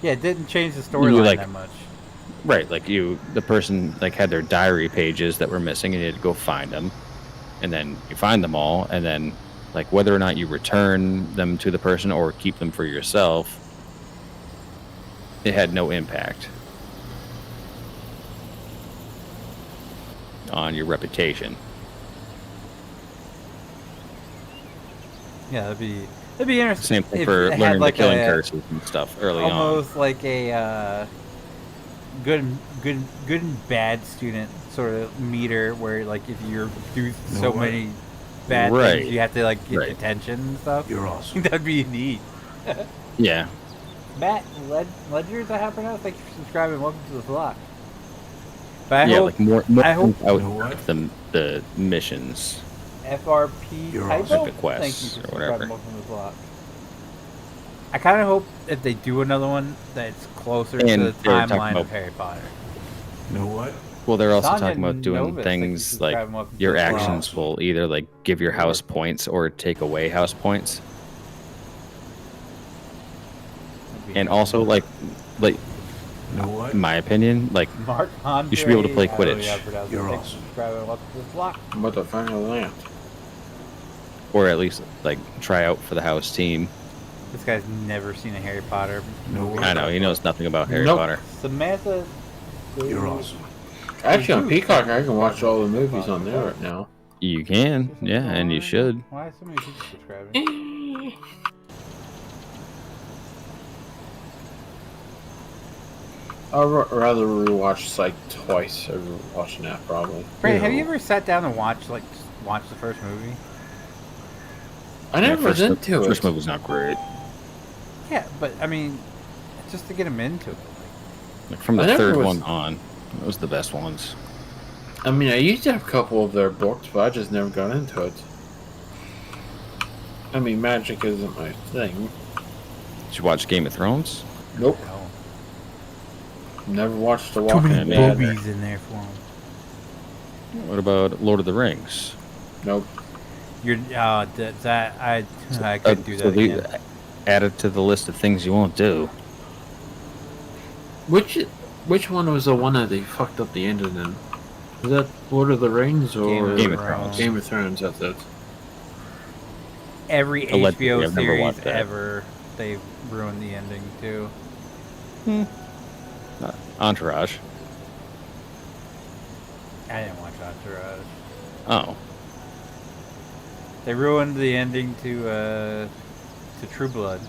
it didn't change the storyline like, that much. Right, like the person like had their diary pages that were missing and you had to go find them, and then you find them all, and then like whether or not you return them to the person or keep them for yourself, it had no impact. on your reputation. Yeah, that'd be interesting. Same thing if for it had, learning like, the killing a- curses and stuff early on. almost like a good and bad student sort of meter, where like if you do so many bad Right. things, you have to like get Right. detention and stuff. You're awesome. That'd be neat. Yeah. Matt Ledger, is that happening now? Thank you for subscribing. Welcome to the vlog. But I Yeah, hope like more I hope- out You know what? the missions. FRP You're typo. awesome. Epic quests Thank you for or subscribing. whatever. Welcome to the vlog. I kind of hope if they do another one that's closer And to the they were talking timeline about- of Harry Potter. You know what? Well, they're also Sonya talking about doing Novus, thank you things for like subscribing. Welcome to your the vlog. actions will either like give your house points or take away house points, That'd be and also like You know what? in my opinion, like Mark Andre. you should be able to play I don't know Quidditch. how to pronounce it. You're Thanks for awesome. subscribing. Welcome to the vlog. I'm about to finally land. or at least like try out for the house team. This guy's never seen a Harry Potter. You know what? I know he knows nothing about Harry Nope. Potter. Samantha. You're awesome. Actually, on Peacock, I can watch all the movies on there right now. You can, yeah, and you should. Why are so many people subscribing? I'd rather rewatch Psych twice over watching that, probably. Brady, have you ever sat down and watch the first movie? I never was first, into First it. movie's not great. Yeah, but I mean, just to get him into it. Like from I the never third was- one on, those are the best ones. I mean, I used to have a couple of their books, but I just never got into it. I mean, magic isn't my thing. Did you watch Game of Thrones? Nope. No. Never watched The Too Walking many Dead. boobies in there for him. What about Lord of the Rings? Nope. You're I couldn't do that So again. add it to the list of things you won't do. Which one was the one that they fucked up the ending in? Was that Lord of the Rings or Game of Thrones. Game of Thrones? That's it. Every Allegedly, HBO I've never series watched that. ever, they ruined the ending too. Entourage. I didn't watch Entourage. Oh, They ruined the ending to True Blood.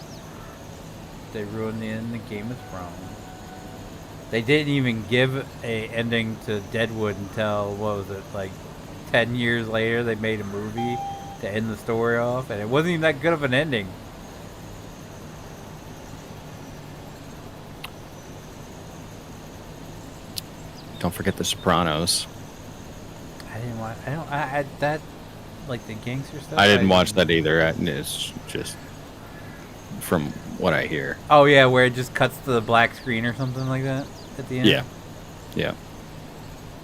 They ruined the ending of Game of Thrones. They didn't even give a ending to Deadwood until, what was it, like 10 years later they made a movie to end the story off, and it wasn't even that good of an ending. don't forget The Sopranos. I didn't watch. I that like the gangster stuff. I didn't watch that either. It's just from what I hear. Oh yeah, where it just cuts to the black screen or something like that at the end. Yeah, yeah.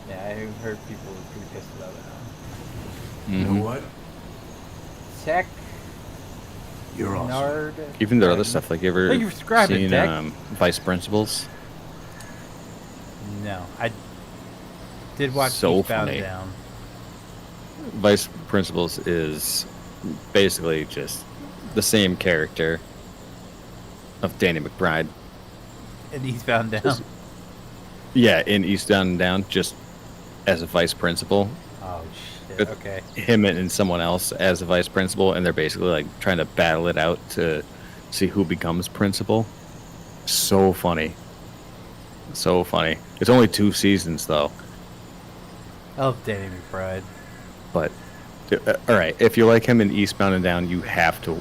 Yeah, I heard people were pretty pissed about that. You Mhm. know what? Tech You're awesome. Nard. Even their other stuff, like you ever Thank you for subscribing, seen Tech. Vice Principals? No, I did watch So Eastbound funny. and Down. Vice Principals is basically just the same character of Danny McBride. And Eastbound and Down. Just- Yeah, in Eastbound and Down, just as a vice principal. Oh shit. With Okay. him and someone else as a vice principal, and they're basically like trying to battle it out to see who becomes principal. So funny. So funny. It's only 2 seasons though, I love Danny McBride. but all right, if you like him in Eastbound and Down, you have to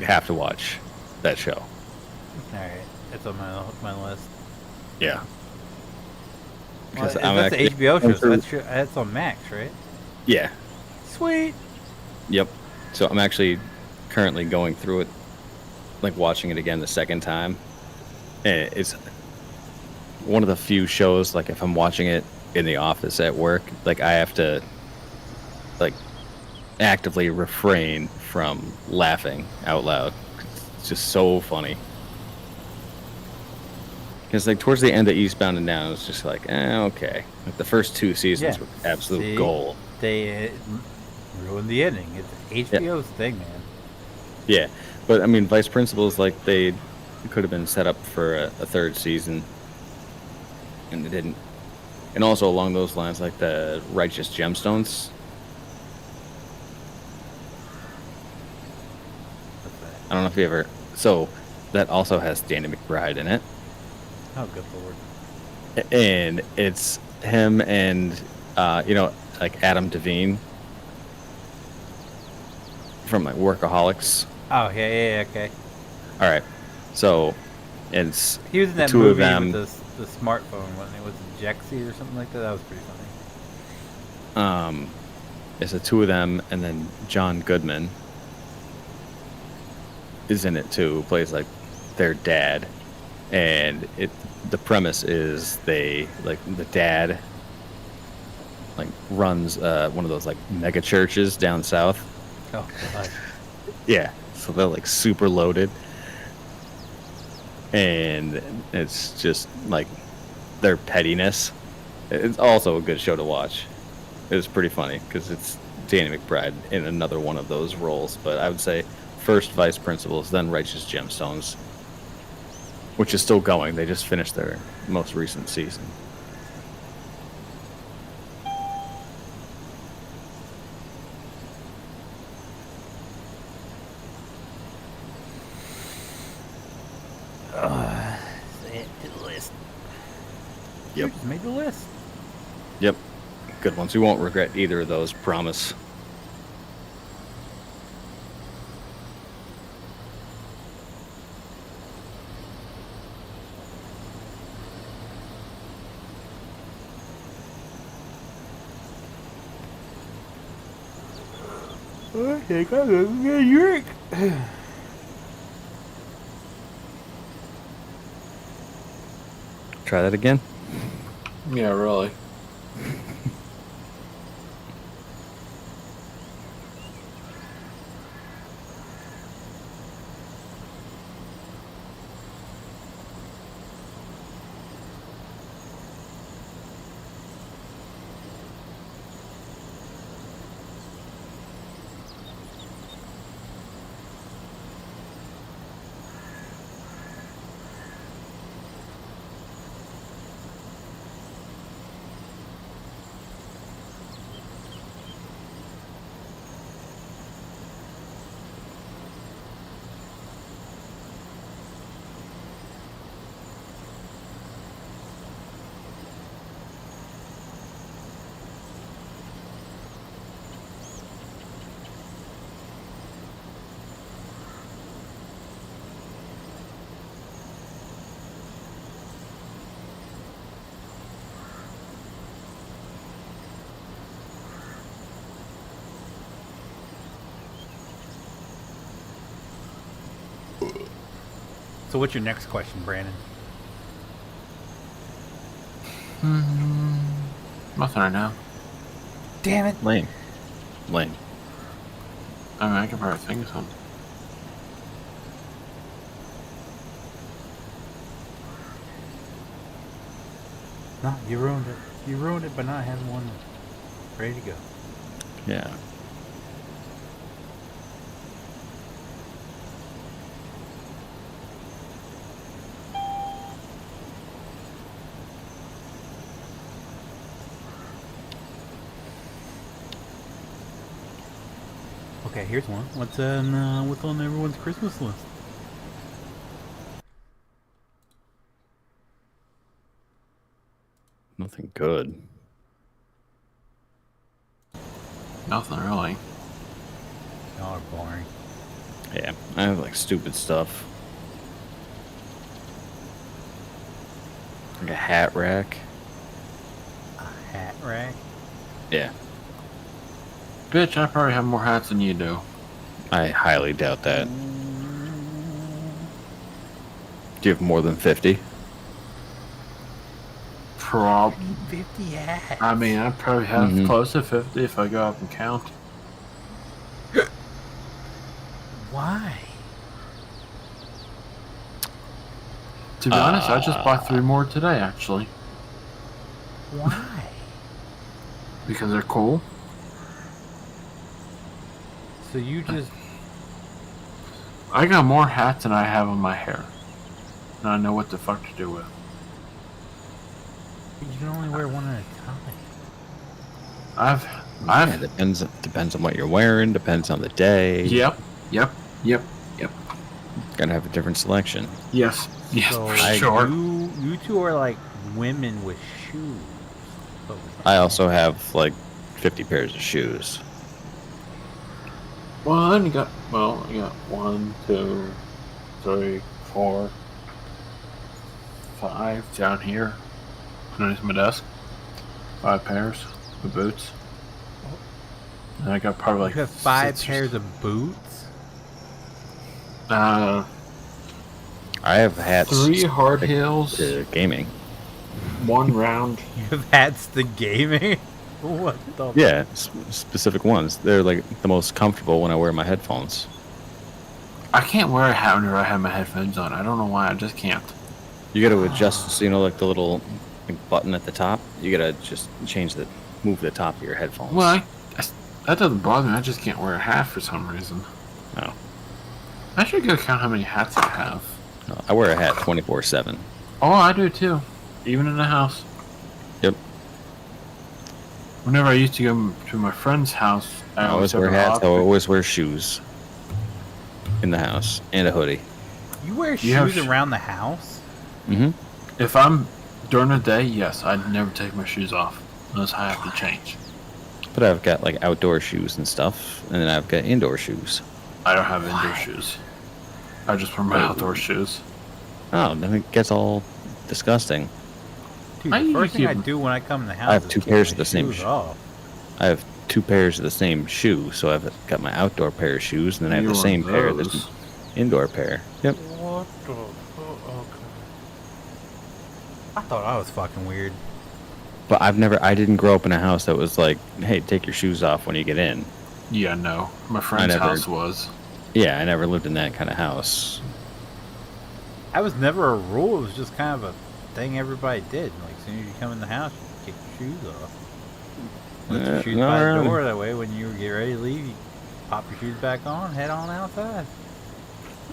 have to watch that show. All right, it's on my list. Yeah. Well, Because that's the HBO show, so that's on Max, right? Yeah. Sweet. Yep. So I'm actually currently going through it, like watching it again the second time. And it's one of the few shows, like if I'm watching it in the office at work, like I have to like actively refrain from laughing out loud. It's just so funny. Because like towards the end of Eastbound and Down, it's just like, okay. Like the first 2 seasons Yeah. were absolute See? gold. They ruined the ending. It's HBO's thing, man. Yeah, but I mean, Vice Principals, like they could have been set up for a 3rd season, and they didn't. And also along those lines, like the Righteous Gemstones. What's that? I don't know if you ever. So that also has Danny McBride in it, Oh, good lord. and it's him and like Adam Devine from like Workaholics. Oh, yeah, okay. All right, so it's He was in that two movie of them. with the smartphone, wasn't it? Was it Jexy or something like that? That was pretty funny. It's the two of them, and then John Goodman is in it too, who plays like their dad. And the premise is the dad like runs one of those like mega churches down south. Oh, God. Yeah, so they're like super loaded, and it's just like their pettiness. It's also a good show to watch. It was pretty funny because it's Danny McBride in another one of those roles. But I would say first Vice Principals, then Righteous Gemstones, which is still going. They just finished their most recent season. Say it to the list. Yep. You just made the list. Yep. Good ones. We won't regret either of those, promise. Okay, go. Try that again. Yeah, really. So what's your next question, Brandon? Nothing right now. Damn it. Lame. Lame. I mean, I can probably think of something. No, you ruined it. You ruined it by not having one ready to go. Yeah. Okay, here's one. What's on everyone's Christmas list? Nothing good. Nothing really. Y'all are boring. Yeah, I have like stupid stuff. Like a hat rack. A hat rack? Yeah. Bitch, I probably have more hats than you do. I highly doubt that. Do you have more than 50? Prob. 50 hats. I mean, I probably have Mhm. close to 50 if I go up and count. Why? To be honest, I just bought 3 more today, actually. Why? Because they're cool. So you just... I got more hats than I have on my hair. And I know what the fuck to do with. You can only wear one at a time. Yeah, depends on what you're wearing. Depends on the day. Yep. Gotta have a different selection. Yes. Yes, So for sure. you two are like women with shoes. But with I also have like 50 pairs of shoes. Well, I only got, I got 1, 2, 3, 4, 5 down here underneath my desk. 5 pairs of boots. And I got probably like you have 5 6 or pairs of boots. I have hats 3 hard specific heels, to gaming. 1 round. You have hats to gaming. What the? Yeah, specific ones. They're like the most comfortable when I wear my headphones. I can't wear a hat whenever I have my headphones on. I don't know why. I just can't. You got to adjust, so you know, like the little button at the top. You got to just move the top of your headphones. Well, that doesn't bother me. I just can't wear a hat for some reason. No. I should go count how many hats I have. No, I wear a hat 24/7. Oh, I do too. Even in the house. Yep. Whenever I used to go to my friend's house, I always wear hats. I always wear shoes in the house and a hoodie. You wear You have shoes around the house? Mm-hmm. If I'm during the day, yes, I'd never take my shoes off unless I have to change. But I've got like outdoor shoes and stuff, and then I've got indoor shoes. I don't have indoor shoes. I just wear my outdoor shoes. Oh, then it gets all disgusting. Dude, I the first usually thing I keep- do when I come in the house I have is 2 take pairs my of the same shoes shoe. off. I have 2 pairs of the same shoe, so I've got my outdoor pair of shoes, and then I have You're the one same of pair, those. this indoor pair. Yep. What the fuck? Okay. I thought I was fucking weird. But I didn't grow up in a house that was like, hey, take your shoes off when you get in. Yeah, no. My friend's never- house was. Yeah, I never lived in that kind of house. That was never a rule. It was just kind of a thing everybody did. Like, as soon as you come in the house, you kick your shoes off. Let your shoes not by the really. door. That way, when you get ready to leave, you pop your shoes back on, head on outside.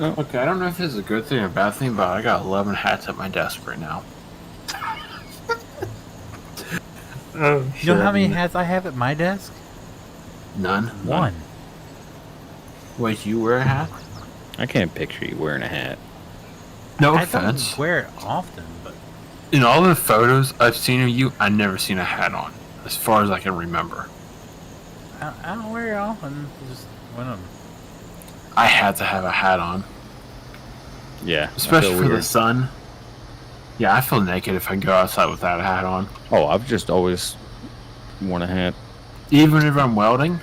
Okay, I don't know if this is a good thing or a bad thing, but I got 11 hats at my desk right now. You know how many hats I have at my desk? None. One. Wait, you wear a hat? I can't picture you wearing a hat. No I offense. don't wear it often, but In all the photos I've seen of you, I've never seen a hat on, as far as I can remember. I don't wear it often. Just when I'm. I had to have a hat on, Yeah. I especially feel for the weird. sun. Yeah, I feel naked if I go outside without a hat on. Oh, I've just always worn a hat. Even if I'm welding,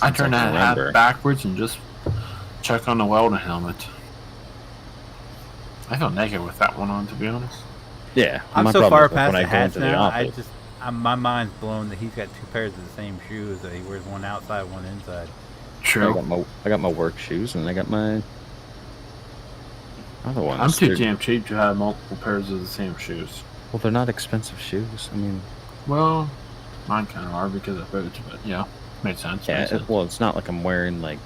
I Since turn I that can hat remember. backwards and just check on the welding helmet. I feel naked with that one on, to be honest. Yeah. I'm my so problem far is when past I the go hats into the now. I office- just, my mind's blown that he's got 2 pairs of the same shoes. That he wears one outside, one inside. True. I got my work shoes, and I got my other ones. I'm too They're- damn cheap to have multiple pairs of the same shoes. Well, they're not expensive shoes. I mean, Well, mine kind of are because of boots, but yeah, makes sense. yeah. makes sense. Well, it's not like I'm wearing like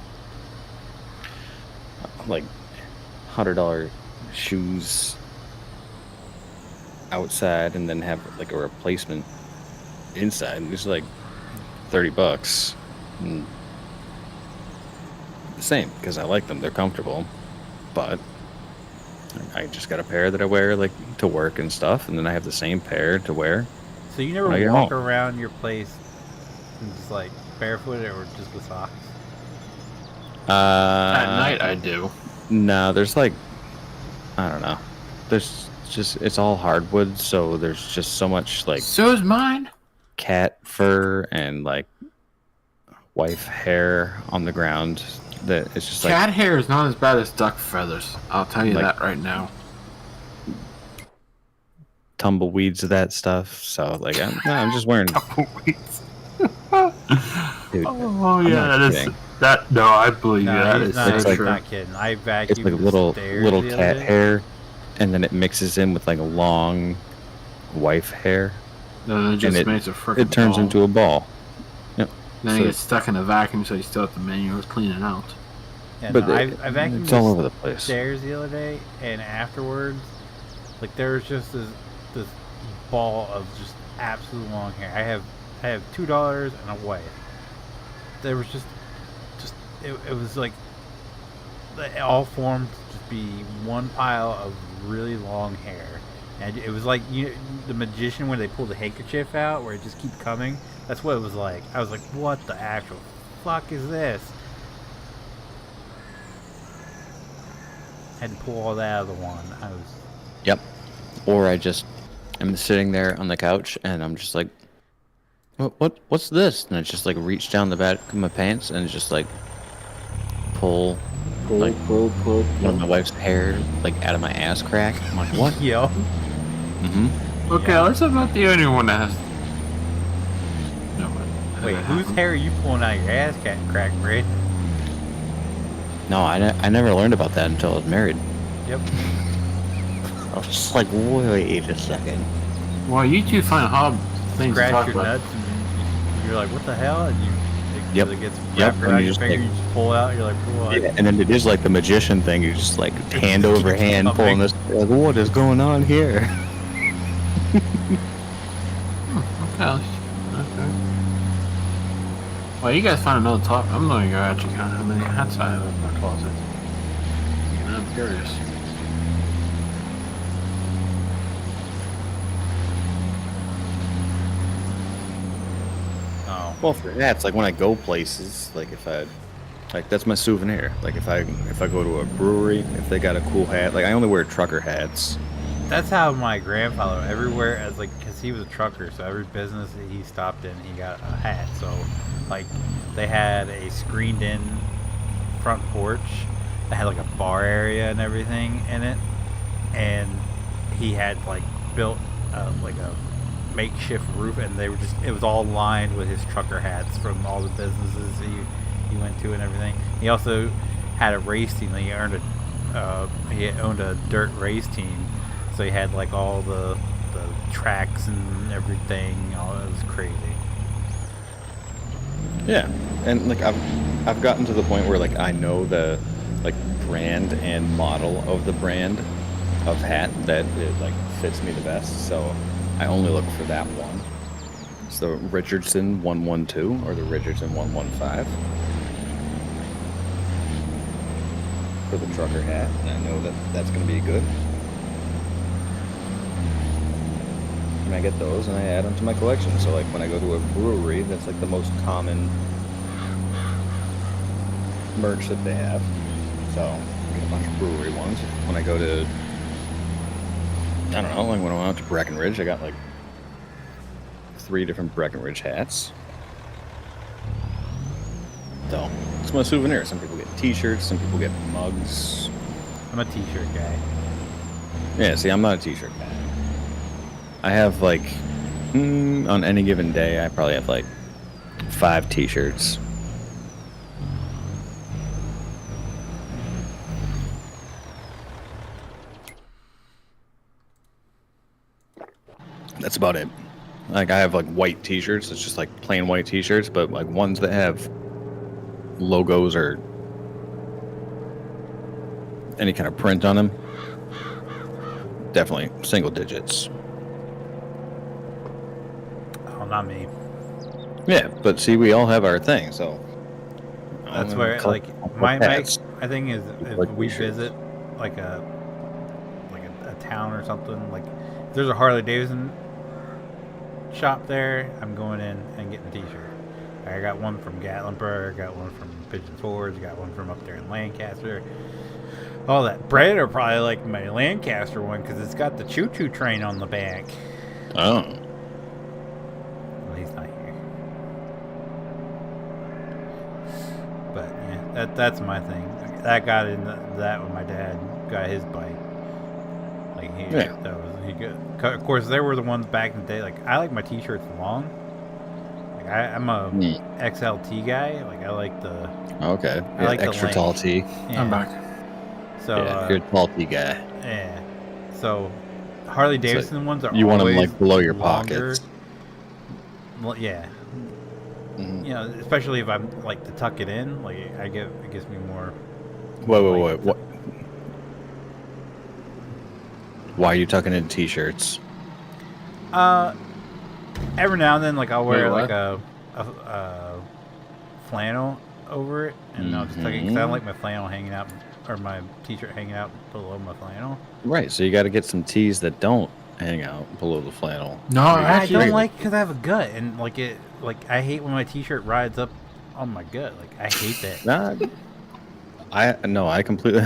$100 shoes outside and then have like a replacement inside. It's like $30. And the same because I like them. They're comfortable, but I just got a pair that I wear like to work and stuff, and then I have the same pair to wear. So you never When I get walk home. around your place and just like barefoot or just with socks? At night, I do. No, there's like, I don't know. There's just, it's all hardwood, so there's just so much like So's mine. cat fur and like wife hair on the ground that it's just Cat like hair is not as bad as duck feathers. I'll tell you Like- that right now. tumbleweeds of that stuff. So like, I'm just wearing, Tumbleweeds. dude. Oh I'm yeah, not that is kidding. that. No, I believe you. No, That he's is not, it's so he's true. not kidding. I It's vacuumed like the little stairs little the other cat day. hair, and then it mixes in with like a long wife hair. No, it just it- makes a freaking. It turns ball. into a ball. Then so- it gets stuck in a vacuum, so you still have to manually clean it out. Yeah, But no, I it- vacuumed it's all the over the place. stairs the other day, and afterwards, like there was just this ball of just absolute long hair. I have $2 and a wife. There was just it was like it all formed to just be one pile of really long hair, and it was like the magician when they pull the handkerchief out where it just keeps coming. That's what it was like. I was like, what the actual fuck is this? Had to pull all that out of the wand. I was. Yep. Or I'm sitting there on the couch and I'm just like, what's this? And I just like reach down the back of my pants and just like pull one of my wife's hair like out of my ass crack. I'm like, what? Yo. Mm-hmm. Okay, Yeah. let's not the only one that has. No, Wait, whose hair are you pulling out of your ass crack, Ray? No, I never learned about that until I was married. Yep. I was just like, wait a second. Well, you two find hard things to Scratch talk your about. nuts and you're like, what the hell? And Yep. it gets Yep, wrapped and around you your just, finger, like- you just pull it out, you're like, what? Yeah, and then it is like the magician thing. You're just like hand just over keeps hand coming. pulling this. Like, what is going on here? Okay. Okay. Well, you guys find another topic. I'm going to go actually count how many hats I have in my closet. You know, I'm curious. Oh. Well, for hats, like when I go places, like that's my souvenir. Like if I go to a brewery, if they got a cool hat, like I only wear trucker hats. That's how my grandfather, everywhere, as like, because he was a trucker, so every business that he stopped in, he got a hat. So, like, they had a screened in front porch that had like a bar area and everything in it. And he had like built like a makeshift roof, and they were just, it was all lined with his trucker hats from all the businesses he went to and everything. He also had a race team. He owned a dirt race team. So he had like all the tracks and everything. Oh, it was crazy. Yeah, and like I've gotten to the point where like I know the like brand and model of the brand of hat that it like fits me the best. So I only look for that one. It's the Richardson 112 or the Richardson 115 for the trucker hat, and I know that that's going to be good. And I get those and I add them to my collection. So like when I go to a brewery, that's like the most common merch that they have. So I get a bunch of brewery ones. When I go to, I don't know, like when I went out to Breckenridge, I got like 3 different Breckenridge hats. So it's my souvenir. Some people get t-shirts, some people get mugs. I'm a t-shirt guy. Yeah, see, I'm not a t-shirt guy. I have like, on any given day, I probably have like 5 t-shirts. That's about it. Like I have like white t-shirts. It's just like plain white t-shirts, but like ones that have logos or any kind of print on them. Definitely single digits. Oh, not me. Yeah, but see, we all have our thing, so That's I'm where collect- like my hats. thing is if Like we t-shirts. visit like a town or something, like if there's a Harley Davidson shop there, I'm going in and getting a t-shirt. I got one from Gatlinburg, got one from Pigeon Forge, got one from up there in Lancaster. All that. Brett are probably like my Lancaster one because it's got the choo-choo train on the back. Oh, Well, he's not here. But yeah, that's my thing. That got in that when my dad got his bike. Like he good. Of course, there were the ones back in the day. Like I like my t-shirts long. Like I'm a XLT guy. Like I like the okay. I Yeah, like the extra length. tall tee. Yeah. I'm back. So Yeah, you're a tall tee guy. yeah. So Harley Davidson ones are You want them always like below your longer. pockets. Well, yeah. Mhm. You know, especially if I'm like to tuck it in, like it gives me more. Wait. What? Why are you tucking in t-shirts? Every now and then, like I'll wear Wait, like a flannel over it, and I'll just tuck it because I don't like my flannel hanging out, or my t-shirt hanging out below my flannel. Right, so you got to get some tees that don't hang out below the flannel. No, I actually, don't like because I have a gut, and like I hate when my t-shirt rides up on my gut. Like I hate that. I completely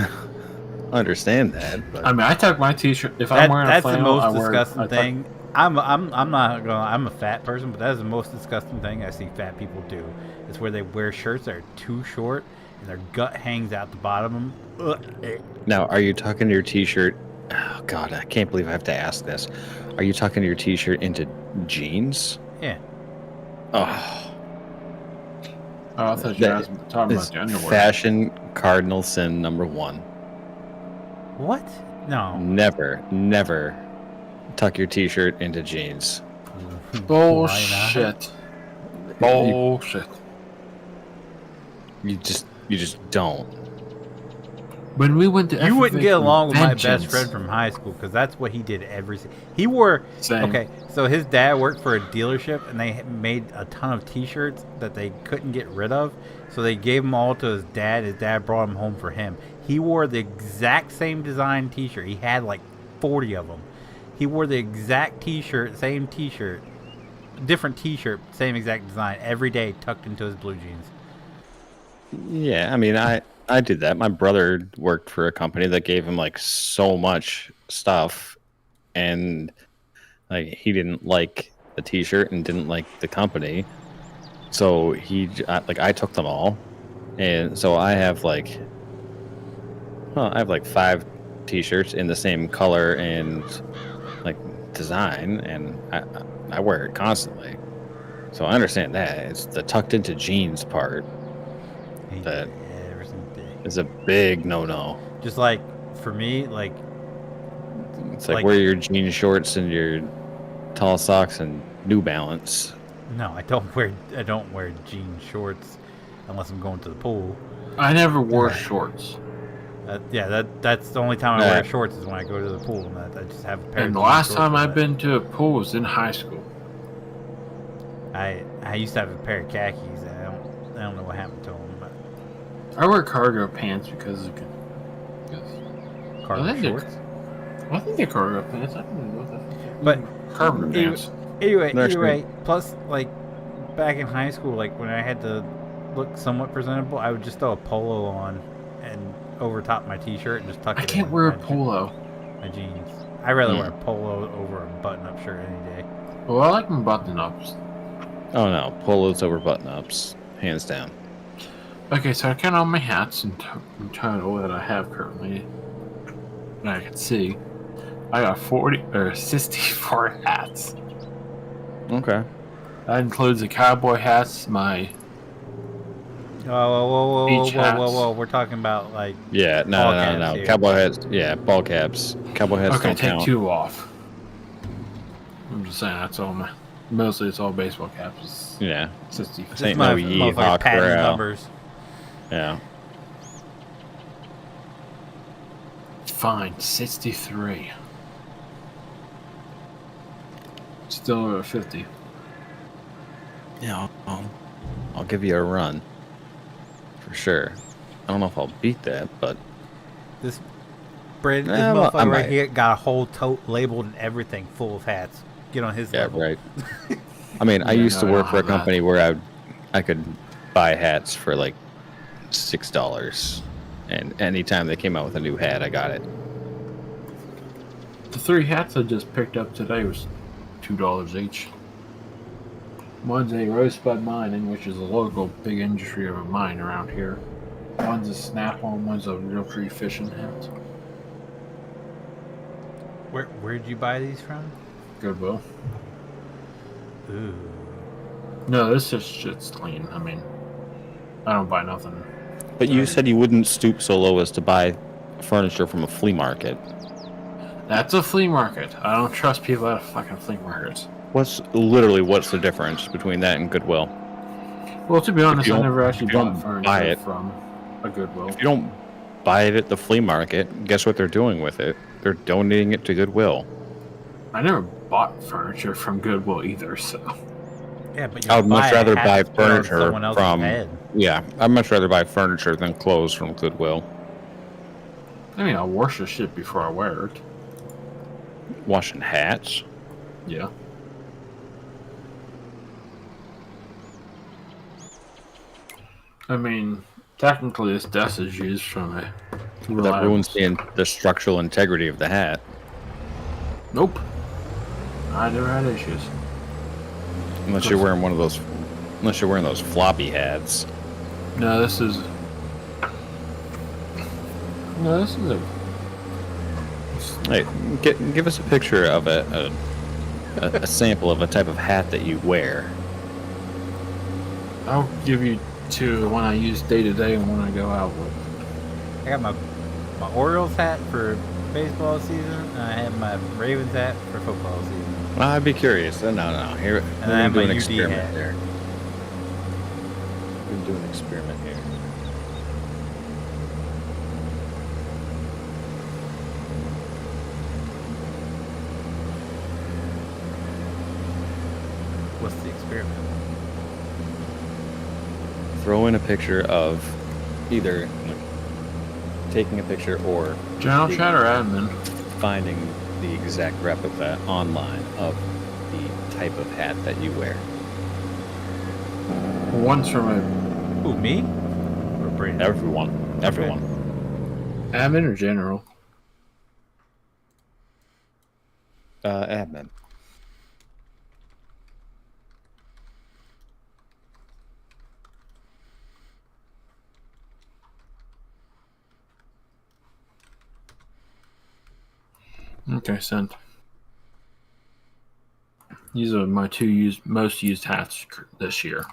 understand that. But I mean, I tuck my t-shirt if I'm wearing a That's flannel. the I most wear, disgusting I tuck- thing. I'm not gonna. I'm a fat person, but that is the most disgusting thing I see fat people do. Is where they wear shirts that are too short and their gut hangs out the bottom of them. now, are you tucking your t-shirt? Oh God, I can't believe I have to ask this. Are you tucking your t-shirt into jeans? Yeah. Oh, Oh, I thought you were that talking is about the underwear. fashion cardinal sin number 1. What? No. Never tuck your t-shirt into jeans. Bullshit. Bullshit. You just don't. When we went to You wouldn't get along with my Vengence. best friend from high school because that's what he did he wore. Same. Okay, so his dad worked for a dealership and they made a ton of t-shirts that they couldn't get rid of, so they gave them all to his dad. His dad brought them home for him. He wore the exact same design t-shirt. He had like 40 of them. He wore the exact t-shirt, same t-shirt, different t-shirt, same exact design every day, tucked into his blue jeans. Yeah, I mean, I did that. My brother worked for a company that gave him like so much stuff, and like he didn't like the t-shirt and didn't like the company, so I took them all, and so I have like 5 t-shirts in the same color and like design, and I wear it constantly. So I understand that. It's the tucked into jeans part that every single day. is a big no-no. Just like for me, like It's like Like- wear your jean shorts and your tall socks and New Balance. no, I don't wear jean shorts unless I'm going to the pool. I never wore Right. shorts. That's the only time I Yeah. wear shorts is when I go to the pool. And I just have a pair. And of the jean last shorts time for I've that. been to a pool was in high school. I used to have a pair of khakis. I don't know what happened to them, but I wear cargo pants because cargo think they're- shorts. I think they're cargo pants. I don't know what the fuck. But Cargo anyway- pants. Anyway, Next either way, week. plus like back in high school, like when I had to look somewhat presentable, I would just throw a polo on and over top my t-shirt and just tuck it I can't in wear a my polo. my jeans. I'd rather Hmm. wear a polo over a button-up shirt any day. Well, I like my button-ups. Oh no, polos over button-ups, hands down. Okay, so I count all my hats in total that I have currently. And I can see I got 64 hats. Okay. That includes the cowboy hats, my Whoa, Beach hats. We're talking about like Yeah, Ball no. caps here. Cowboy hats, yeah, ball caps. Cowboy hats okay, don't take count. 2 off. I'm just saying that's all my. Mostly it's all baseball caps. Yeah, 60. This ain't my no yeehaw motherfucker's padding corral. numbers. yeah. Fine, 63. Still over 50. Yeah, I'll give you a run. For sure. I don't know if I'll beat that, but This this well, I motherfucker right might. here got a whole tote labeled and everything full of hats. Get on his yeah, level. right. I mean, I Yeah, used to no, I work don't for a have that. company where I could buy hats for like $6, and anytime they came out with a new hat, I got it. The 3 hats I just picked up today was $2 each. One's a Rosebud Mining, which is a local big industry of a mine around here. One's a Snap-on, one's a Real Tree Fishing hat. Where'd you buy these from? Goodwill. Ooh. No, this is shit's clean. I mean, I don't buy nothing. But you said you wouldn't stoop so low as to buy furniture from a flea market. That's a flea market. I don't trust people at a fucking flea market. What's the difference between that and Goodwill? Well, to be honest, you I don't- never actually if you bought don't furniture buy it- from a Goodwill. If you don't buy it at the flea market, guess what they're doing with it? They're donating it to Goodwill. I never bought furniture from Goodwill either, so. Yeah, but you I would much rather buy furniture someone else's from. head. Yeah, I'd much rather buy furniture than clothes from Goodwill. I mean, I'll wash the shit before I wear it. Washing hats. Yeah. I mean, technically, this desk is used from a. That ruins the structural integrity of the hat. Nope. I never had issues. Unless you're wearing one of those. Unless you're wearing those floppy hats. No, this is. No, this is a. Hey, give us a picture of a sample of a type of hat that you wear. I'll give you two, one I use day to day and one I go out with. I got my Orioles hat for baseball season, and I have my Ravens hat for football season. Well, I'd be curious. No. Here, And I have my do an UD experiment hat. here. We're doing an experiment here. What's the experiment? Throw in a picture of either taking a picture or General chat or admin? finding the exact replica online of the type of hat that you wear. One's from a Who, me? Or Brandon? Everyone. admin or general? Admin. Okay, sent. These are my two most used hats this year.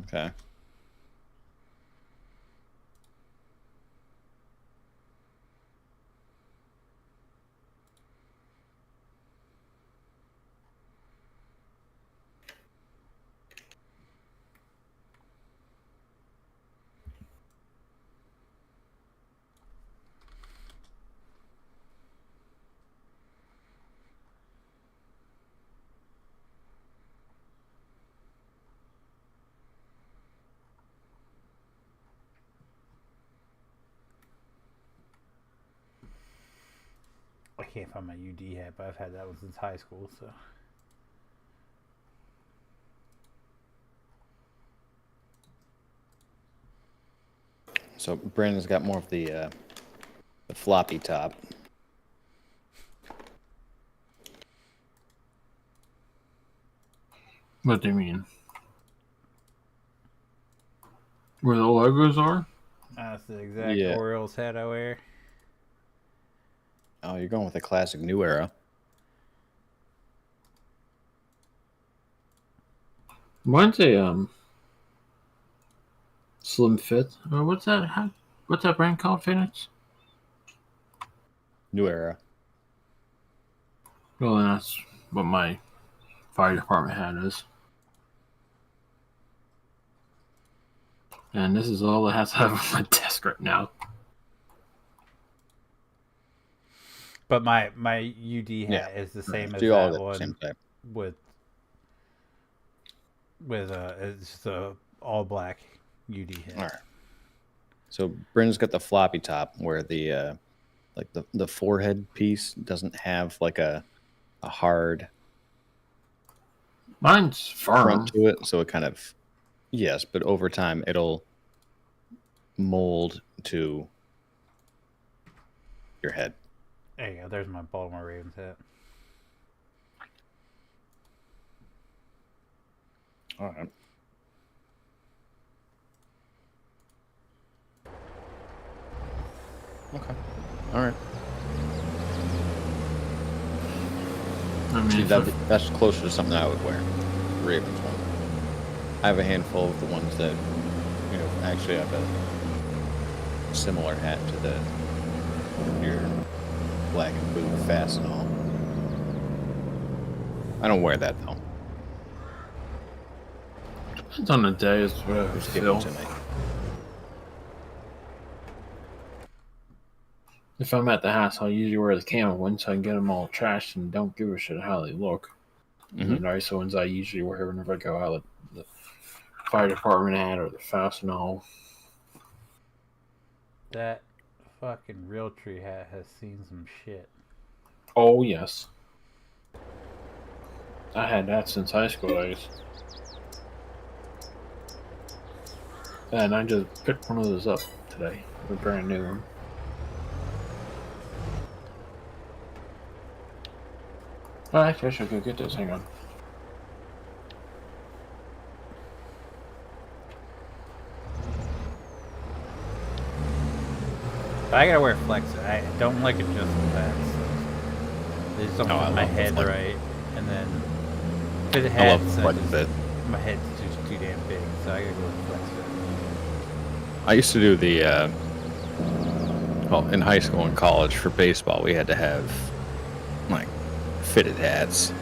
Okay. I can't find my UD hat, but I've had that one since high school, so. So Brandon's got more of the floppy top. What do you mean? Where the logos are? That's the exact Yeah. Orioles hat I wear. Oh, you're going with the classic New Era. Mine's a slim fit. What's that? What's that brand called? Feenix? New Era. Well, then that's what my fire department hat is. And this is all the hats I have on my desk right now. But my UD hat is the same as Do all that the one same type. with it's just a all black UD hat. All right. So Brandon's got the floppy top where the like the forehead piece doesn't have like a hard Mine's firm. front to it, so it kind of Yes, but over time it'll mold to your head. There you go. There's my Baltimore Ravens hat. All right. Okay. All right. I mean, See, if that's closer to something I would wear. Ravens one. I have a handful of the ones that, actually have a similar hat to the your black and blue Fastenal. I don't wear that though. depends on the day as well. Just give it to me. If I'm at the house, I'll usually wear the camo ones so I can get them all trashed and don't give a shit how they look. Mm-hmm. The nicer ones I usually wear whenever I go out, like the fire department hat or the Fastenal. That fucking Realtree hat has seen some shit. Oh, yes. I had that since high school days. And I just picked one of those up today. A brand new one. Oh, actually, I should go get this. Hang on. I gotta wear flex. I don't like adjustable hats. They just don't Oh, I fit my love the head flex. right. And then fit the I hats. love flex fit. My head's just too damn big, so I gotta go with flex fit. I used to do the, in high school and college for baseball, we had to have, like, fitted hats.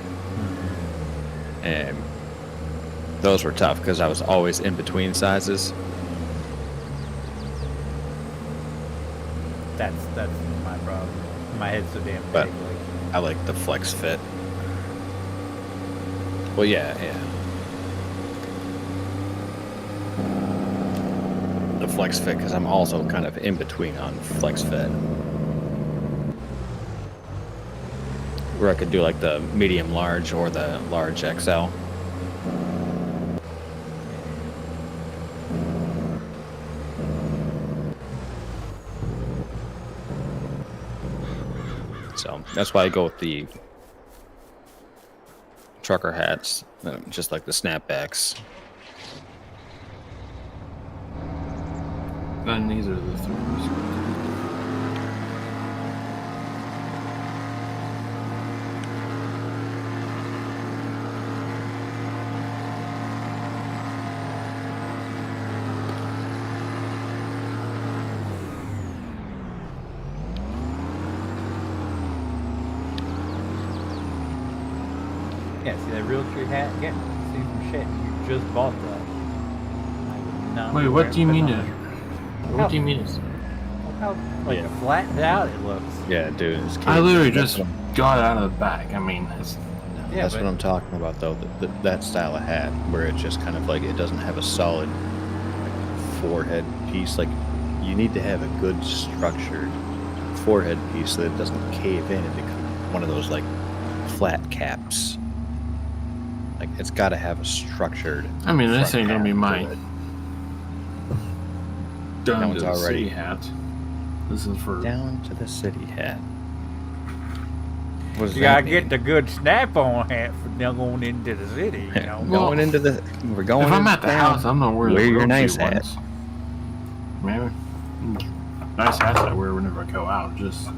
And those were tough because I was always in between sizes. That's my problem. My head's so damn big. But- Like, I like the flex fit. Well, yeah. The flex fit because I'm also kind of in between on flex fit. Where I could do like the medium large or the large XL. So that's why I go with the trucker hats, just like the snapbacks. And these are the three. yeah, see that Realtree hat? Get see some shit. You just bought that. I would not Wait, wear what it do you for mean? nothing. What do you mean? Look how like Yeah. flattened out it looks. Yeah, dude. It's I literally that's just what I'm- got out of the back. I mean, it's, Yeah, that's but- what I'm talking about, though. That style of hat, where it just kind of like it doesn't have a solid forehead piece. Like you need to have a good structured forehead piece so that it doesn't cave in and become one of those like flat caps. Like it's got to have a structured. I mean, this front ain't gonna be cap my to it. down That to one's the already- city hat. This is for Down to the city hat. What does You that gotta mean? get the good snap-on hat for going into the city, you know. Well, Going into the. We're going. if I'm into at the town. house, I'm gonna wear Wear the your real nice cute hat. ones. Maybe nice hats I wear whenever I go out. Just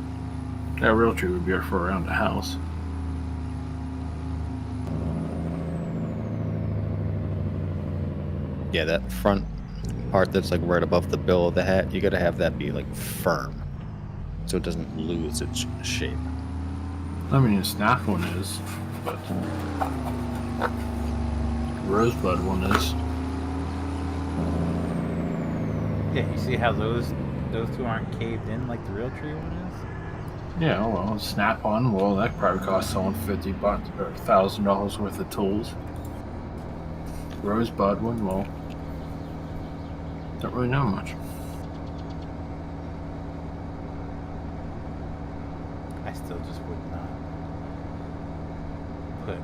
that real tree would be for around the house. Yeah, that front part that's like right above the bill of the hat, you gotta have that be like firm, so it doesn't lose its shape. I mean, the snap one is, but rosebud one is. Yeah, you see how those two aren't caved in like the Realtree one is? Yeah, well, snap on. Well, that probably cost someone $50 or $1,000 worth of tools. Rosebud one, well, don't really know much. I still just would not put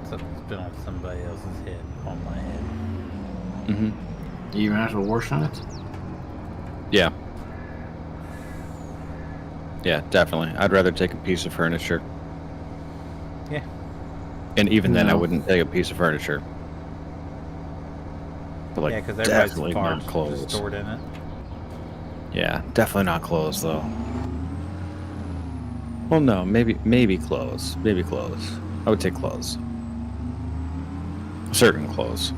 something that's been on somebody else's head on my head. Mm-hmm. You even have to wash on it? Yeah. Yeah, definitely. I'd rather take a piece of furniture. Yeah. And even then, I No. wouldn't take a piece of furniture. But like, Yeah, because everybody's definitely not farts just clothes. stored in it. Yeah, definitely not clothes though. Well, no, maybe clothes. Maybe clothes. I would take clothes. Certain clothes.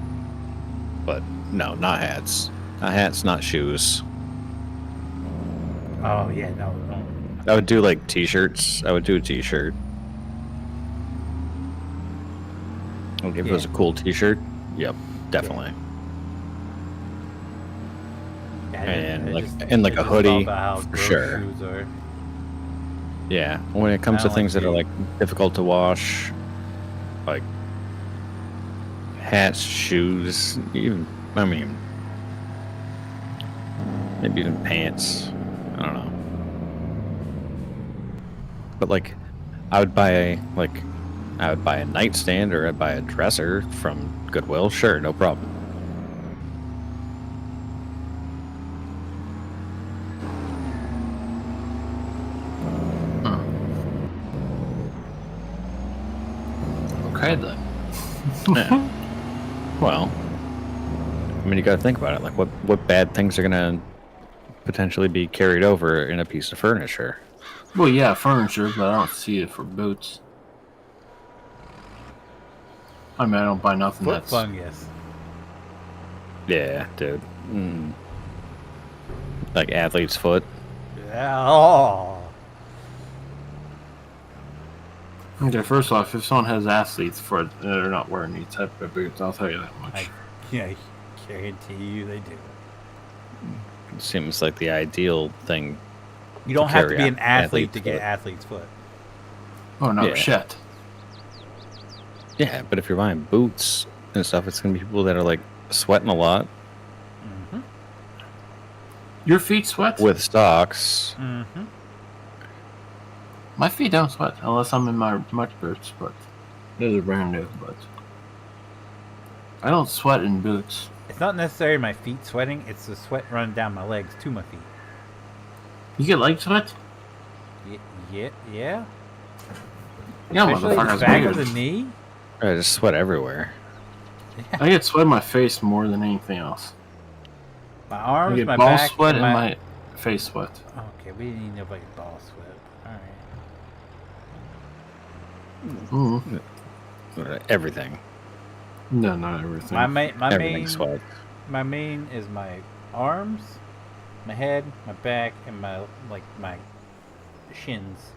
But no, not hats. Not hats, not shoes. Oh yeah, no. I would do like t-shirts. I would do a t-shirt. Like if it was a cool t-shirt, yep, definitely. Yeah, And I like just- and like I a just hoodie, thought about how for gross sure. shoes are. Yeah, when it comes I to don't things like that are feet. like difficult to wash, like hats, shoes, even maybe even pants. I don't know. But like, I would buy a nightstand or I'd buy a dresser from Goodwill. Sure, no problem. Okay then. Yeah. Well, I mean, you got to think about it. Like, what bad things are gonna potentially be carried over in a piece of furniture? Well, yeah, furniture, but I don't see it for boots. I mean, I don't buy nothing Foot that's... fungus. Yeah, dude. Mm. Like athlete's foot. Yeah. Oh. Okay, first off, if someone has athlete's foot, they're not wearing these type of boots, I'll tell you that much. I guarantee you they do. Seems like the ideal thing. You don't have to carry be an athlete athlete's to get foot. athlete's foot. Oh, no, Yeah. shit. Yeah, but if you're buying boots and stuff, it's gonna be people that are like sweating a lot Mm-hmm. Your feet sweat? with socks. Mm-hmm. My feet don't sweat, unless I'm in my much boots, but those are brand new, but... I don't sweat in boots. It's not necessarily my feet sweating, it's the sweat running down my legs to my feet. You get leg sweat? Yeah. Yeah, Especially the motherfuckers. back of Weird. the knee. I just sweat everywhere. I get sweat in my face more than anything else. My I arms, get my ball back, sweat and and my face sweat. Okay, we didn't need nobody ball sweat. Alright. Everything. No, not everything. Everything sweats. My main is my arms, my head, my back, and my shins.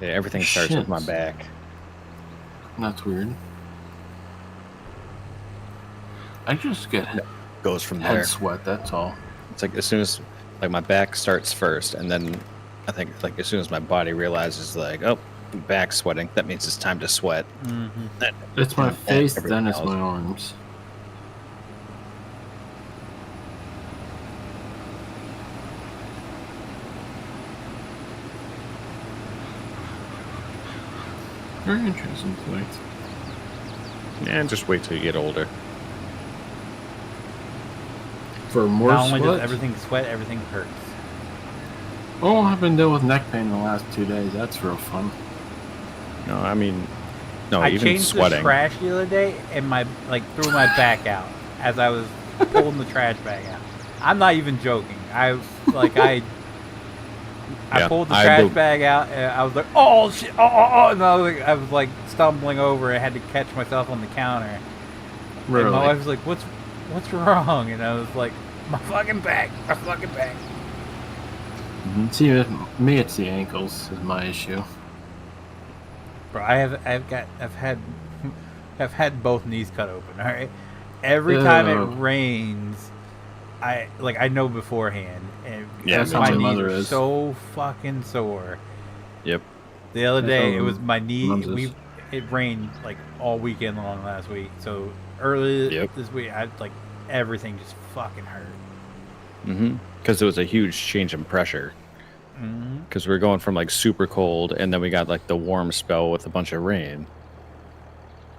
Yeah, everything starts with my Shit. back. That's weird. I just get Goes from head there. sweat, that's all. It's like as soon as like my back starts first, and then I think like as soon as my body realizes like, oh, back sweating, that means it's time to sweat. Mm-hmm. It's my And face, everything then it's else. my arms. Very interesting tonight. And just wait till you get older. For more Not only does sweat? everything sweat, everything hurts. Oh, I've been dealing with neck pain the last 2 days. That's real fun. No, I mean, no, I even changed sweating. the trash the other day and threw my back out as I was pulling the trash bag out. I'm not even joking. I Yeah, pulled the I trash do- bag out and I was like, oh shit, oh, and I was like stumbling over. I had to catch myself on the counter. Really? And my wife was like, what's wrong? And I was like, my fucking back. See, with me, it's the ankles is my issue. Bro, I've had both knees cut open. All right, every time it Ugh. rains, I know beforehand, and Yeah, That's how my my knees mother are is. so fucking sore. Yep. The other That's day, how it was my knee. mom's is. It rained like all weekend long last week. So early Yep. this week, everything just fucking hurt. Mm-hmm. Because it was a huge change in pressure. Mm-hmm. Because we were going from like super cold, and then we got like the warm spell with a bunch of rain.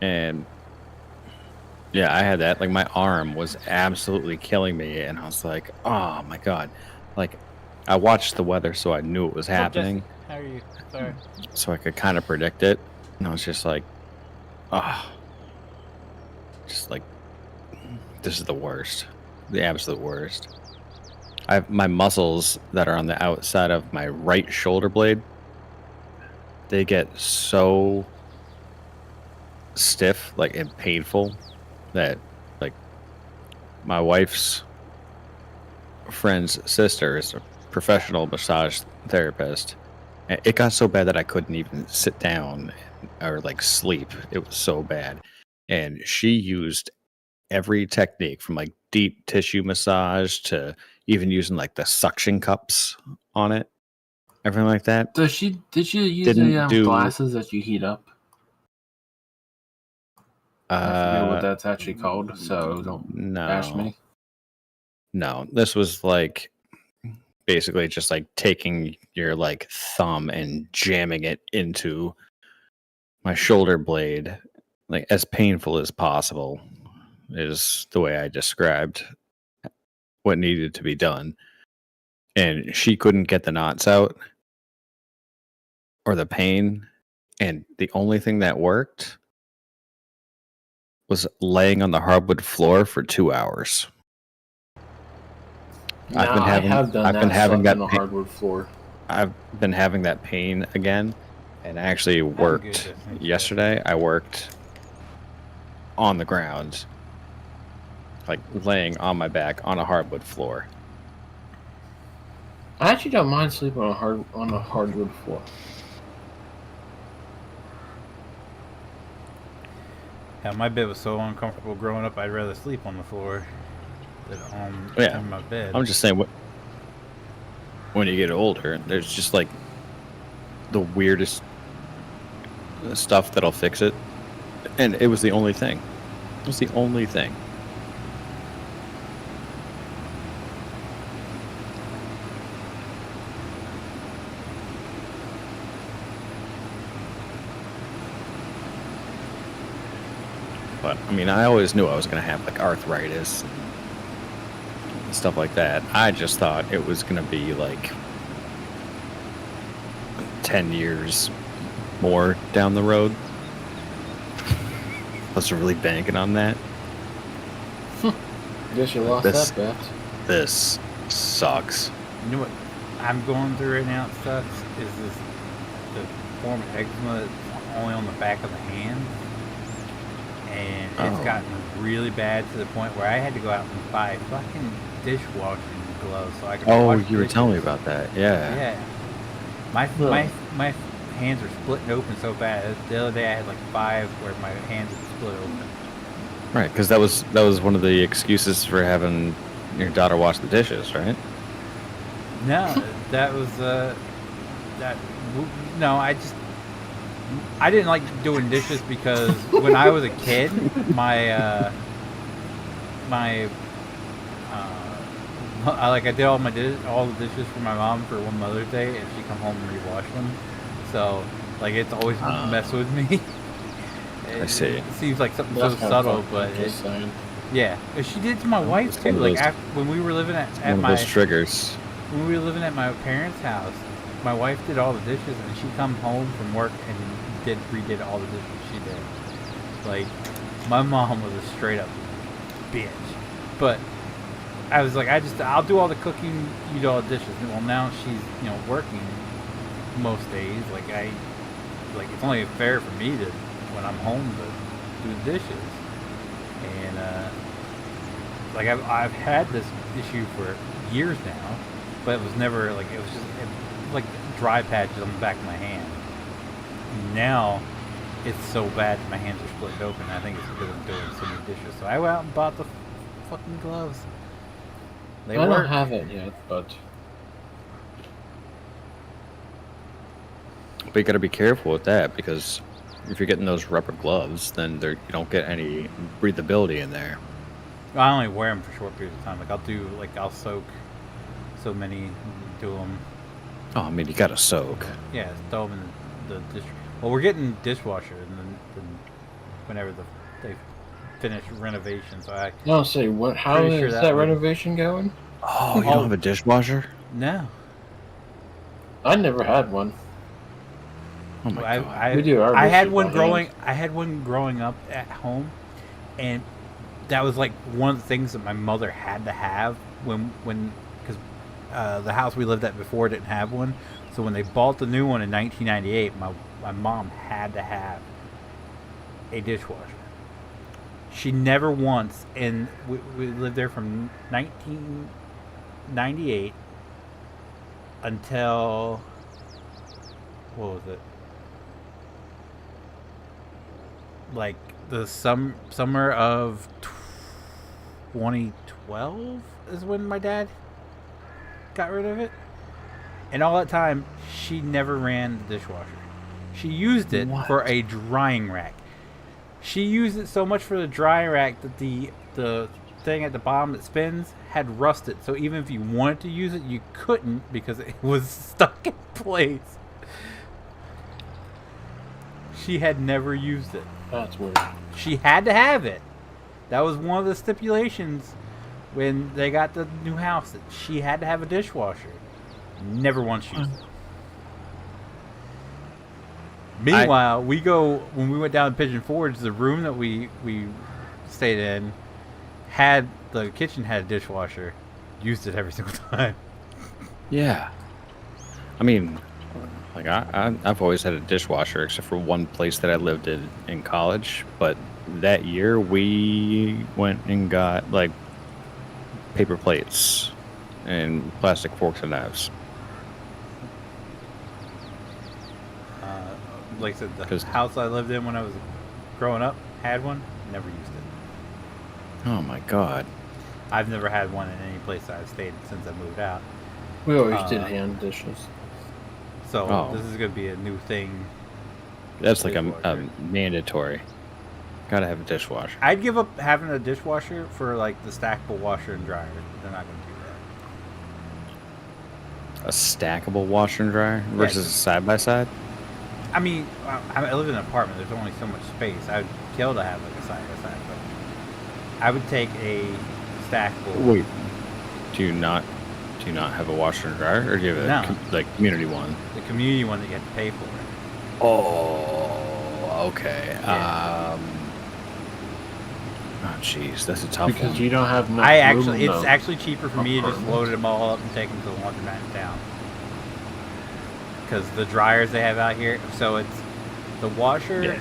And Yeah, I had that. Like my arm was absolutely killing me, and I was like, "Oh my god!" Like I watched the weather, so I knew it was What's up, Jesse? happening, How are you? Sorry. so I could kind of predict it. And I was just like, "Ah, just like this is the worst, the absolute worst." I have my muscles that are on the outside of my right shoulder blade. They get so stiff, like and painful, that like my wife's friend's sister is a professional massage therapist. And it got so bad that I couldn't even sit down or like sleep. It was so bad. And she used every technique from like deep tissue massage to even using like the suction cups on it, everything like that. Did she use Didn't the do glasses that you heat up? I forget what that's actually called, so don't ask no. me. No, this was like basically just like taking your like thumb and jamming it into my shoulder blade, like as painful as possible, is the way I described what needed to be done. And she couldn't get the knots out or the pain. And the only thing that worked was laying on the hardwood floor for 2 hours. I have done that. I've been having that on the hardwood floor. I've been having that pain again, and I actually worked yesterday. I worked on the ground, like laying on my back on a hardwood floor. I actually don't mind sleeping on a hardwood floor. Yeah, my bed was so uncomfortable growing up. I'd rather sleep on the floor than on my bed. I'm just saying, when you get older, there's just like the weirdest stuff that'll fix it, and it was the only thing. It was the only thing. But I mean, I always knew I was going to have like arthritis and stuff like that. I just thought it was going to be like 10 years more down the road. I was really banking on that. Guess you lost that bet. This sucks. You know what I'm going through right now? It sucks. Is this the form of eczema that's only on the back of the hand, and it's gotten really bad to the point where I had to go out and buy fucking dishwashing gloves so I could. Wash You were dishes. telling me about that. Yeah. Yeah. My hands are splitting open so bad. The other day I had like 5 where my hands would split open. Right, because that was one of the excuses for having your daughter wash the dishes, right? No, that was no. I didn't like doing dishes because when I was a kid, I did all the dishes for my mom for one Mother's Day, and she come home and rewash them. So like it's always messed with me. I see. It seems like something so subtle, but yeah. She did to my wife too. Like when we were living at my triggers. When we were living at my parents' house, my wife did all the dishes, and she come home from work and redid all the dishes she did. Like my mom was a straight up bitch, but I was like, I'll do all the cooking, you do all the dishes. Well, now she's working most days. It's only fair for me to when I'm home to do the dishes. And I've had this issue for years now, but it was never like it was like dry patches on the back of my hand. Now it's so bad that my hands are split open. I think it's because I'm doing so many dishes. So I went out and bought the fucking gloves. I don't have it yet, but you gotta be careful with that, because if you're getting those rubber gloves, then you don't get any breathability in there. I only wear them for short periods of time. I'll soak so many, do them. Oh, I mean, you gotta soak. Yeah, throw them in the dish. Well, we're getting dishwasher, and then whenever they finish renovation. So I No, say what? How Pretty is sure that, that would- renovation going? Oh, you don't have a dishwasher? no. I never had one. Oh my god. We do our I had dishes one by growing. hand. I had one growing up at home, and that was like one of the things that my mother had to have when because the house we lived at before didn't have one. So when they bought the new one in 1998, my mom had to have a dishwasher. She never once, and we lived there from 1998 until what was it? Like the summer of 2012 is when my dad got rid of it. And all that time, she never ran the dishwasher. She used it for a drying rack. She used it so much for the drying rack that the thing at the bottom that spins had rusted. So even if you wanted to use it, you couldn't because it was stuck in place. She had never used it. That's weird. She had to have it. That was one of the stipulations when they got the new house, that she had to have a dishwasher. Never once used it. Meanwhile, when we went down to Pigeon Forge, the room that we stayed in the kitchen had a dishwasher. Used it every single time. Yeah. I mean, like I've always had a dishwasher except for one place that I lived in college. But that year we went and got like paper plates and plastic forks and knives. Like I said, the house I lived in when I was growing up had one. Never used it. Oh my god. I've never had one in any place I've stayed since I moved out. We always did hand dishes. So this is going to be a new thing. That's like a mandatory. Gotta have a dishwasher. I'd give up having a dishwasher for like the stackable washer and dryer. They're not going to do that. A stackable washer and dryer versus a side by side. I mean, I live in an apartment. There's only so much space. I'd kill to have like a side by side, but I would take a stackable. Wait, do you not have a washer and dryer, or do you have a like community one? The community one that you have to pay for. Oh, okay. Yeah. Oh, jeez, that's a tough one. Because you don't have enough It's actually cheaper for me to just load them all up and take them to the laundromat in town. Because the dryers they have out here, so it's the washer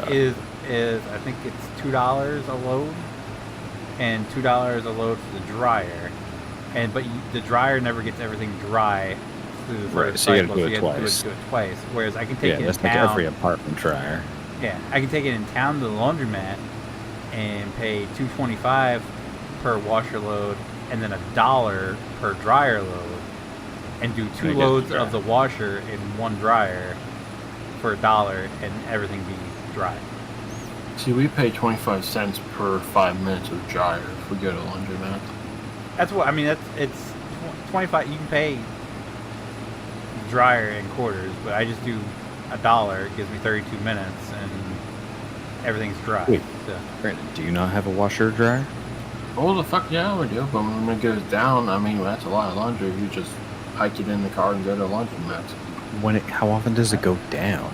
is I think it's $2 a load, and $2 a load for the dryer, but the dryer never gets everything dry through the first so you cycle, gotta do it twice. Do it twice. Whereas I can take it in that's town. like every apartment dryer. Yeah, I can take it in town to the laundromat and pay $2.25 per washer load, and then $1 per dryer load. And do 2 loads of the washer in one dryer for $1, and everything be dry. See, we pay 25 cents per 5 minutes of dryer if we go to laundromat. That's what I mean. It's 25. You can pay dryer in quarters, but I just do $1. It gives me 32 minutes, and everything's dry. Wait, so. Brandon, do you not have a washer or dryer? Oh, the fuck yeah, we do. But when it goes down, I mean, that's a lot of laundry. You just hike it in the car and go to laundromat. How often does it go down?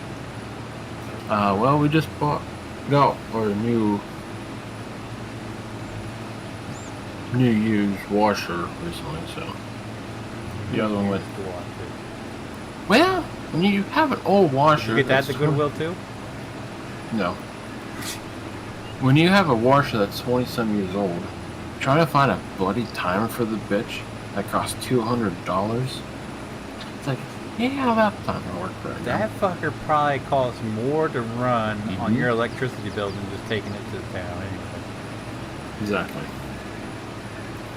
Well, we just got a new used washer recently, so the other one went. Well, when you have an old washer, Did you get that at the Goodwill too? No. When you have a washer that's 20-some years old, trying to find a bloody timer for the bitch that costs $200. It's like, yeah, that's not gonna work right now. That fucker probably costs more to run on your electricity bill than just taking it to the town anyway. Exactly.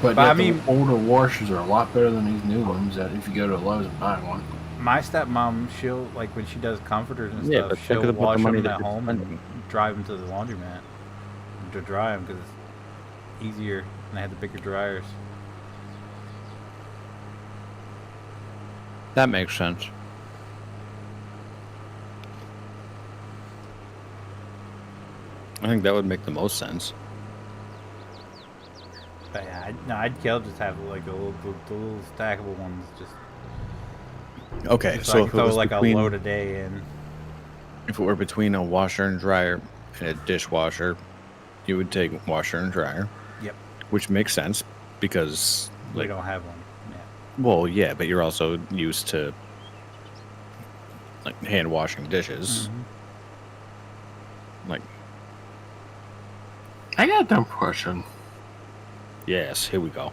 But I I mean, mean, older washers are a lot better than these new ones. That if you go to Lowe's and buy one. My stepmom, she'll like when she does comforters and Yeah, stuff, but she'll think about wash the money them that at you're home and spending. drive them to the laundromat to dry them because it's easier and they have the bigger dryers. That makes sense. I think that would make the most sense. But yeah, I'd kill just have like the little stackable ones, just Okay, so so I if can it throw was like between, a load a day in. if it were between a washer and dryer and a dishwasher, you would take washer and dryer, Yep, which makes sense because, we like, don't have one. Yeah. well, yeah, but you're also used to like hand washing dishes. Like, I got a dumb question. yes, here we go.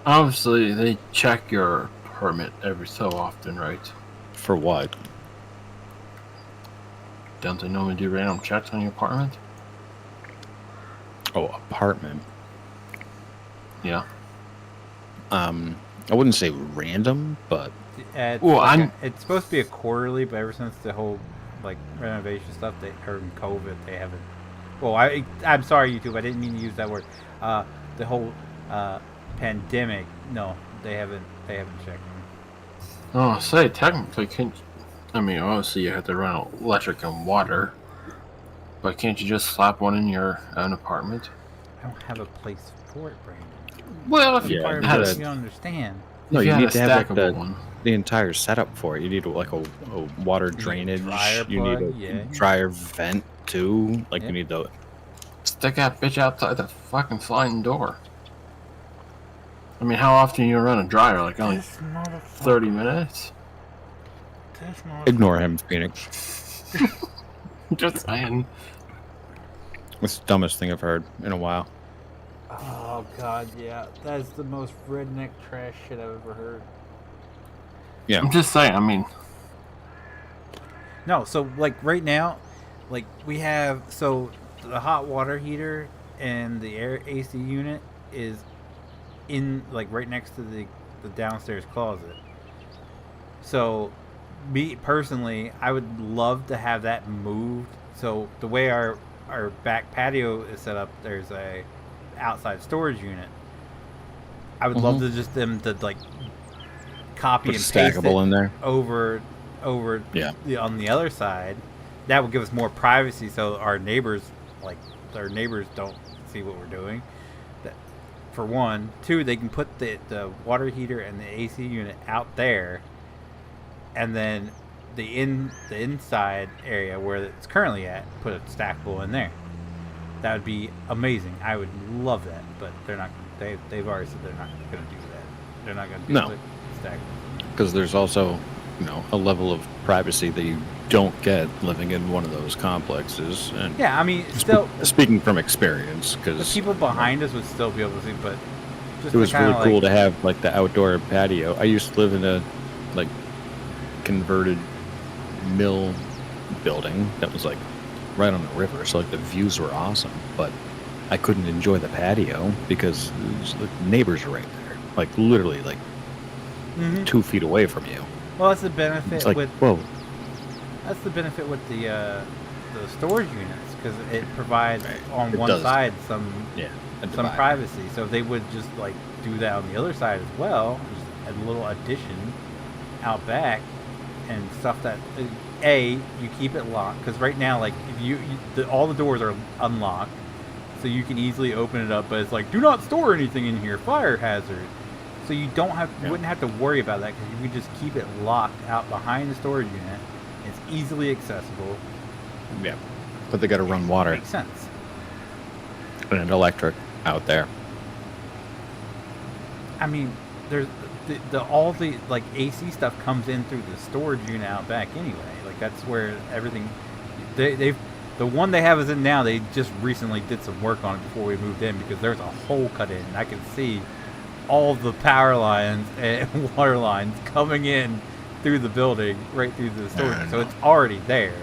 Obviously, they check your permit every so often, right? For what? Don't they normally do random checks on your apartment? Oh, apartment. Yeah. I wouldn't say random, but It's, Well, it's supposed to be a quarterly, but ever since the whole like renovation stuff, or in COVID, they haven't. Well, I'm sorry, YouTube. I didn't mean to use that word. The whole pandemic. No, they haven't checked them. Oh, say technically, I mean, obviously you have to run electric and water, but can't you just slap one in your own apartment? I don't have a place for it, Brandon. Well, if Yeah, you you had gotta- You don't understand. no, if you had need a to have like stackable one. the entire setup for it. You need like a water drainage. dryer You need plug, a yeah. dryer vent too. Like Yeah. you need the. Stick that bitch outside the fucking sliding door. I mean, how often you run a dryer? Like only 30 minutes? Ignore him, Phoenix. Just saying. It's the dumbest thing I've heard in a while. Oh god, yeah, that's the most redneck trash shit I've ever heard. Yeah. I'm just saying, I mean, No, so like right now, like we have the hot water heater and the air AC unit is in like right next to the downstairs closet. So me personally, I would love to have that moved. So the way our back patio is set up, there's a outside storage unit. I would love to just them to like copy Put and a paste stackable it in there. over Yeah. on the other side. That would give us more privacy, so our neighbors don't see what we're doing. That, for one. Two, they can put the water heater and the AC unit out there, and then the inside area where it's currently at, put a stackable in there. That would be amazing. I would love that, but they're not. They've already said they're not going to do that. They're not going to do No. the stackable. Because there's also, a level of privacy that you don't get living in one of those complexes. And Yeah, I mean, still, speaking from experience, the because people behind us would still be able to see, but just it was kinda really cool to have like the outdoor patio. I used to live in a like converted mill building that was like right on the river, so like the views were awesome, but I couldn't enjoy the patio because the neighbors are right there, like literally like Mhm. 2 feet away from you. Well, that's the benefit It's like, with whoa, the storage units, because it provides Right. on It one does. side some a some divide. privacy. So if they would just like do that on the other side as well, just a little addition out back and stuff that you keep it locked, because right now like if all the doors are unlocked, so you can easily open it up, but it's like do not store anything in here, fire hazard. So you wouldn't have to worry about that, because you could just keep it locked out behind the storage unit. It's easily accessible. Yeah, but they got to run water Makes sense. and electric out there. I mean, there's all the like AC stuff comes in through the storage unit out back anyway. Like that's where everything. The one they have is in now. They just recently did some work on it before we moved in, because there's a hole cut in. I can see all the power lines and water lines coming in through the building, right through the storage. So it's already there.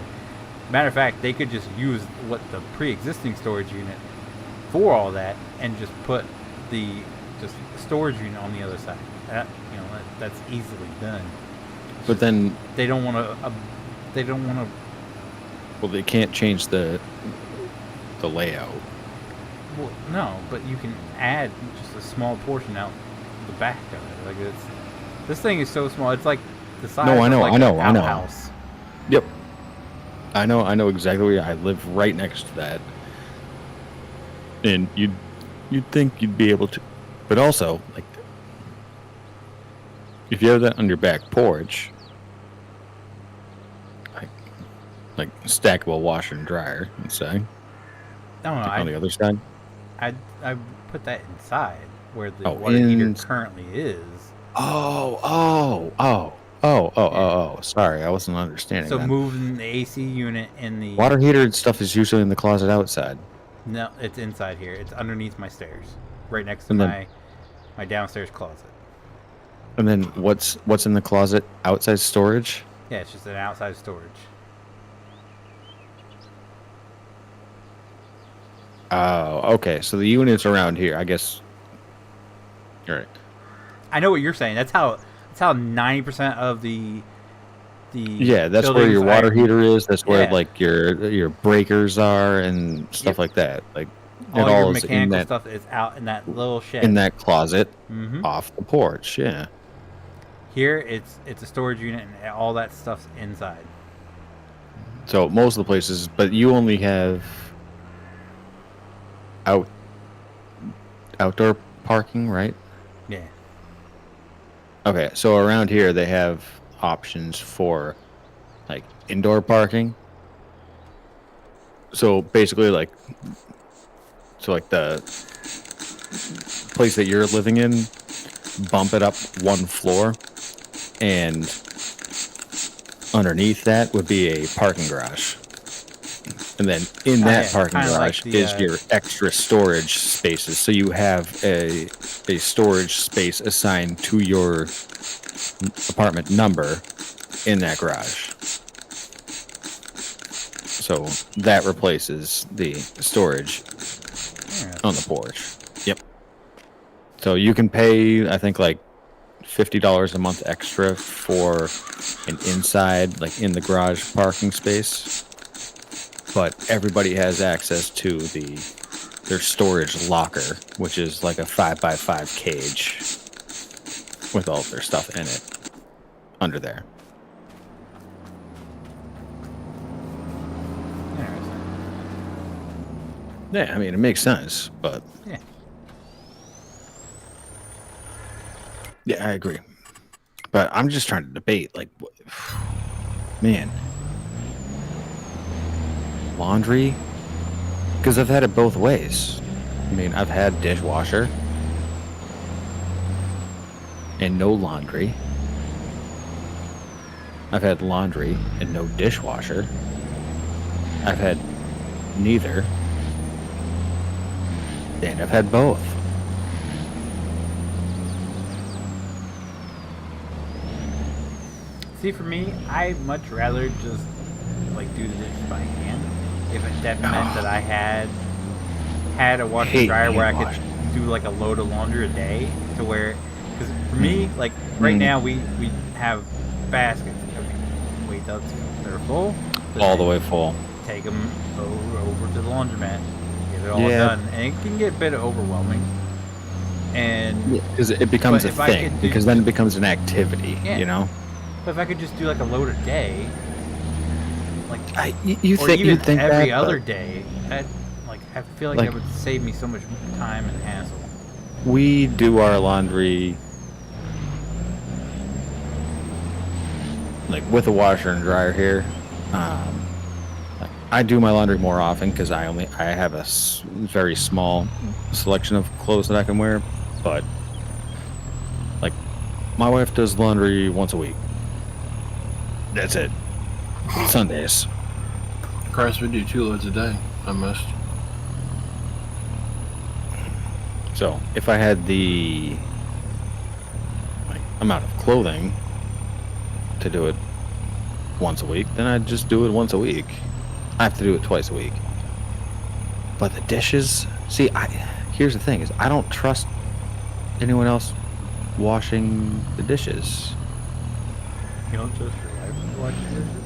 Matter of fact, they could just use what the pre-existing storage unit for all that, and just put the storage unit on the other side. That's easily done. But then, They don't want to. They don't want to. well, they can't change the layout. Well, no, but you can add just a small portion out the back of it. Like this thing is so small. It's like the size No, I know, of like I know, an I know. outhouse. Yep. I know exactly where I live right next to that. And you'd think you'd be able to, but also like if you have that on your back porch, like stackable washer and dryer, let's say, I don't know. on the other side. I put that inside where the Oh, water heater currently is. Sorry, I wasn't understanding. So that. moving the AC unit in the Water heater and stuff is usually in the closet outside. No, it's inside here. It's underneath my stairs, right next to And then- my downstairs closet. And then what's in the closet outside storage? Yeah, it's just an outside storage. Oh, okay. So the units around here, I guess. All right. I know what you're saying. That's how 90% of the Yeah, that's where your water heater is. That's where like your breakers are and stuff like that. Like all it your all is mechanical in that, stuff is out in that little shed. in that closet Mhm. off the porch. Yeah. Here, it's a storage unit, and all that stuff's inside. So most of the places, but you only have outdoor parking, right? Yeah. Okay, so around here they have options for like indoor parking. So basically like the place that you're living in, bump it up one floor, and underneath that would be a parking garage. And then in that parking garage is your extra storage spaces. So you have a storage space assigned to your apartment number in that garage. So that replaces the storage on the porch. Yep. So you can pay, I think, like $50 a month extra for an inside, like in the garage parking space. But everybody has access to their storage locker, which is like a 5x5 cage with all of their stuff in it under there. Interesting. Yeah, I mean, it makes sense, but Yeah. yeah, I agree. But I'm just trying to debate, like, man, laundry? Because I've had it both ways. I mean, I've had dishwasher and no laundry. I've had laundry and no dishwasher. I've had neither. And I've had both. See, for me, I'd much rather just like do the dishes by hand. If that meant that I had a washer and dryer where I could do like a load of laundry a day, to where, because for me, like right now we have baskets. I mean, wait till they're full. All the way full. Take them over to the laundromat, get it all done, and it can get a bit overwhelming. And Because it becomes a thing. Because then it becomes an activity, you know? But if I could just do like a load a day, like you or think even you think every that, other but day, I feel like that would save me so much time and hassle. we do our laundry like with a washer and dryer here. I do my laundry more often because I have a very small selection of clothes that I can wear, but like my wife does laundry once a week. That's it. Sundays. Christ, we do 2 loads a day, almost. So if I had the amount of clothing to do it once a week, then I'd just do it once a week. I have to do it twice a week. But the dishes, see, here's the thing: is I don't trust anyone else washing the dishes. You don't trust your wife to wash your dishes?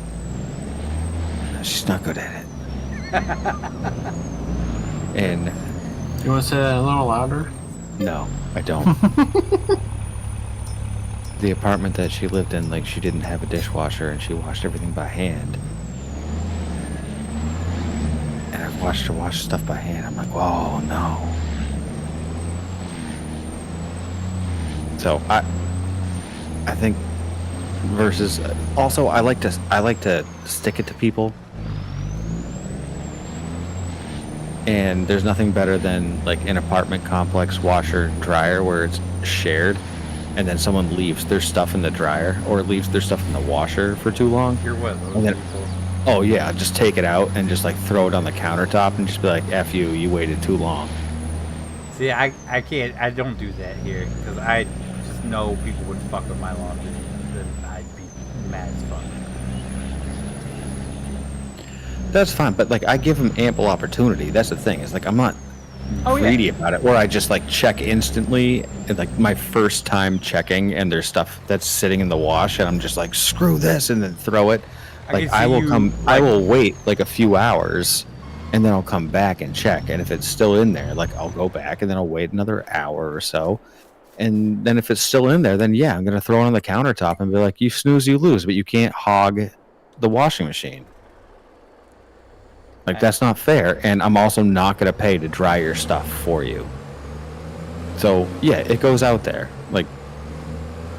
She's not good at it. And You want to say that a little louder? no, I don't. The apartment that she lived in, like, she didn't have a dishwasher and she washed everything by hand. wash stuff by hand. I'm like, oh no. So I think versus also I like to stick it to people. And there's nothing better than like an apartment complex washer dryer where it's shared, and then someone leaves their stuff in the dryer or leaves their stuff in the washer for too long. You're what? And then, oh yeah, just take it out and just like throw it on the countertop and just be like, F you, you waited too long. See, I can't. I don't do that here because I just know people would fuck with my laundry, and then I'd be mad as fuck. That's fine, but like I give them ample opportunity. That's the thing. Is like I'm not Oh, yeah. greedy about it, where I just like check instantly. And, like my first time checking, and there's stuff that's sitting in the wash, and I'm just like, screw this, and then throw it. Like I will come. I will wait like a few hours, and then I'll come back and check. And if it's still in there, like I'll go back, and then I'll wait another hour or so. And then if it's still in there, then yeah, I'm gonna throw it on the countertop and be like, you snooze, you lose, but you can't hog the washing machine. Like, that's not fair, and I'm also not going to pay to dry your stuff for you. So, yeah, it goes out there. Like,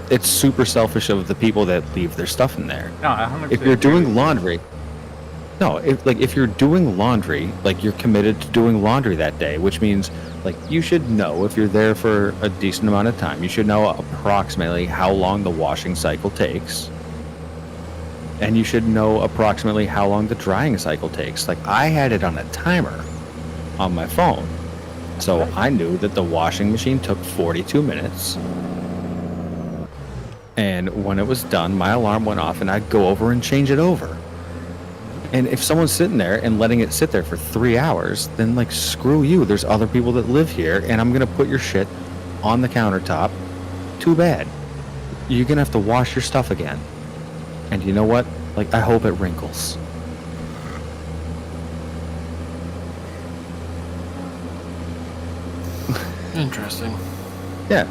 it's super selfish of the people that leave their stuff in there. No, 100%. If you're doing laundry... No, if you're doing laundry, like, you're committed to doing laundry that day, which means, like, you should know, if you're there for a decent amount of time, you should know approximately how long the washing cycle takes. And you should know approximately how long the drying cycle takes. Like, I had it on a timer on my phone. So I knew that the washing machine took 42 minutes. And when it was done, my alarm went off and I'd go over and change it over. And if someone's sitting there and letting it sit there for 3 hours, then, like, screw you. There's other people that live here, and I'm going to put your shit on the countertop. Too bad. You're going to have to wash your stuff again. And you know what? Like, I hope it wrinkles. Interesting. Yeah.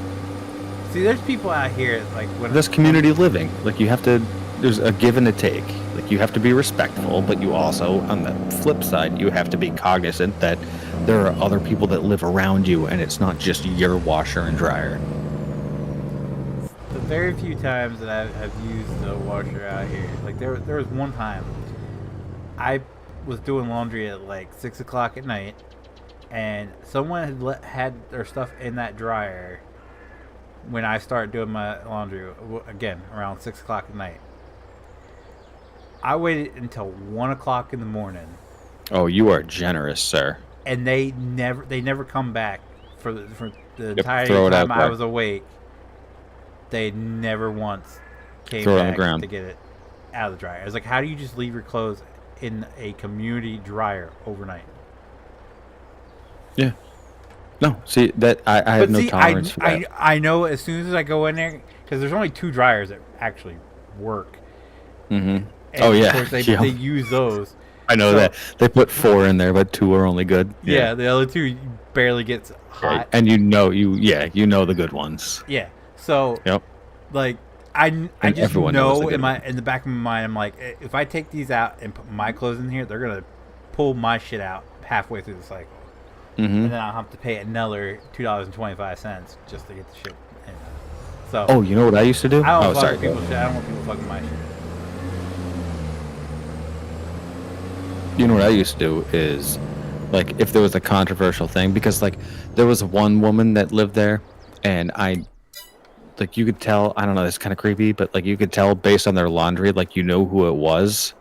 See, there's people out here like when That's community living. Like, you have to, there's a give and a take. Like, you have to be respectful, but you also, on the flip side, you have to be cognizant that there are other people that live around you, and it's not just your washer and dryer. the very few times that I've used the washer out here, like there was one time I was doing laundry at like 6 o'clock at night, and someone had their stuff in that dryer when I started doing my laundry again around 6 o'clock at night. I waited until 1 o'clock in the morning. Oh, you are generous, sir. And they never come back for the entire throw it time out I there. was awake. They never once came Throw it on back the ground. to get it out of the dryer. I was like, how do you just leave your clothes in a community dryer overnight? Yeah. No, see, that I have no tolerance for that. I know as soon as I go in there, because there's only 2 dryers that actually work. Mm-hmm. And Oh, yeah. Of course, Yeah. they use those. I know So- that. They put 4 in there, but 2 are only good. Yeah, the other 2 barely gets hot. Right. And you know the good ones. Yeah. So, Yep. like, I And just everyone knows the know good in the back of my mind, I'm like, if I take these out and put my clothes in here, they're gonna pull my shit out halfway through the cycle, Mm-hmm. and then I'll have to pay another $2.25 just to get the shit in. So, Oh, you know what I used to do? I don't Oh, fuck sorry. with people's shit. I don't want people fucking my shit. You know what I used to do is, like, if there was a controversial thing, because, like, there was one woman that lived there, and like, you could tell, I don't know, it's kind of creepy, but, like, you could tell based on their laundry, like, you know who it was,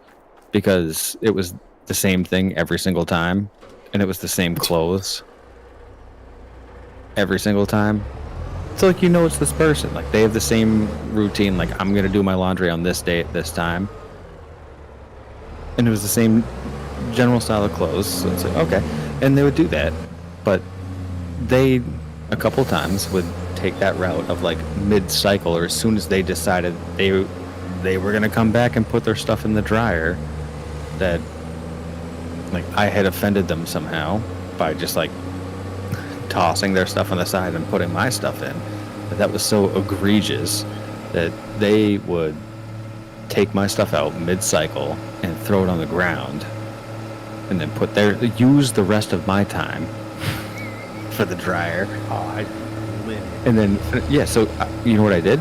because it was the same thing every single time, and it was the same clothes every single time. So, like, you know it's this person. Like, they have the same routine, like, I'm going to do my laundry on this day at this time. And it was the same general style of clothes, so it's like, okay. And they would do that, but they, a couple times, would take that route of, like, mid-cycle, or as soon as they decided they were going to come back and put their stuff in the dryer, that, like, I had offended them somehow by just, like, tossing their stuff on the side and putting my stuff in. But that was so egregious that they would take my stuff out mid-cycle and throw it on the ground and then put there, use the rest of my time for the dryer. Oh, I live. And then, yeah, so you know what I did?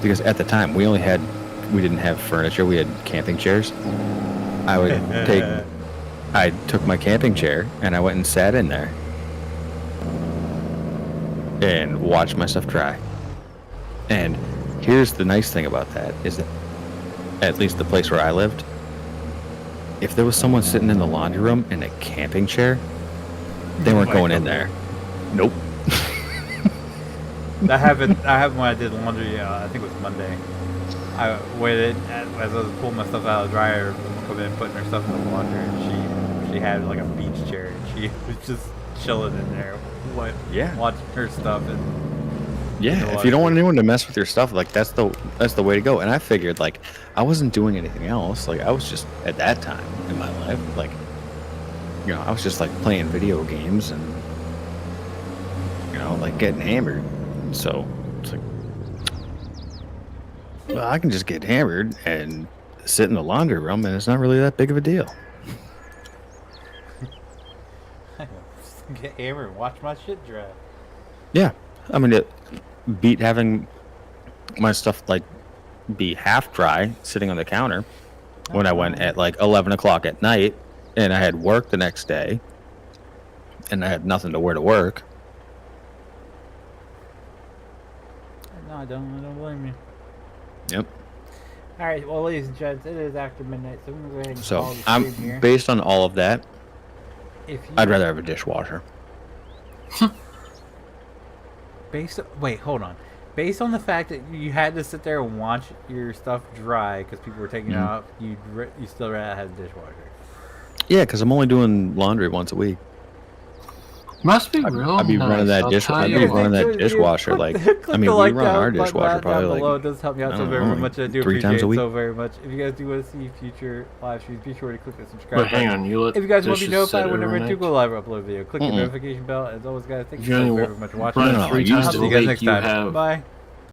Because at the time, we didn't have furniture, we had camping chairs. I took my camping chair and I went and sat in there and watched my stuff dry. And here's the nice thing about that is that at least the place where I lived, if there was someone sitting in the laundry room in a camping chair, they weren't going in there. Nope. That happened when I did laundry. I think it was Monday. I waited as I was pulling my stuff out of the dryer, coming in and putting her stuff in the laundry, and she had like a beach chair, and she was just chilling in there, watching her stuff. And yeah, if you don't want anyone to mess with your stuff, like that's the way to go. And I figured like I wasn't doing anything else. Like I was just at that time in my life, like I was just like playing video games and like getting hammered. So it's like, well, I can just get hammered and sit in the laundry room, and it's not really that big of a deal. Get hammered and watch my shit dry. Yeah, I mean, it beat having my stuff like be half dry sitting on the counter when I went at like 11 o'clock at night, and I had work the next day, and I had nothing to wear to work. No, I don't blame you. Yep. All right, well, ladies and gents, it is after midnight, so I'm gonna go ahead and So call the stream here. based on all of that, If you, I'd rather have a dishwasher. wait, hold on. Based on the fact that you had to sit there and watch your stuff dry because people were taking it out, you still rather have a dishwasher. Yeah, because I'm only doing laundry once a week. Must be real I'd be nice. running that I'll dish. tell I'd you be what. running that dishwasher like. Click I mean, the we like run down our button dishwasher probably down like. below. It does help me out I so don't very know, much. I do 3 appreciate times a it week. so very much. If you guys do want to see future live streams, be sure to click the subscribe But hang button. on, you let If you guys want to be dishes sit notified whenever I do overnight? go live or upload a video, click the notification bell. As always, guys, thank If you you so only very much for watching. run No, it 3 you times I'll a see you guys week, next you time. have Bye.